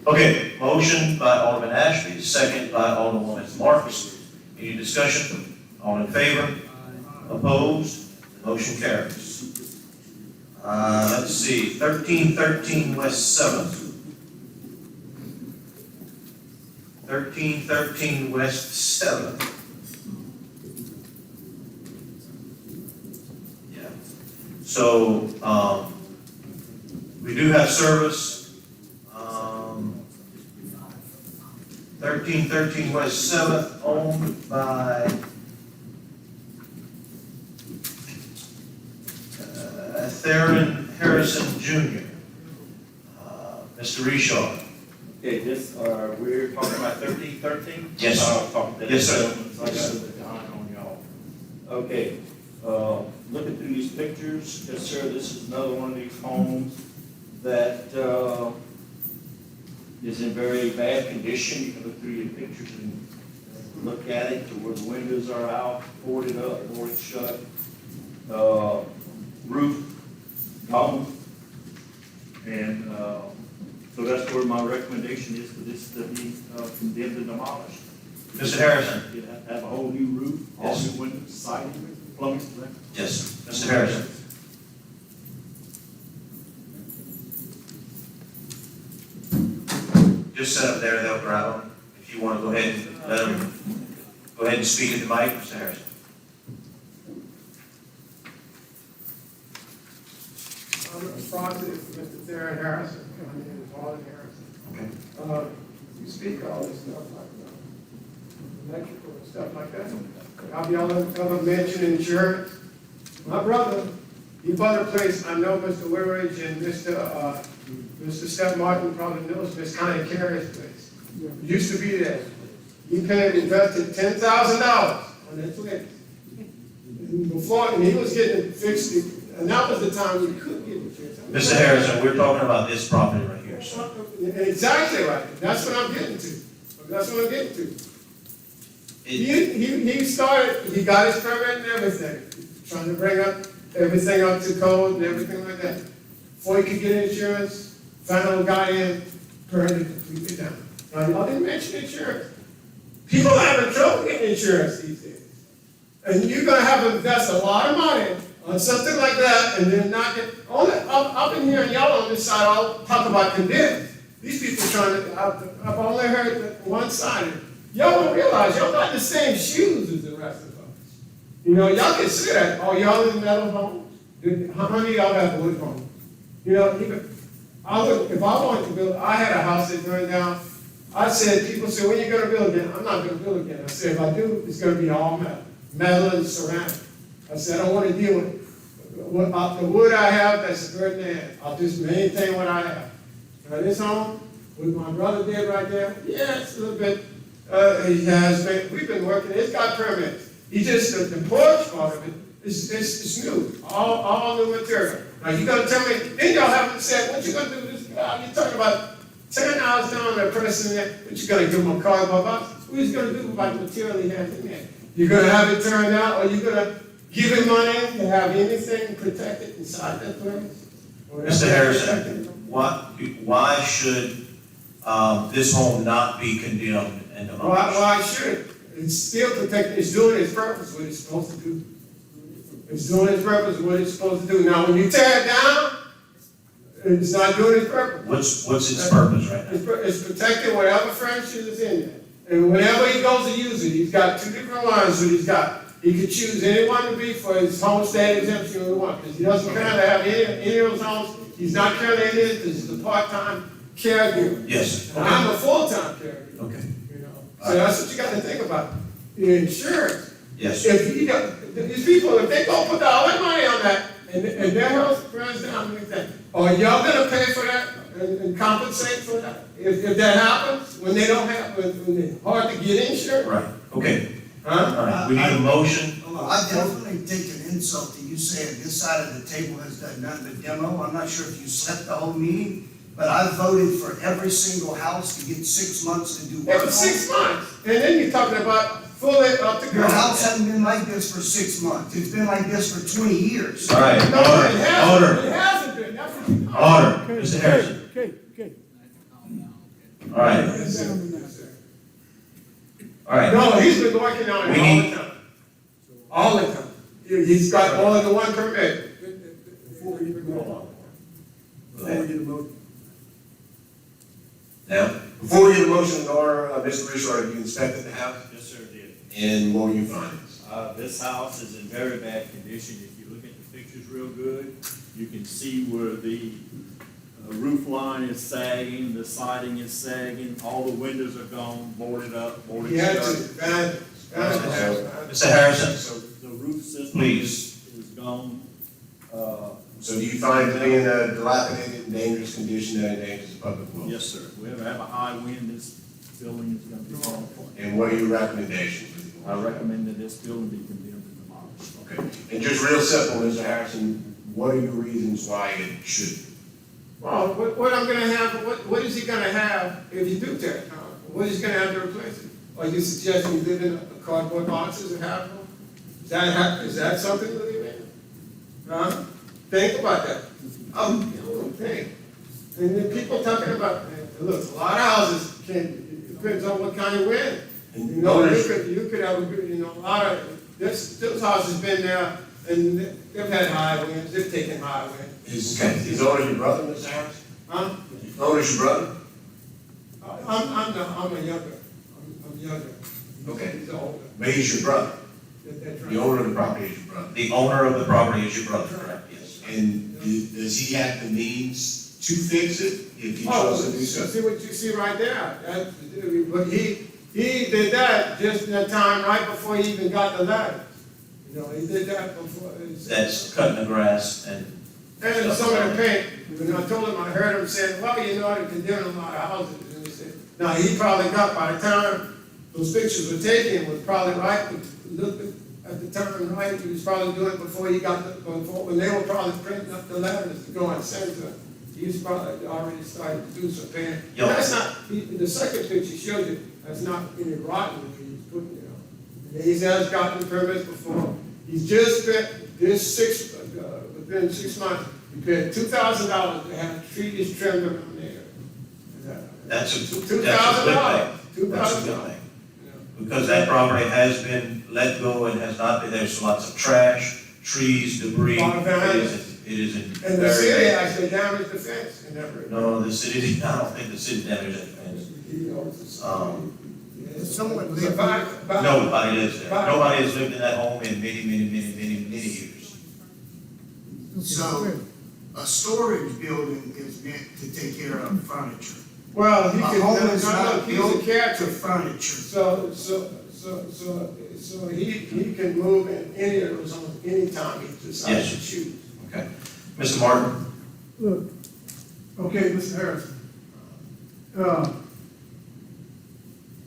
Okay, motion by Alderman Ashby, second by Alderwoman Marks. Any discussion? All in favor? Opposed? Motion carries. Let's see, 1313 West 7th. 1313 West 7th. Yeah. So, we do have service. 1313 West 7th, owned by Theron Harrison Jr. Mr. Richard. Okay, this, we're talking about 1313? Yes, sir. Yes, sir. I got the time on y'all. Okay, looking through these pictures, yes, sir, this is another one of these homes that, is in very bad condition. You can look through your pictures and look at it to where the windows are out, boarded up, boarded shut, roof gone. And, so that's where my recommendation is for this to be condemned and demolished. Mr. Harrison. You have a whole new roof, all Yes. new windows, siding, plumbing, electric. Yes, sir. Mr. Harrison. Just set up there, they'll grab them. If you want to go ahead and let them, go ahead and speak at the mic, Mr. Harrison. I'm responsive to Mr. Theron Harrison. My name is Harlan Harrison. Okay. You speak all this stuff like electrical and stuff like that. Have y'all ever mentioned insurance? My brother, he bought a place, I know Mr. Woodridge and Mr. Steph Martin probably knows Miss Connie Carey's place. Used to be there. He invested $10,000 on that place. And he was getting it fixed, and that was the time you could get insurance. Mr. Harrison, we're talking about this property right here, sir. Exactly right. That's what I'm getting to. That's what I'm getting to. He started, he got his permit and everything, trying to bring up everything up to code and everything like that. Before he could get insurance, final got in, burned it completely down. Now, y'all didn't mention insurance. People are having trouble getting insurance these days. And you're gonna have to invest a lot of money on something like that and then not get, I've been hearing y'all on this side all talk about condemned. These people trying to, I've only heard that one side. Y'all don't realize y'all got the same shoes as the rest of us. You know, y'all can see that. Oh, y'all in metal homes? How many of y'all have wood homes? You know, even, if I wanted to build, I had a house that burned down. I said, people say, when are you gonna build again? I'm not gonna build again. I said, if I do, it's gonna be all metal and ceramic. I said, I don't wanna deal with the wood I have, that's a burden there. I'll just maintain what I have. Now this home, what my brother did right there, yeah, it's a little bit, we've been working, it's got permits. He just, the porch part of it, it's new, all new material. Now you gonna tell me, then y'all haven't said, what you gonna do with this guy? You're talking about tearing the house down, that person there, what you gonna give him a cardboard box? What he's gonna do about the material he has in there? You're gonna have it turned out, or you gonna give him money to have anything protected inside that place? Mr. Harrison, why should this home not be condemned and demolished? Why should it? It's still protected, it's doing its purpose, what it's supposed to do. It's doing its purpose, what it's supposed to do. Now, when you tear it down, it's not doing its purpose. What's its purpose right now? It's protecting whatever furniture is in there. And whenever he goes to use it, he's got two different lines that he's got. He could choose anyone to be for his homestead exemption or one, because he doesn't currently have any of those homes. He's not currently in it, because he's a part-time caregiver. Yes. And I'm a full-time caregiver. Okay. You know, so that's what you got to think about. The insurance. Yes. If you got, these people, if they go put all their money on that, and their house burns down, what do you think? Are y'all gonna pay for that and compensate for that? If that happens, when they don't have, when it's hard to get insurance? Right, okay. Huh? All right, we need a motion. I definitely take an insult to you saying this side of the table has done nothing but demo. I'm not sure if you slept the whole meeting, but I voted for every single house to get 6 months to do work. It was 6 months, and then you're talking about fully up to Your ground. house hasn't been like this for 6 months. It's been like this for 20 years. All right, No, it hasn't. order, It hasn't been. That's what you. order, Mr. Harrison. Okay. All right, all right. No, he's been working on it all the time. All the time. He's got more than one permit. Before we even Hold go, on. before we get a motion. Now, Before we get a motion in order, Mr. Richard, you inspected the house, Yes, sir, did. and what were your findings? This house is in very bad condition. If you look at the pictures real good, you can see where the roof line is sagging, the siding is sagging, all the windows are gone, boarded up, boarded He had to, shut. Mr. Harrison, So the roof system Please. is gone. So do you find it to be in a dilapidated and dangerous condition that endangers the public welfare? Yes, sir. If we ever have a high wind, this building is gonna be falling apart. And what are your recommendations? I recommend that this building be condemned and demolished. Okay, and just real simple, Mr. Harrison, what are your reasons why it should? well, what I'm gonna have, what is he gonna have if you do tear it down? What is he gonna have to replace it? Are you suggesting you live in a cardboard boxes and have them? Is that something to live in? Huh? Think about that. Think. And then people talking about, look, a lot of houses it depends on what kind of wind. You know, you could have a good, a lot of, this house has been there, and they've had high winds, they've taken high winds. Is owner your brother, Mr. Harrison? Huh? Owner's your brother? I'm a younger, I'm younger. Okay. He's older. But he's your brother. That's right. The owner of the property is your brother. the owner of the property is your brother, correct? Yes. And does he have the means to fix it if he Oh, chose to do so? see what you see right there, but he did that just in the time right before he even got the letter. You know, he did that before. That's cutting the grass and. And some of the paint, when I told him, I heard him say, well, you know, they condemned a lot of houses, and he said, now, he probably got, by the time those pictures were taken, was probably right, but look at the time, right, he was probably doing it before he got when they were probably printing up the letters to go and send to him. He's probably already started to do some painting. Yo. That's not, the second picture shows you, that's not any rotten that he's putting, And he has gotten permits before. He's just spent within 6 months, he paid $2,000 to have trees trimmed around there. That's a good $2,000. thing. That's a good thing. Because that property has been let go and has not been, there's lots of trash, trees, debris. It is in And the very city bad. actually damaged the fence and everything. No, the city, I don't think the city damaged that fence. Someone It's live about- Nobody lives there. Nobody has lived in that home in many years. So, a storage building is meant to take care of furniture. Well, he A could, home is not he's a built to caretaker. furniture. So he can move in any of those homes anytime he decides to Yes. choose. Okay. Mr. Martin? Look, okay, Mr. Harrison.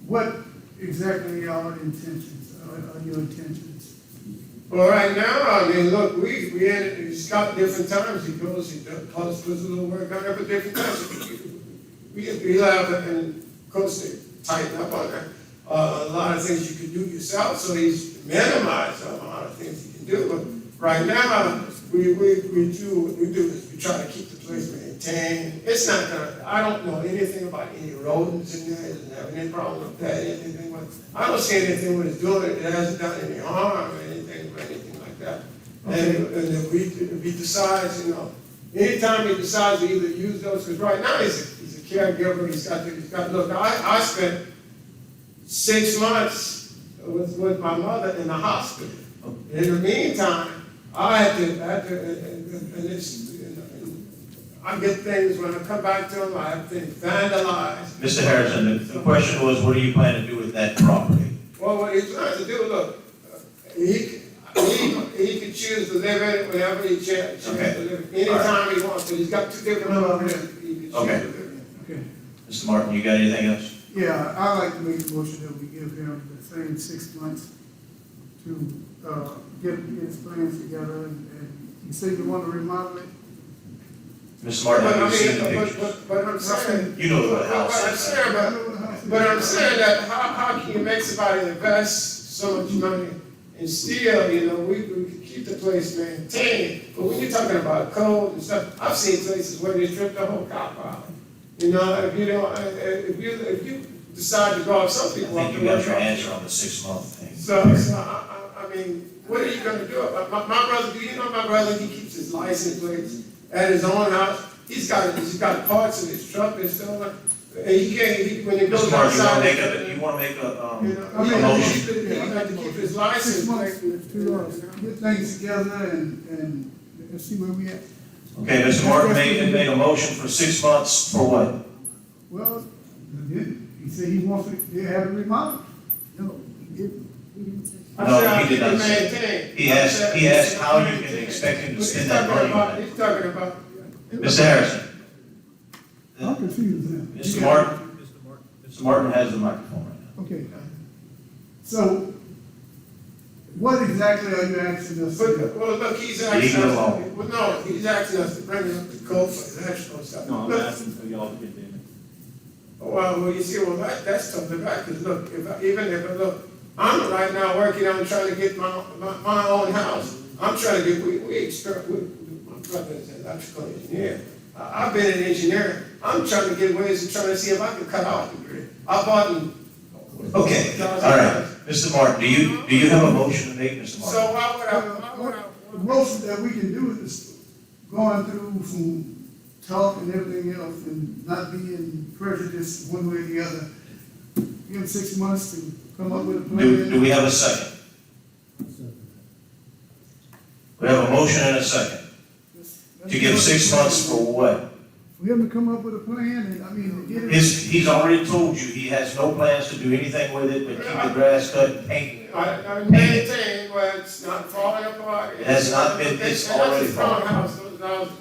What exactly are your intentions? Well, right now, I mean, look, he's got different times, he goes, he does, puts a little work on every different times. We have, and of course, they tighten up on that. A lot of things you can do yourself, so he's minimized a lot of things you can do. But right now, we do what we do is we try to keep the place maintained. It's not gonna, I don't know anything about any rodents in there, doesn't have any problem with that, anything with, I don't see anything with it doing it, it hasn't done any harm or anything like that. Okay. And if he decides, anytime he decides to either use those, because right now he's a caregiver, he's got, look, I spent 6 months with my mother in the hospital. In the meantime, I had to, and I get things, when I come back to him, I have things vandalized. Mr. Harrison, the question was, what do you plan to do with that property? Well, what he's trying to do, look, he can choose to live in it whenever he chooses to live in it, anytime he wants to. He's got 2 different rooms he can choose to live in. Okay. Mr. Martin, you got anything else? Yeah, I'd like to make a motion that we give him the same 6 months to get his plans together, and you say you want to remodel it? Mr. Martin, But have you seen the I mean, pictures? but I'm saying. You know what the house But I'm is. saying, but I'm saying that how can you make somebody invest so much money and still, we can keep the place maintained, but when you're talking about code and stuff, I've seen places where they strip the whole cop out. If you decide to go off, some I people. think you got your answer on the 6-month thing. So I mean, what are you gonna do? My brother, do you know my brother, he keeps his license plates at his own house. He's got parts in his truck and stuff, and he can't, when he goes Mr. Martin, outside. you wanna make a You know, a motion? he got to keep his 6 license months plate. to, get things together and see where we at. Okay, Mr. Martin made a motion for 6 months for what? Well, he said he wants to have it remodeled. No, he didn't. He didn't say. I said, No, I he did keep it not say. maintained. He asked how you can expect him to spend that money on that. He's talking about. Mr. Harrison, I'm confused now. Mr. Martin has the microphone right now. Okay. So, what exactly are you asking us to do? Well, look, he's Leave asking it us, alone. well, no, he's asking us to bring up the code for national stuff. No, I'm Look, asking for y'all to condemn it. well, you see, well, that's something back, because look, look, I'm right now working on trying to get my own house. I'm trying to get, my brother is an electrical engineer. I've been an engineer. I'm trying to get ways of trying to see if I can cut off the grid. I bought them. Okay, all right. Mr. Martin, do you have a motion to make, Mr. Martin? So why would I? The most that we can do is going through from talk and everything else and not being prejudiced one way or the other. Give them 6 months to come up with a plan. Do we have a second? We have a motion and a second. To give 6 months for what? For him to come up with a plan and, I mean, to get it. He's already told you, he has no plans to do anything with it, but keep the grass cut and paint. I maintain where it's not falling apart. It has not been, it's already falling apart. Those houses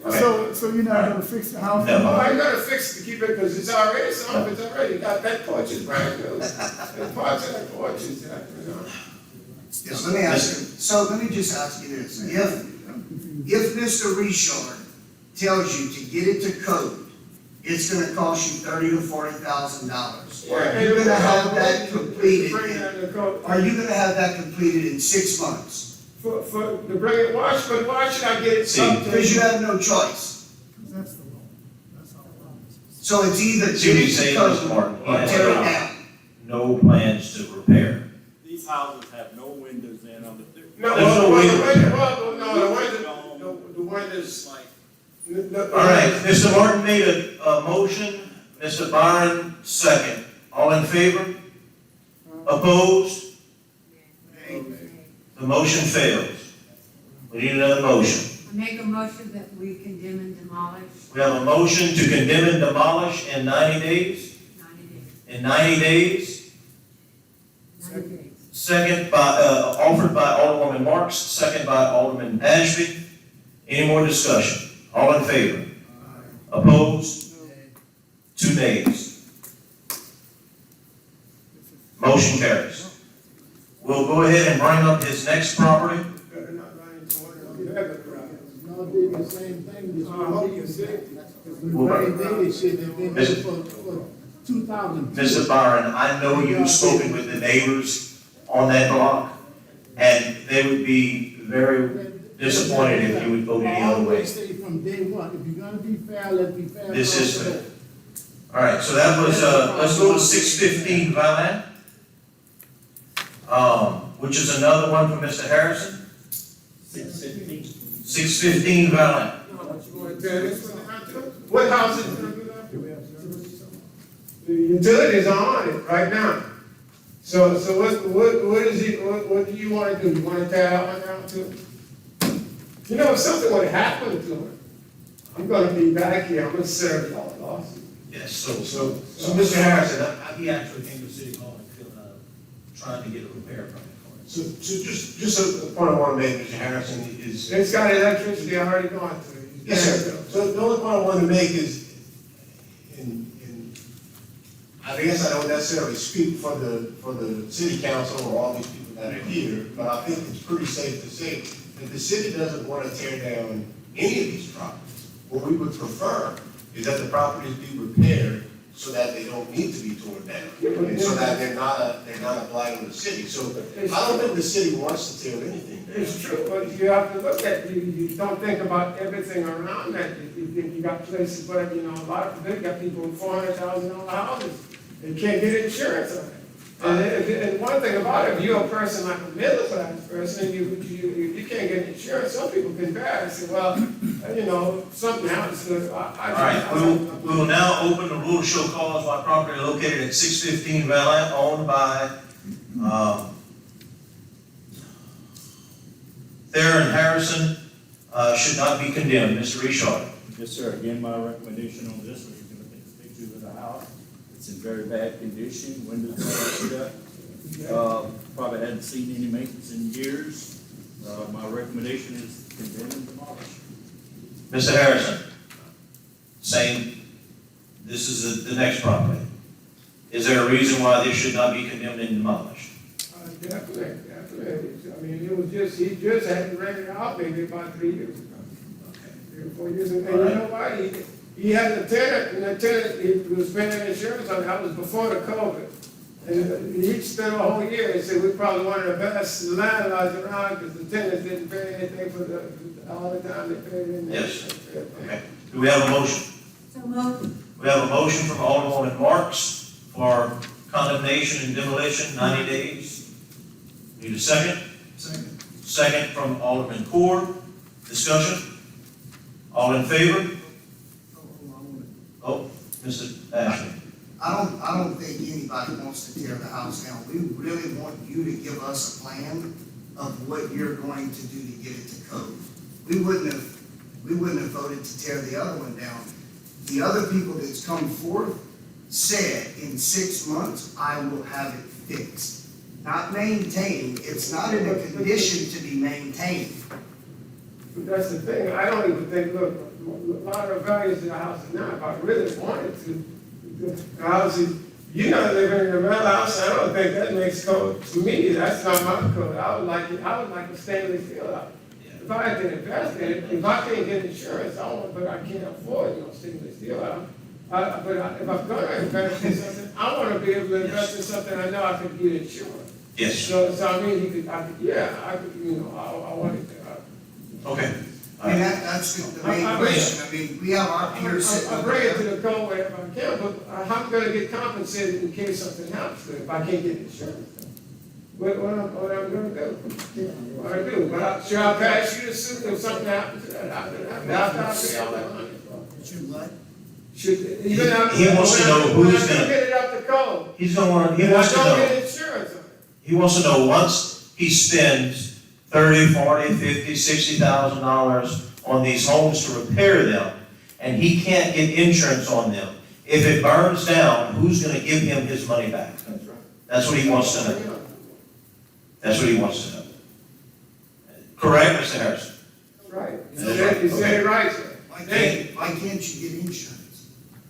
are strong. So you're not gonna fix the house? No. Oh, I gotta fix it to keep it, because it's already, some of it's already, that porch is brand new. And parts of that porch is, you know. Yes, let me ask you, so let me just ask you this, if Mr. Richard tells you to get it to code, it's gonna cost you $30,000 to $40,000. Are you gonna have that completed? Are you gonna have that completed in 6 months? To bring it, why should I get it? See, Because you have no choice. That's the law. That's all. So it's either See what get he's it to saying, code Mr. Martin? He or has tear it down. no plans to repair. These houses have no windows in them. No, There's no way to repair. the windows, Like, All right, Mr. Martin made a motion, Mr. Byron second. All in favor? Opposed? The motion fails. We need another motion. I make a motion that we condemn and demolish We have a motion to condemn and demolish in 90 days. 90 days. In 90 days, 90 days. second by, offered by Alderwoman Marks, second by Alderman Ashby. Any more discussion? All in favor? Opposed? 2 nays. Motion carries. We'll go ahead and bring up his next property. Y'all did the same thing, this Well, very thing, they said they've been here for 2,000. Mr. Byron, I know you've spoken with the neighbors on that block, and they would be very disappointed if you would vote any other way. Always say from day one, if you're gonna be fair, let's be fair. This is fair. All right, so that was, let's go to 615 Violet, which is another one from Mr. Harrison. 615. 615 Violet. what house is gonna do that? The utilities are on it right now. So what do you wanna do? You wanna tear that one down too? You know, if something would happen to it, I'm gonna be back here, I'm gonna serve y'all a lawsuit. Yes, so Mr. Harrison, he actually came to City Hall and trying to get a repair permit for it. So just a point I want to make, Mr. Harrison, is. It's got electricity already gone to it. Yes, sir. So the only point I want to make is, I guess I don't necessarily speak for the city council or all these people that are here, but I think it's pretty safe to say that the city doesn't want to tear down any of these properties. What we would prefer is that the properties be repaired so that they don't need to be torn down, and so that they're not a blight on the city. So I don't think the city wants to tear anything down. It's true, but you have to look at, you don't think about everything around that. You got places where, you know, a lot of, they got people with $400,000 houses. They can't get insurance on it. And one thing about it, if you're a person like a middle class person, you can't get insurance, some people can bear it, say, well, you know, something happens to, All right, we will now open the rule to show cause by property located at 615 Valley, owned by, Theron Harrison, should not be condemned. Mr. Richard. Yes, sir. Again, my recommendation on this was you can look at the pictures of the house. It's in very bad condition, windows are shut. Probably hadn't seen any maintenance in years. My recommendation is condemn and demolish. Mr. Harrison, same, this is the next property. Is there a reason why this should not be condemned and demolished? Definitely. I mean, it was just, he just had to rent it out maybe about 3 years ago. 3 or 4 years ago. And you know what? He had a tenant, and the tenant, he was paying insurance on it. That was before the COVID. And he spent a whole year. He said, we're probably one of the best landlords around because the tenants didn't pay anything for all the time they paid in there. Yes. Okay. Do we have a motion? So moved. We have a motion from Alderman Marks for condemnation and demolition, 90 days. Need a second? Second. Second from Alderman Core. Discussion? All in favor? Oh, Mr. Ashley. I don't think anybody wants to tear the house down. We really want you to give us a plan of what you're going to do to get it to code. We wouldn't have voted to tear the other one down. The other people that's come forth said in 6 months, I will have it fixed. Not maintained, it's not in a condition to be maintained. But that's the thing, I don't even think, look, a lot of the values of the house is now, if I really wanted to, the house is, you're not living in a rental house, I don't think that makes code. To me, that's not my code. I would like a stainless steel house. If I had to invest in it, if I can't get insurance, but I can't afford, stainless steel house. If I'm gonna invest in something, I wanna be able to invest in something I know I can get insurance. Yes. So I mean, I could, I wanted to. Okay. I mean, that's the main question. I mean, we have our peers sitting I over bring it there. to the code wherever I can, but how am I gonna get compensated in case something happens to it, if I can't get insurance? What am I gonna do? What I do? Should I pass you the suit if something happens to that? After I pay all that money? Should what? He wants to know who's gonna. Get it up the code. He wants to I don't know. get insurance on it. He wants to know once he spends $30, $40, $50, $60,000 on these homes to repair them, and he can't get insurance on them. If it burns down, who's going to give him his money back? That's right. That's what he wants to know. That's what he wants to know. Correct, Mr. Harrison? That's right. You said it right, sir. Why can't you get insurance?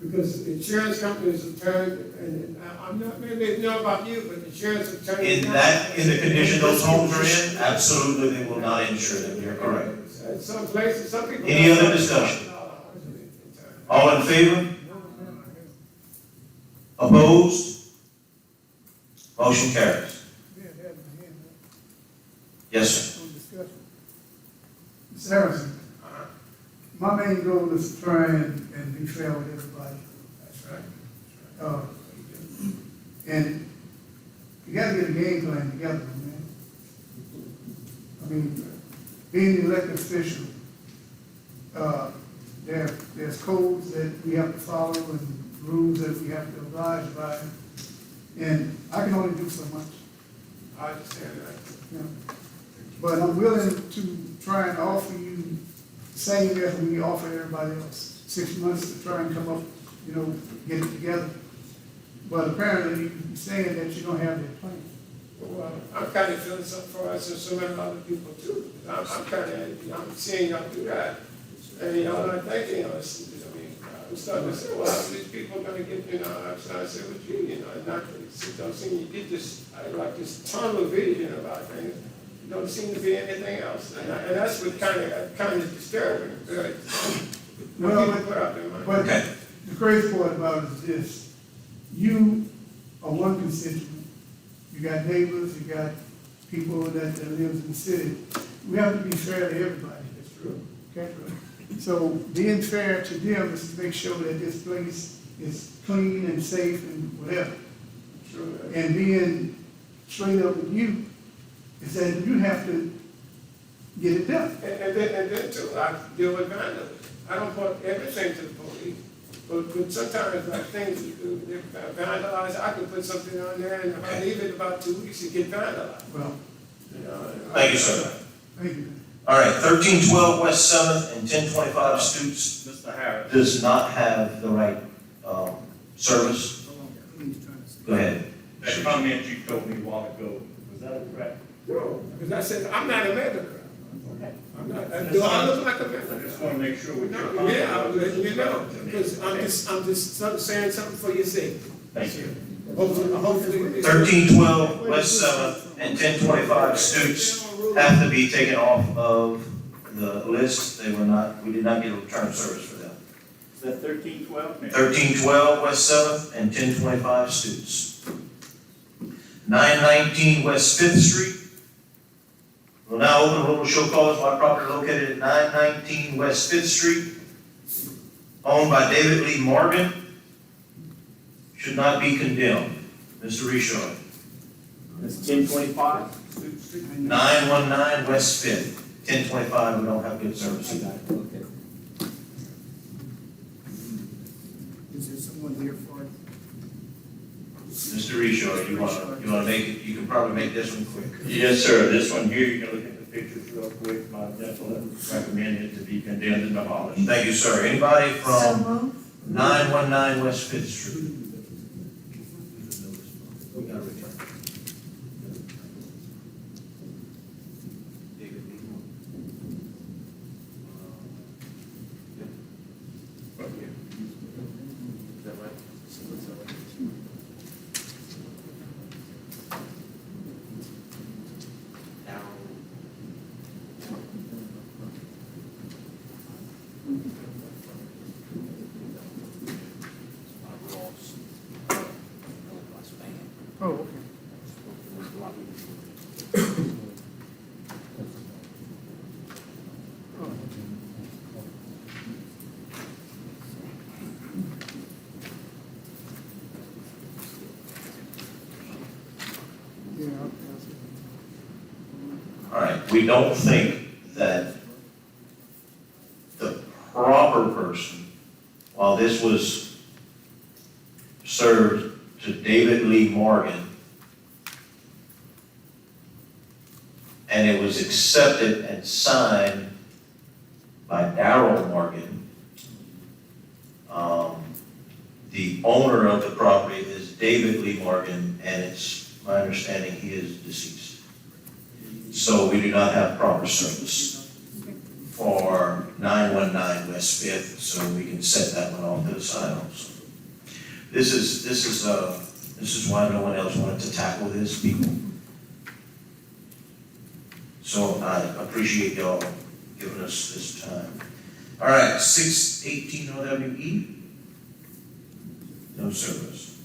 Because insurance companies have turned, and I'm not, maybe know about you, but insurance have turned. In the condition those homes are in, absolutely they will not insure them. You're correct. Some places, some people. Any other discussion? All in favor? Opposed? Motion carries. Yes, sir. Mr. Harrison, my main goal is to try and be fair with everybody. That's right. And you gotta get a game plan together, man. I mean, being an elected official, there's codes that we have to follow and rules that we have to abide by. And I can only do so much. I understand that. You know. But I'm willing to try and offer you the same as we offer everybody else, 6 months to try and come up, get it together. But apparently you're saying that you don't have that plan. Well, I'm kind of feeling something for us and so many other people too. I'm kind of, I'm seeing y'all do that. And I'm thinking, I'm starting to say, well, how are these people gonna get, I'm starting to say with you, not, I'm seeing you get this, like this tunnel vision about things. Don't seem to be anything else, and that's what kind of disturbing. But the crazy part about it is this: you are one constituent. You got neighbors, you got people that lives in the city. We have to be fair to everybody. That's true. Okay. So being fair to them is to make sure that this place is clean and safe and whatever. And being straight up with you, is that you have to get it done. And then too, I deal with vandalism. I don't put everything to the police, but sometimes like things, they're vandalized, I can put something on there, and if I leave it about 2 weeks, it get vandalized. Well, You know, Thank you, sir. thank you. All right, 1312 West Seventh and 1025 Stoops Mr. Harris. does not have the right, service. Go ahead. That comment you told me a while ago, was that correct? No, because I said, I'm not a medical. I'm not, do I look like a I medical? just want to make sure with your No, comment. yeah, I'm letting you know, because I'm just saying something for your sake. Thank you. Hopefully. 1312 West Seventh and 1025 Stoops have to be taken off of the list. They were not, we did not get a return of service for them. Is that 1312? 1312 West Seventh and 1025 Stoops. 919 West Fifth Street. We'll now open a little show cause by property located at 919 West Fifth Street, owned by David Lee Morgan. Should not be condemned. Mr. Richard. That's 1025? 919 West Fifth, 1025, we don't have good service. Okay. Is there someone here for it? Mr. Richard, you wanna make it, you can probably make this one quick. Yes, sir. This one here, you can look at the pictures real quick. My gentleman recommended to be condemned and demolished. Thank you, sir. Anybody So from moved. 919 West Fifth Street? We got a return. Is that right? Oh, okay. Yeah, I'll pass it. All right, we don't think that the proper person, while this was served to David Lee Morgan, and it was accepted and signed by Darrell Morgan, the owner of the property is David Lee Morgan, and it's my understanding he is deceased. So we do not have proper service for 919 West Fifth, so we can set that one off to the side also. This is why no one else wanted to tackle this, people. So I appreciate y'all giving us this time. All right, 618 North Avenue E. No service.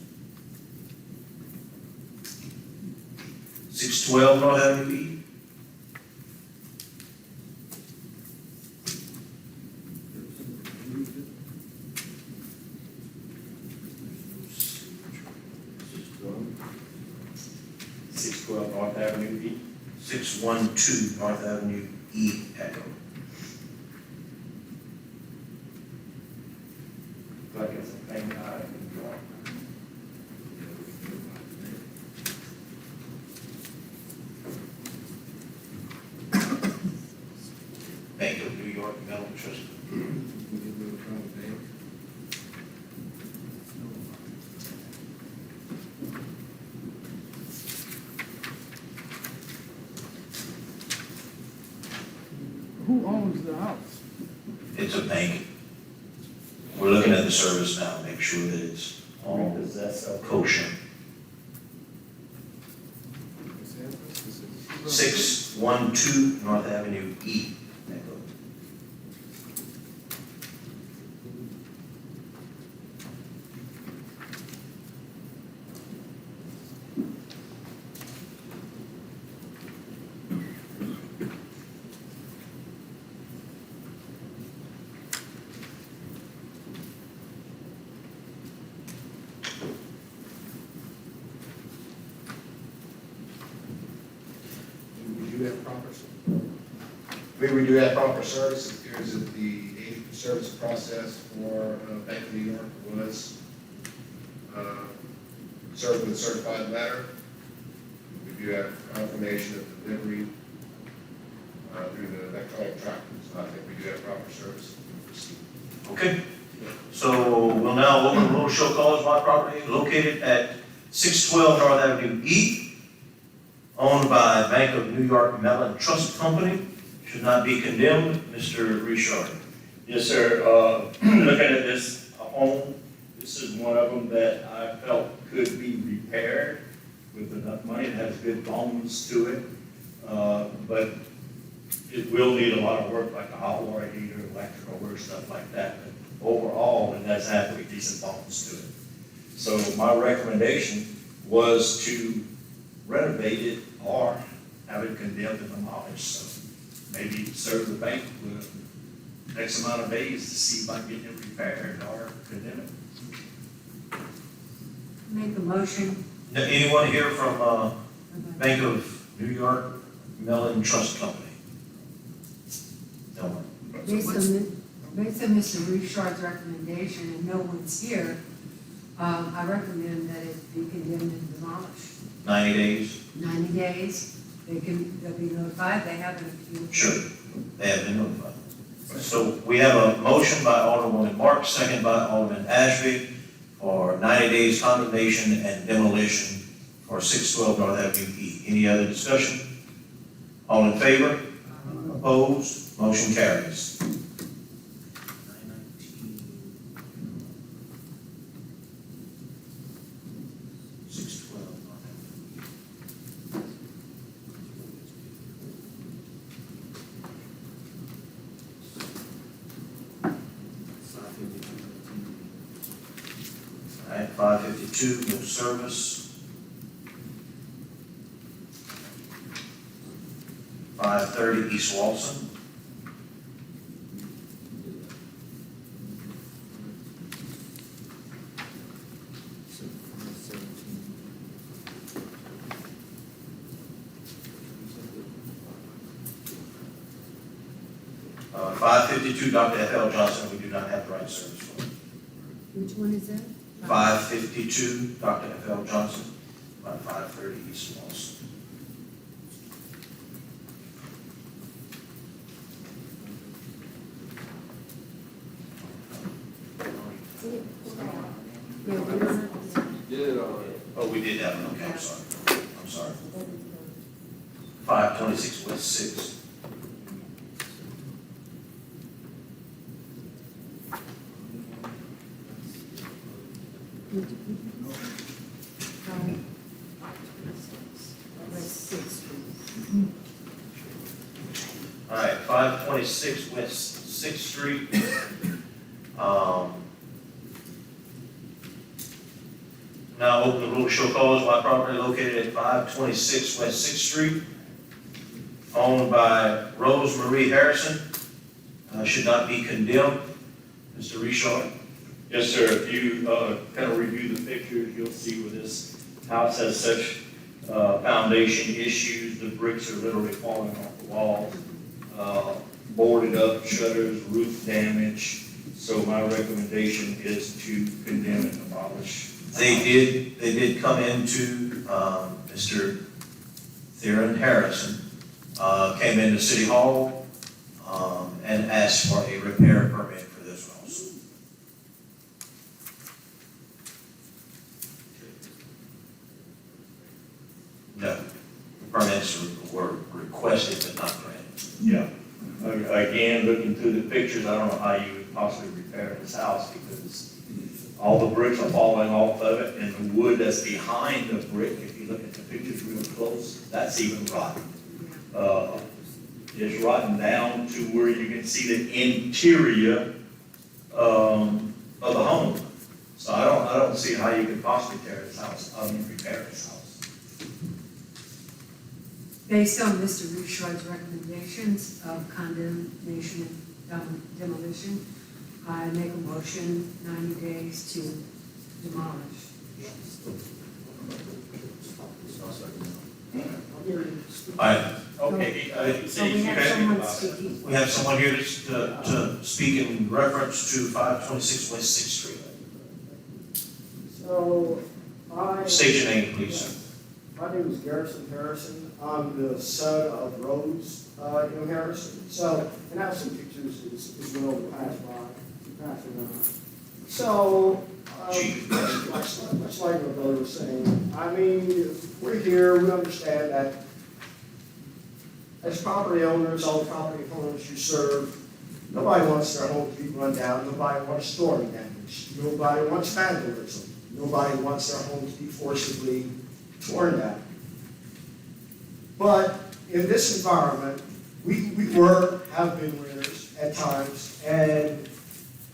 612 North Avenue E. North Avenue E. 612 North Avenue E, Echo. Like it's a thing I can draw. Bank of New York Mellon Trust. Who owns the house? It's a bank. We're looking at the service now, make sure that it's all Repossess of. kosher. 612 North Avenue E, Echo. figure we do have proper service. It appears that the service process for Bank of New York was served with a certified letter. We do have confirmation of delivery through the electronic tracking, so I think we do have proper service. Okay, so we'll now open the roll to show cause by property located at 612 North Avenue E, owned by Bank of New York Mellon Trust Company, should not be condemned. Mr. Richard. Yes, sir. Looking at this home, this is one of them that I felt could be repaired with enough money. It has good bones to it, but it will need a lot of work, like a hot water heater, electrical work, stuff like that. But overall, it has halfway decent bones to it. So my recommendation was to renovate it or have it condemned and demolished. So maybe serve the bank with X amount of days to see if I can get it repaired or condemn it. Make a motion. Now, anyone here from Bank of New York Mellon Trust Company? No one. Based on Mr. Richard's recommendation, and no one's here, I recommend that it be condemned and demolished. 90 days? 90 days, they'll be notified, they have an appeal. Sure, they have been notified. So we have a motion by Alderwoman Marks, second by Alderman Ashby, for 90 days condemnation and demolition for 612 North Avenue E. Any other discussion? All in favor? Opposed? Motion carries. All right, 552, no service. 530 East Walson. Uh, 552 Dr. F.L. Johnson, we do not have the right service for. Which one is that? 552 Dr. F.L. Johnson, by 530 East Walson. Oh, we did have it, okay, I'm sorry. I'm sorry. 526 West 6. All right, 526 West 6th Street. Now open the rule to show cause by property located at 526 West 6th Street, owned by Rose Marie Harrison, should not be condemned. Mr. Richard. Yes, sir. If you kind of review the pictures, you'll see where this house has such foundation issues. The bricks are literally falling off the walls, boarded up, shutters, roof damage. So my recommendation is to condemn and demolish. They did come into, Mr. Theron Harrison, came into City Hall, and asked for a repair permit for this one also. No, the permits were requested but not granted. Yeah. Again, looking through the pictures, I don't know how you would possibly repair this house because all the bricks are falling off of it, and the wood that's behind the brick, if you look at the pictures real close, that's even rotten. It's rotten down to where you can see the interior of the home. So I don't see how you could possibly tear this house, repair this house. Based on Mr. Richard's recommendations of condemnation and demolition, I make a motion 90 days to demolish. I'm here to speak. All right, Okay, So we have someone speaking. we have someone here to speak in reference to 526 West Sixth Street. So, State your name, please. my name is Garrison Harrison. I'm the son of Rose, Harrison. So, and I have some pictures as well to pass around. So, much like my brother was saying, I mean, we're here, we understand that as property owners, all the property owners you serve, nobody wants their home to be run down, nobody wants storm damage, nobody wants vandalism, nobody wants their home to be forcibly torn down. But in this environment, we have been renters at times, and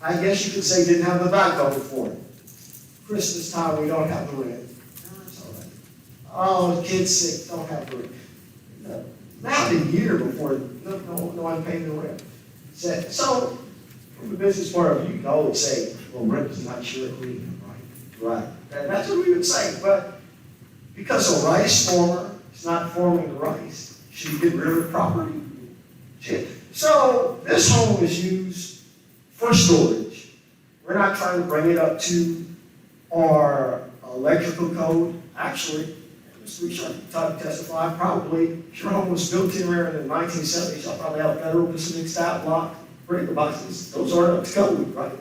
I guess you could say didn't have the backbone for it. Christmas time, we don't have the rent. It's all right. Oh, the kid's sick, don't have the rent. No. Not a year before, no one paid the rent. So, from a business point of view, you can always say, well, rent is not your agreement, right? Right. And that's what we would say, but because a rice farmer is not farming the rice, should he get rid of the property? So, this home is used for storage. We're not trying to bring it up to our electrical code. Actually, Mr. Richard can testify, probably, if your home was built in there in the 1970s, I'll probably have Federal Pacific Stat Block breaker boxes. Those aren't up to code, right?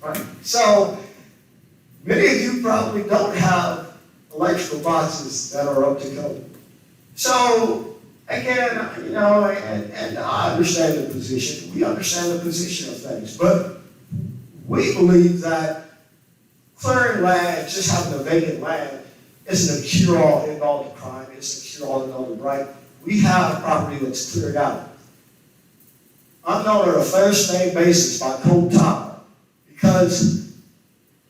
Right. So, many of you probably don't have electrical boxes that are up to code. So, again, and I understand the position. We understand the position of things. But we believe that clearing land, just having a vacant land, isn't a cure-all, end-all to crime. It's a cure-all, end-all to right. We have property that's cleared out. I'm known on a first name basis by Cold Top because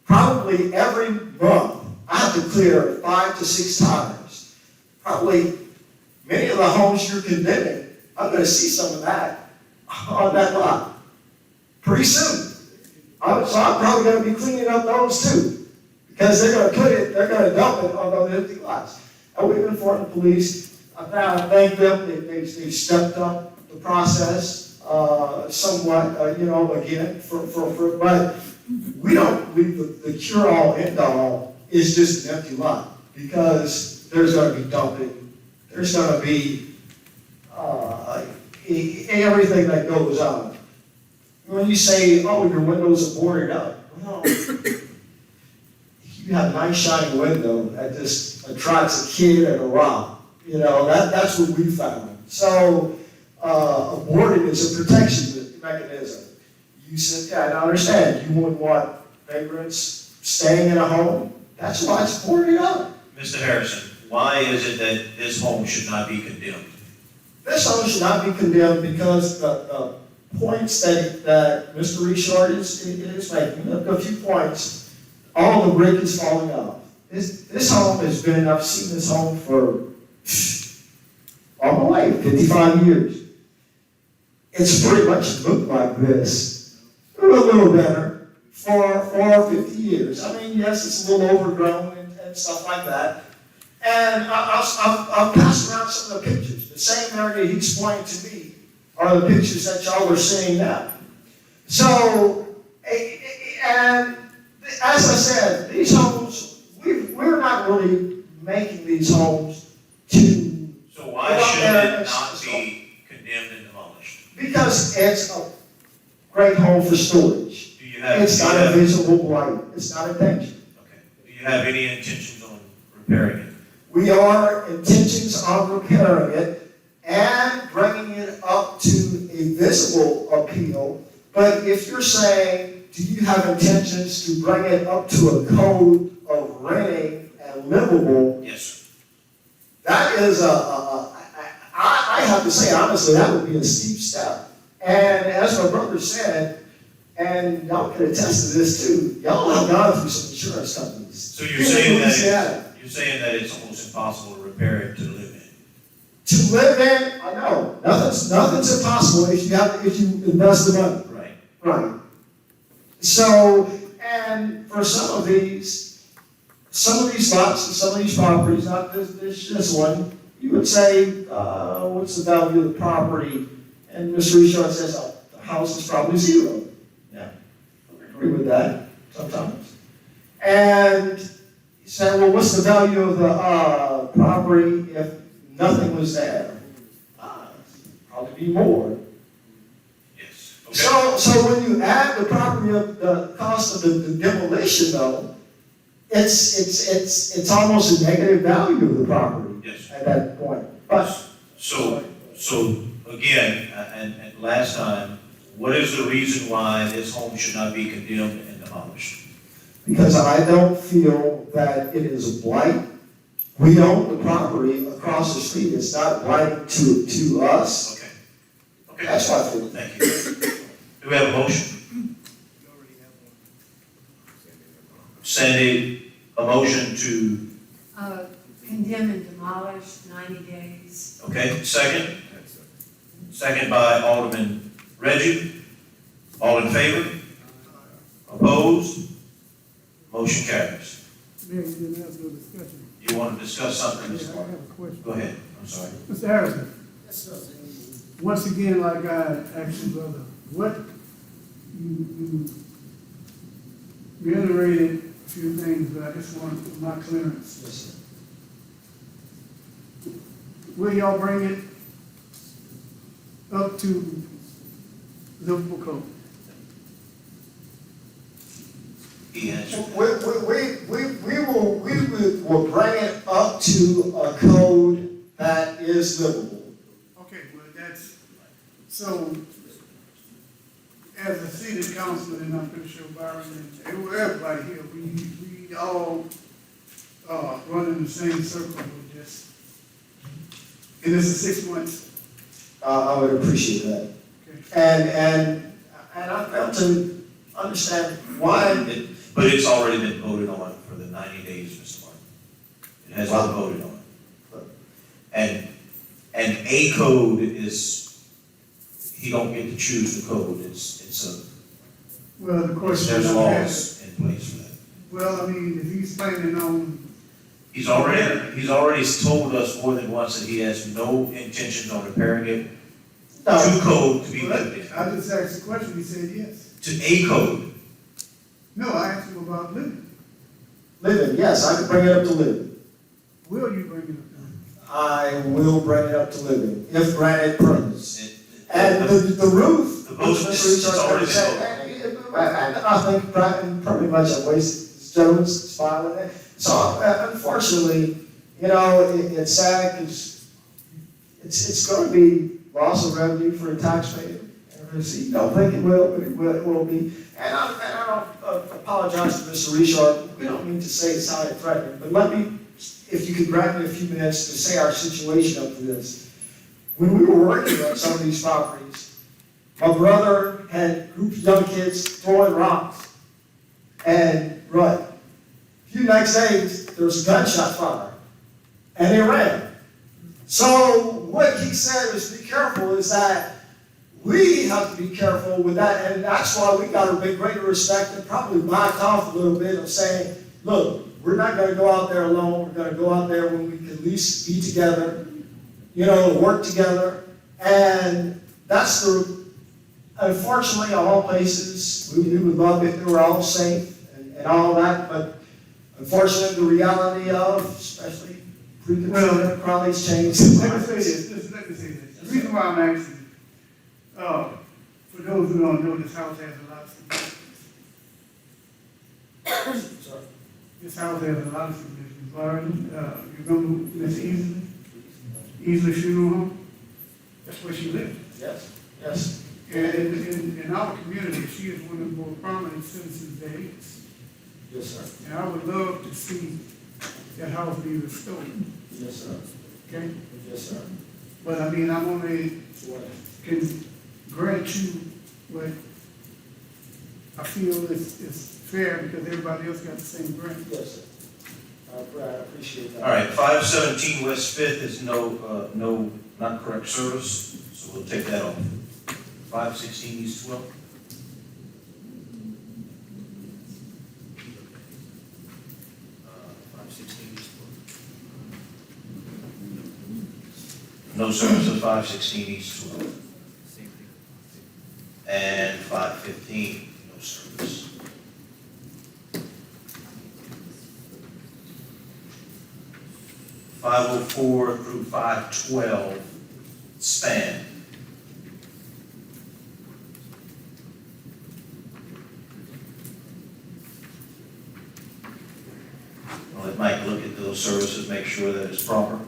probably every month I have to clear 5 to 6 times. Probably many of the homes you're condemning, I'm going to see some of that on that lot pretty soon. So I'm probably going to be cleaning up those too, because they're going to dump it on those empty lots. And we've informed the police. I thank them. They've stepped up the process somewhat, again, but we don't believe the cure-all, end-all is just an empty lot, because there's going to be dumping. There's going to be everything that goes on. When you say, oh, your windows are boarded up, well, you have a nice shiny window that just attracts a kid and a rock. That's what we found. So, boarding is a protection mechanism. You said, I understand, you wouldn't want vagrants staying in a home. That's why it's boarded up. Mr. Harrison, why is it that this home should not be condemned? This home should not be condemned because the points that Mr. Richard is making, a few points, all the brick is falling off. This home has been, I've seen this home for all my life, 55 years. It's pretty much looked like this, a little better, for 50 years. I mean, yes, it's a little overgrown and stuff like that. And I'll pass around some of the pictures. The same area he explained to me are the pictures that y'all are seeing now. So, and as I said, these homes, we're not really making these homes to... So why should it not be condemned and demolished? Because it's a great home for storage. It's not a visible blight. It's not a danger. Okay. Do you have any intentions on repairing it? We are intentions on repairing it and bringing it up to a visible appeal. But if you're saying, do you have intentions to bring it up to a code of renting and livable? Yes, sir. That is I have to say, honestly, that would be a steep step. And as my brother said, and y'all can attest to this too, y'all have gone through some insurance companies. So you're saying that it's almost impossible to repair it to live in? To live in, I know, nothing's impossible if you invest the money. Right. Right. So, and for some of these, some of these lots and some of these properties, not this one, you would say, what's the value of the property? And Mr. Richard says, oh, the house is probably zero. Yeah, I agree with that sometimes. And you say, well, what's the value of the property if nothing was there? Probably be more. Yes. Okay. So when you add the property of the cost of the demolition, though, it's almost a negative value of the property Yes. at that point. But So again, and last time, what is the reason why this home should not be condemned and demolished? because I don't feel that it is a blight. We own the property across the street. It's not blighting to us. Okay. Okay. That's what I feel. Thank you. Do we have a motion? Sandy, a motion to, Condemn and demolish, 90 days. okay, second? Second by Alderman Reggie. All in favor? Opposed? Motion carries. Mayor, you didn't ask no discussion. You want to discuss something this Yeah, I morning? have a question. Go ahead, I'm sorry. Mr. Harrison, once again, like I asked you, brother, what you reiterated a few things, but I just want my clearance. Yes, sir. Will y'all bring it up to livable code? He answered. We will bring it up to a code that is livable. Okay, well, that's, so, as a seated councilman, and I'm pretty sure Byron and everybody here, we all, run in the same circle with this. And this is 6 months. I would appreciate that. Okay. And I fail to understand why. But it's already been voted on for the 90 days, Mr. Martin. It has been voted on. And a code is, he don't get to choose the code, it's Well, the question there's I have, laws in place for that. well, I mean, if he's planning on, He's already told us more than once that he has no intentions on repairing it to code to be lived in. I just asked the question, he said yes. To a code. No, I asked him about living. Living, yes, I can bring it up to living. Will you bring it up? I will bring it up to living, if granted permits. And the roof. The motion is already been voted. And I think pretty much I wasted this gentleman's time with it. So unfortunately, it's sad because it's going to be loss of revenue for a taxpayer. You don't think it will, but it will be. And I don't apologize to Mr. Richard. We don't mean to say it's highly threatening, but let me, if you could grant me a few minutes to say our situation up to this. When we were working on some of these properties, my brother had groups of young kids throwing rocks and run. A few next days, there was a gunshot fire, and they ran. So what he said is be careful is that we have to be careful with that, and that's why we got a bit greater respect and probably backed off a little bit of saying, look, we're not going to go out there alone. We're going to go out there when we can at least be together, work together. And that's unfortunately, all places, we would love if they were all safe and all that, but unfortunately, the reality of, especially pre-Katrina, Crowley's changed. Let me say this. The reason why I'm asking, for those who don't know, this house has a lot of significance. This house has a lot of significance. Byron, you remember Miss Easley funeral home? That's where she lived. Yes, yes. And in our community, she is one of the more prominent citizens there is. Yes, sir. And I would love to see that house be restored. Yes, sir. Okay? Yes, sir. But I mean, I'm only can grant you what I feel is fair because everybody else got the same grant. Yes, sir. I appreciate that. All right, 517 West Fifth is no, not correct service, so we'll take that off. 516 East 12th. No service at 516 East 12th. And 515, no service. 504 through 512 span. I'll let Mike look at those services, make sure that it's proper.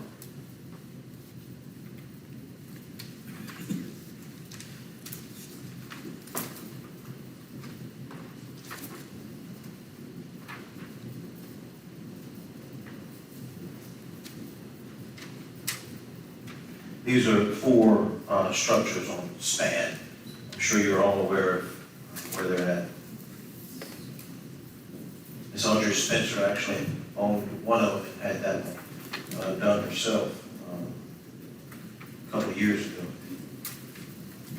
These are four structures on span. I'm sure you're all aware of where they're at. Ms. Audrey Spencer actually owned one of them and had that one done herself a couple of years ago.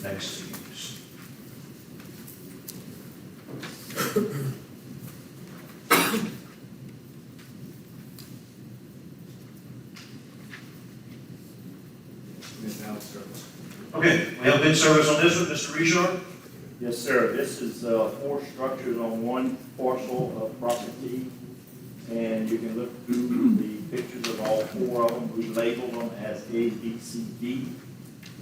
Next to use. Okay, we have bid service on this one, Mr. Richard? Yes, sir. This is four structures on one parcel of property, and you can look through the pictures of all four of them. We labeled them as A, B, C, D,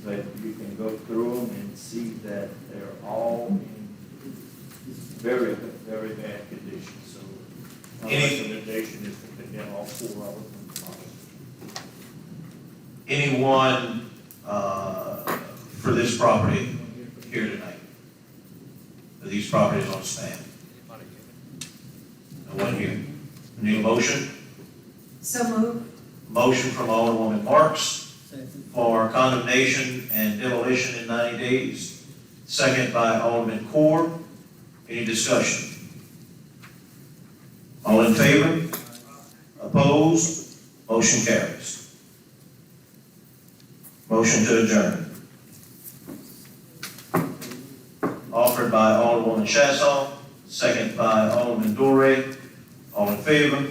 but you can go through them and see that they're all in very, very bad condition. So my recommendation is to condemn all four of them. Anyone for this property here tonight? For these properties on span? No one here. Need a motion? So moved. Motion from Alderwoman Marks for condemnation and demolition in 90 days. Second by Alderman Core. Any discussion? All in favor? Opposed? Motion carries. Motion to adjourn. Offered by Alderwoman Chassaw, second by Alderman Dorey. All in favor?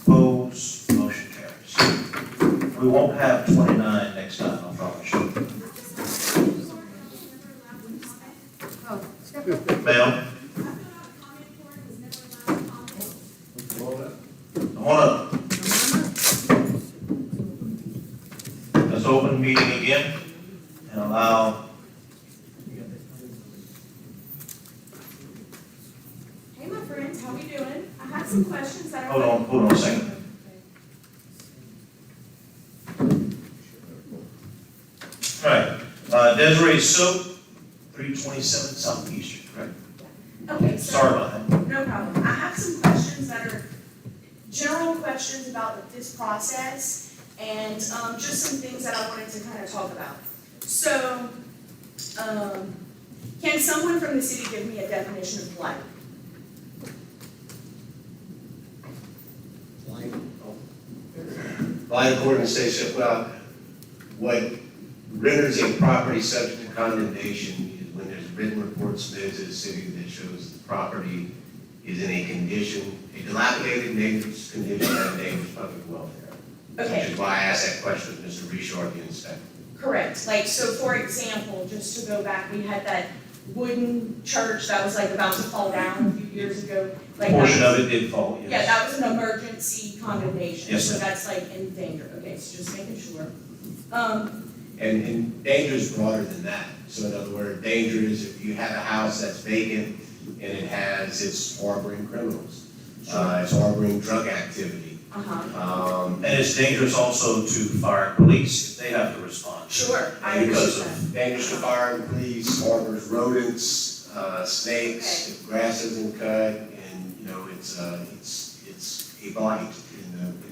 Opposed? Motion carries. We won't have 29 next time, I promise you. Ma'am? Come on up. Let's open the meeting again and allow. Hey, my friends, how we doing? I have some questions that are. Hold on a second. All right, Desiree Soap, 327 Southeastern, correct? Okay, so. Sorry about that. No problem. I have some questions that are general questions about this process and just some things that I wanted to kind of talk about. So, can someone from the city give me a definition of blight? Blight according to state, well, what renders a property subject to condemnation is when there's written report submitted to the city that shows the property is in a condition, a dilapidated, dangerous condition that endangers public welfare. Okay. Which is why I asked that question of Mr. Richard, the inspector. Correct. Like, so for example, just to go back, we had that wooden church that was like about to fall down a few years ago. Like Portion of it did fall, yes. Yeah, that was an emergency condemnation. Yes, So ma'am. that's like in danger. Okay, so just making sure. And danger is broader than that. So in other words, danger is if you have a house that's vacant and it's harboring criminals. It's harboring drug activity. And it's dangerous also to fire and police if they have to respond. Sure, I Because understand. of dangerous to fire and police, harbors rodents, snakes, if grass isn't cut, and, you know, it's a blight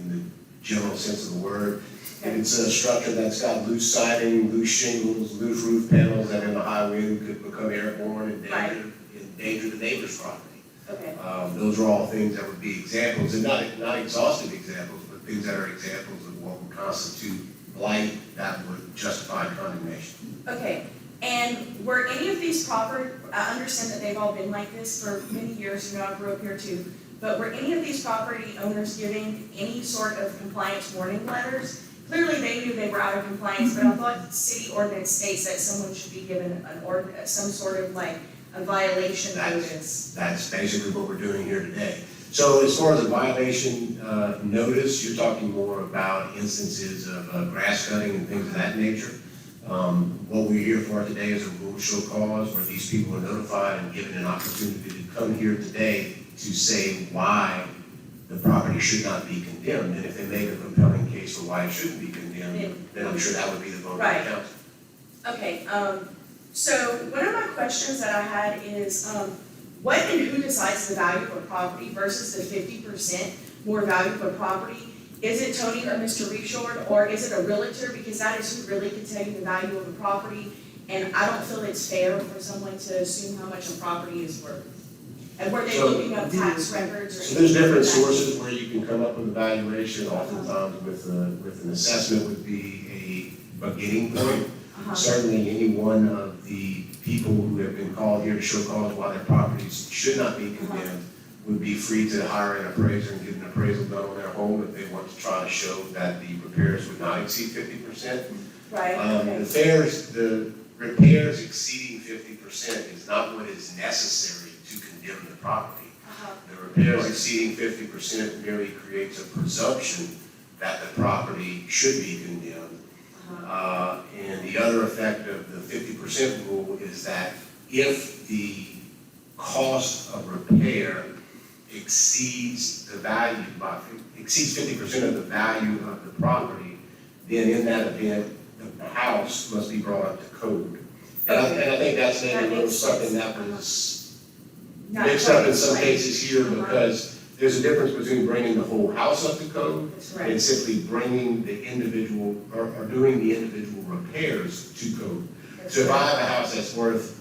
in the general sense of the word. If it's a structure that's got loose siding, loose shingles, loose roof panels that in the high wind could become airborne and endanger the neighbor's property. Okay. Those are all things that would be examples, and not exhaustive examples, but things that are examples of what would constitute blight that would justify condemnation. Okay, and were any of these I understand that they've all been like this for many years, you know, I grew up here too, but were any of these property owners giving any sort of compliance warning letters? clearly they knew they were out of compliance, but I thought the city ordinance states that someone should be given some sort of like a violation notice. That's basically what we're doing here today. So as far as a violation notice, you're talking more about instances of grass cutting and things of that nature. What we're here for today is a rule show cause where these people are notified and given an opportunity to come here today to say why the property should not be condemned. And if they make a compelling case for why it shouldn't be condemned, then I'm sure that would be the vote of the Right. council. Okay, so one of my questions that I had is, what and who decides the value of a property versus the 50% more value of a property? Is it Tony or Mr. Reshort, or is it a realtor? Because that is who really can tell you the value of a property, and I don't feel it's fair for someone to assume how much a property is worth. And were they looking up tax records or? So there's different anything like that? sources where you can come up with a valuation. Oftentimes with an assessment would be a beginning point. Certainly any one of the people who have been called here to show cause why their properties should not be condemned would be free to hire an appraiser and get an appraisal done on their home if they want to try to show that the repairs would not exceed 50%. Right, okay. The repairs exceeding 50% is not what is necessary to condemn the property. The repairs exceeding 50% merely creates a presumption that the property should be condemned. And the other effect of the 50% rule is that if the cost of repair exceeds the value exceeds 50% of the value of the property, then in that event, the house must be brought up to code. And I think that's maybe something that was mixed up in some cases here because there's a difference between bringing the whole house up to code and simply bringing the individual or doing the individual repairs to code. So if I have a house that's worth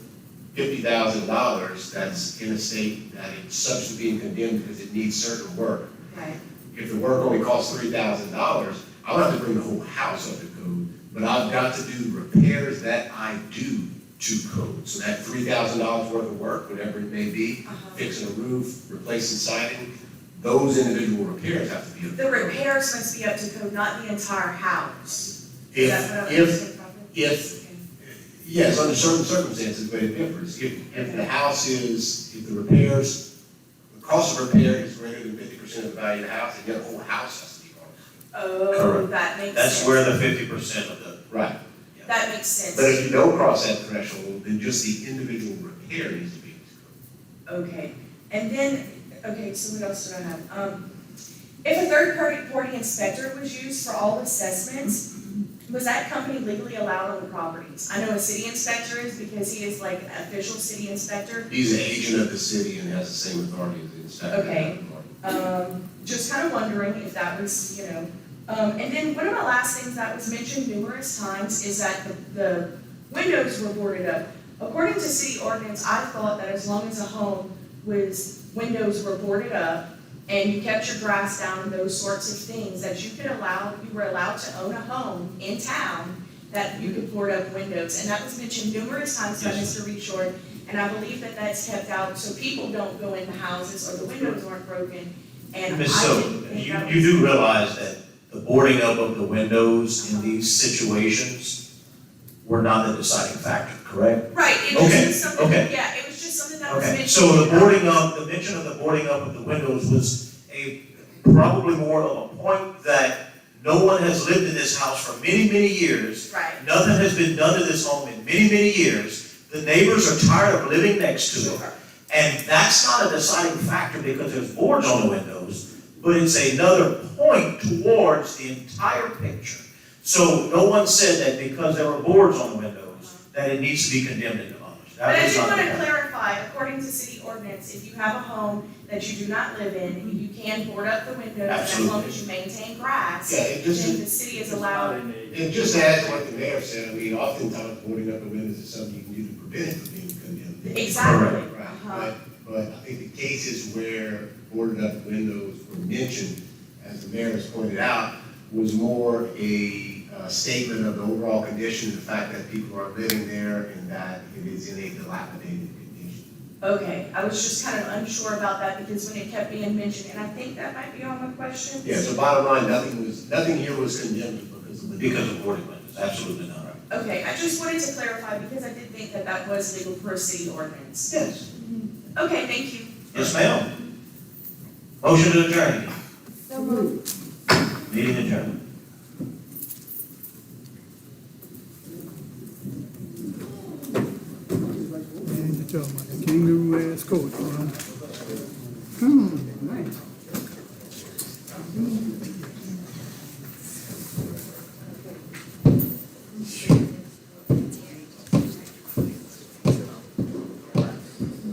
$50,000 that's in a state that it's subject to being condemned because it needs certain work. Right. If the work only costs $3,000, I don't have to bring the whole house up to code, but I've got to do repairs that I do to code. So that $3,000 worth of work, whatever it may be, fixing a roof, replacing siding, those individual repairs have to be up to The code. repairs must be up to code, not the entire house. Is that what I'm understanding properly? Yes, under certain circumstances, but it differs. If the house is, if the repairs, the cost of repair is greater than 50% of the value of the house, then the whole house has to be brought up. Oh, Correct. that makes sense. That's where the 50% of the. Right. That makes sense. But if you don't cross that threshold, then just the individual repair needs to be up to code. Okay, and then, okay, so what else do I have? If a third-party inspector was used for all assessments, was that company legally allowed on the properties? I know a city inspector is because he is like an official city inspector. He's an agent of the city and has the same authority as the inspector. Okay. Just kind of wondering if that was, and then one of the last things that was mentioned numerous times is that the windows were boarded up. According to city ordinance, I thought that as long as a home windows were boarded up and you kept your grass down and those sorts of things, that you were allowed to own a home in town that you could board up windows. And that was mentioned numerous times by Mr. Reshort, and I believe that that's kept out so people don't go into houses or the windows aren't broken. And Ms. I Silva, didn't think that you do realize that the boarding up of the windows in these situations were not the deciding factor, correct? Right, it was Okay, just something, okay. yeah, it was just something that was Okay, mentioned. so the mention of the boarding up of the windows was probably more of a point that no one has lived in this house for many, many years. Right. Nothing has been done to this home in many, many years. The neighbors are tired of living next to it. And that's not a deciding factor because there's boards on the windows, but it's another point towards the entire picture. So no one said that because there were boards on the windows, that it needs to be condemned and demolished. But I That was do not want the to point. clarify, according to city ordinance, if you have a home that you do not live in, you can board up the windows, and as long Absolutely. as you maintain grass, Yeah, it just- then the city is allowed. And just to add to what the mayor said, I mean, oftentimes boarding up the windows is something you can do to prevent it from being condemned. Exactly. Right, but I think the cases where boarded up windows were mentioned, as the mayor has pointed out, was more a statement of the overall condition, the fact that people are living there and that it is in a dilapidated condition. Okay, I was just kind of unsure about that because when it kept being mentioned, and I think that might be on my question. Yeah, so bottom line, nothing here was condemned because because of boarding windows, absolutely not. Okay, I just wanted to clarify because I did think that that was legal per city ordinance. Yes. Okay, thank you. Yes, ma'am. Motion to adjourn. So moved. Meeting adjourned. And you're talking about the kangaroo ass coat, nice.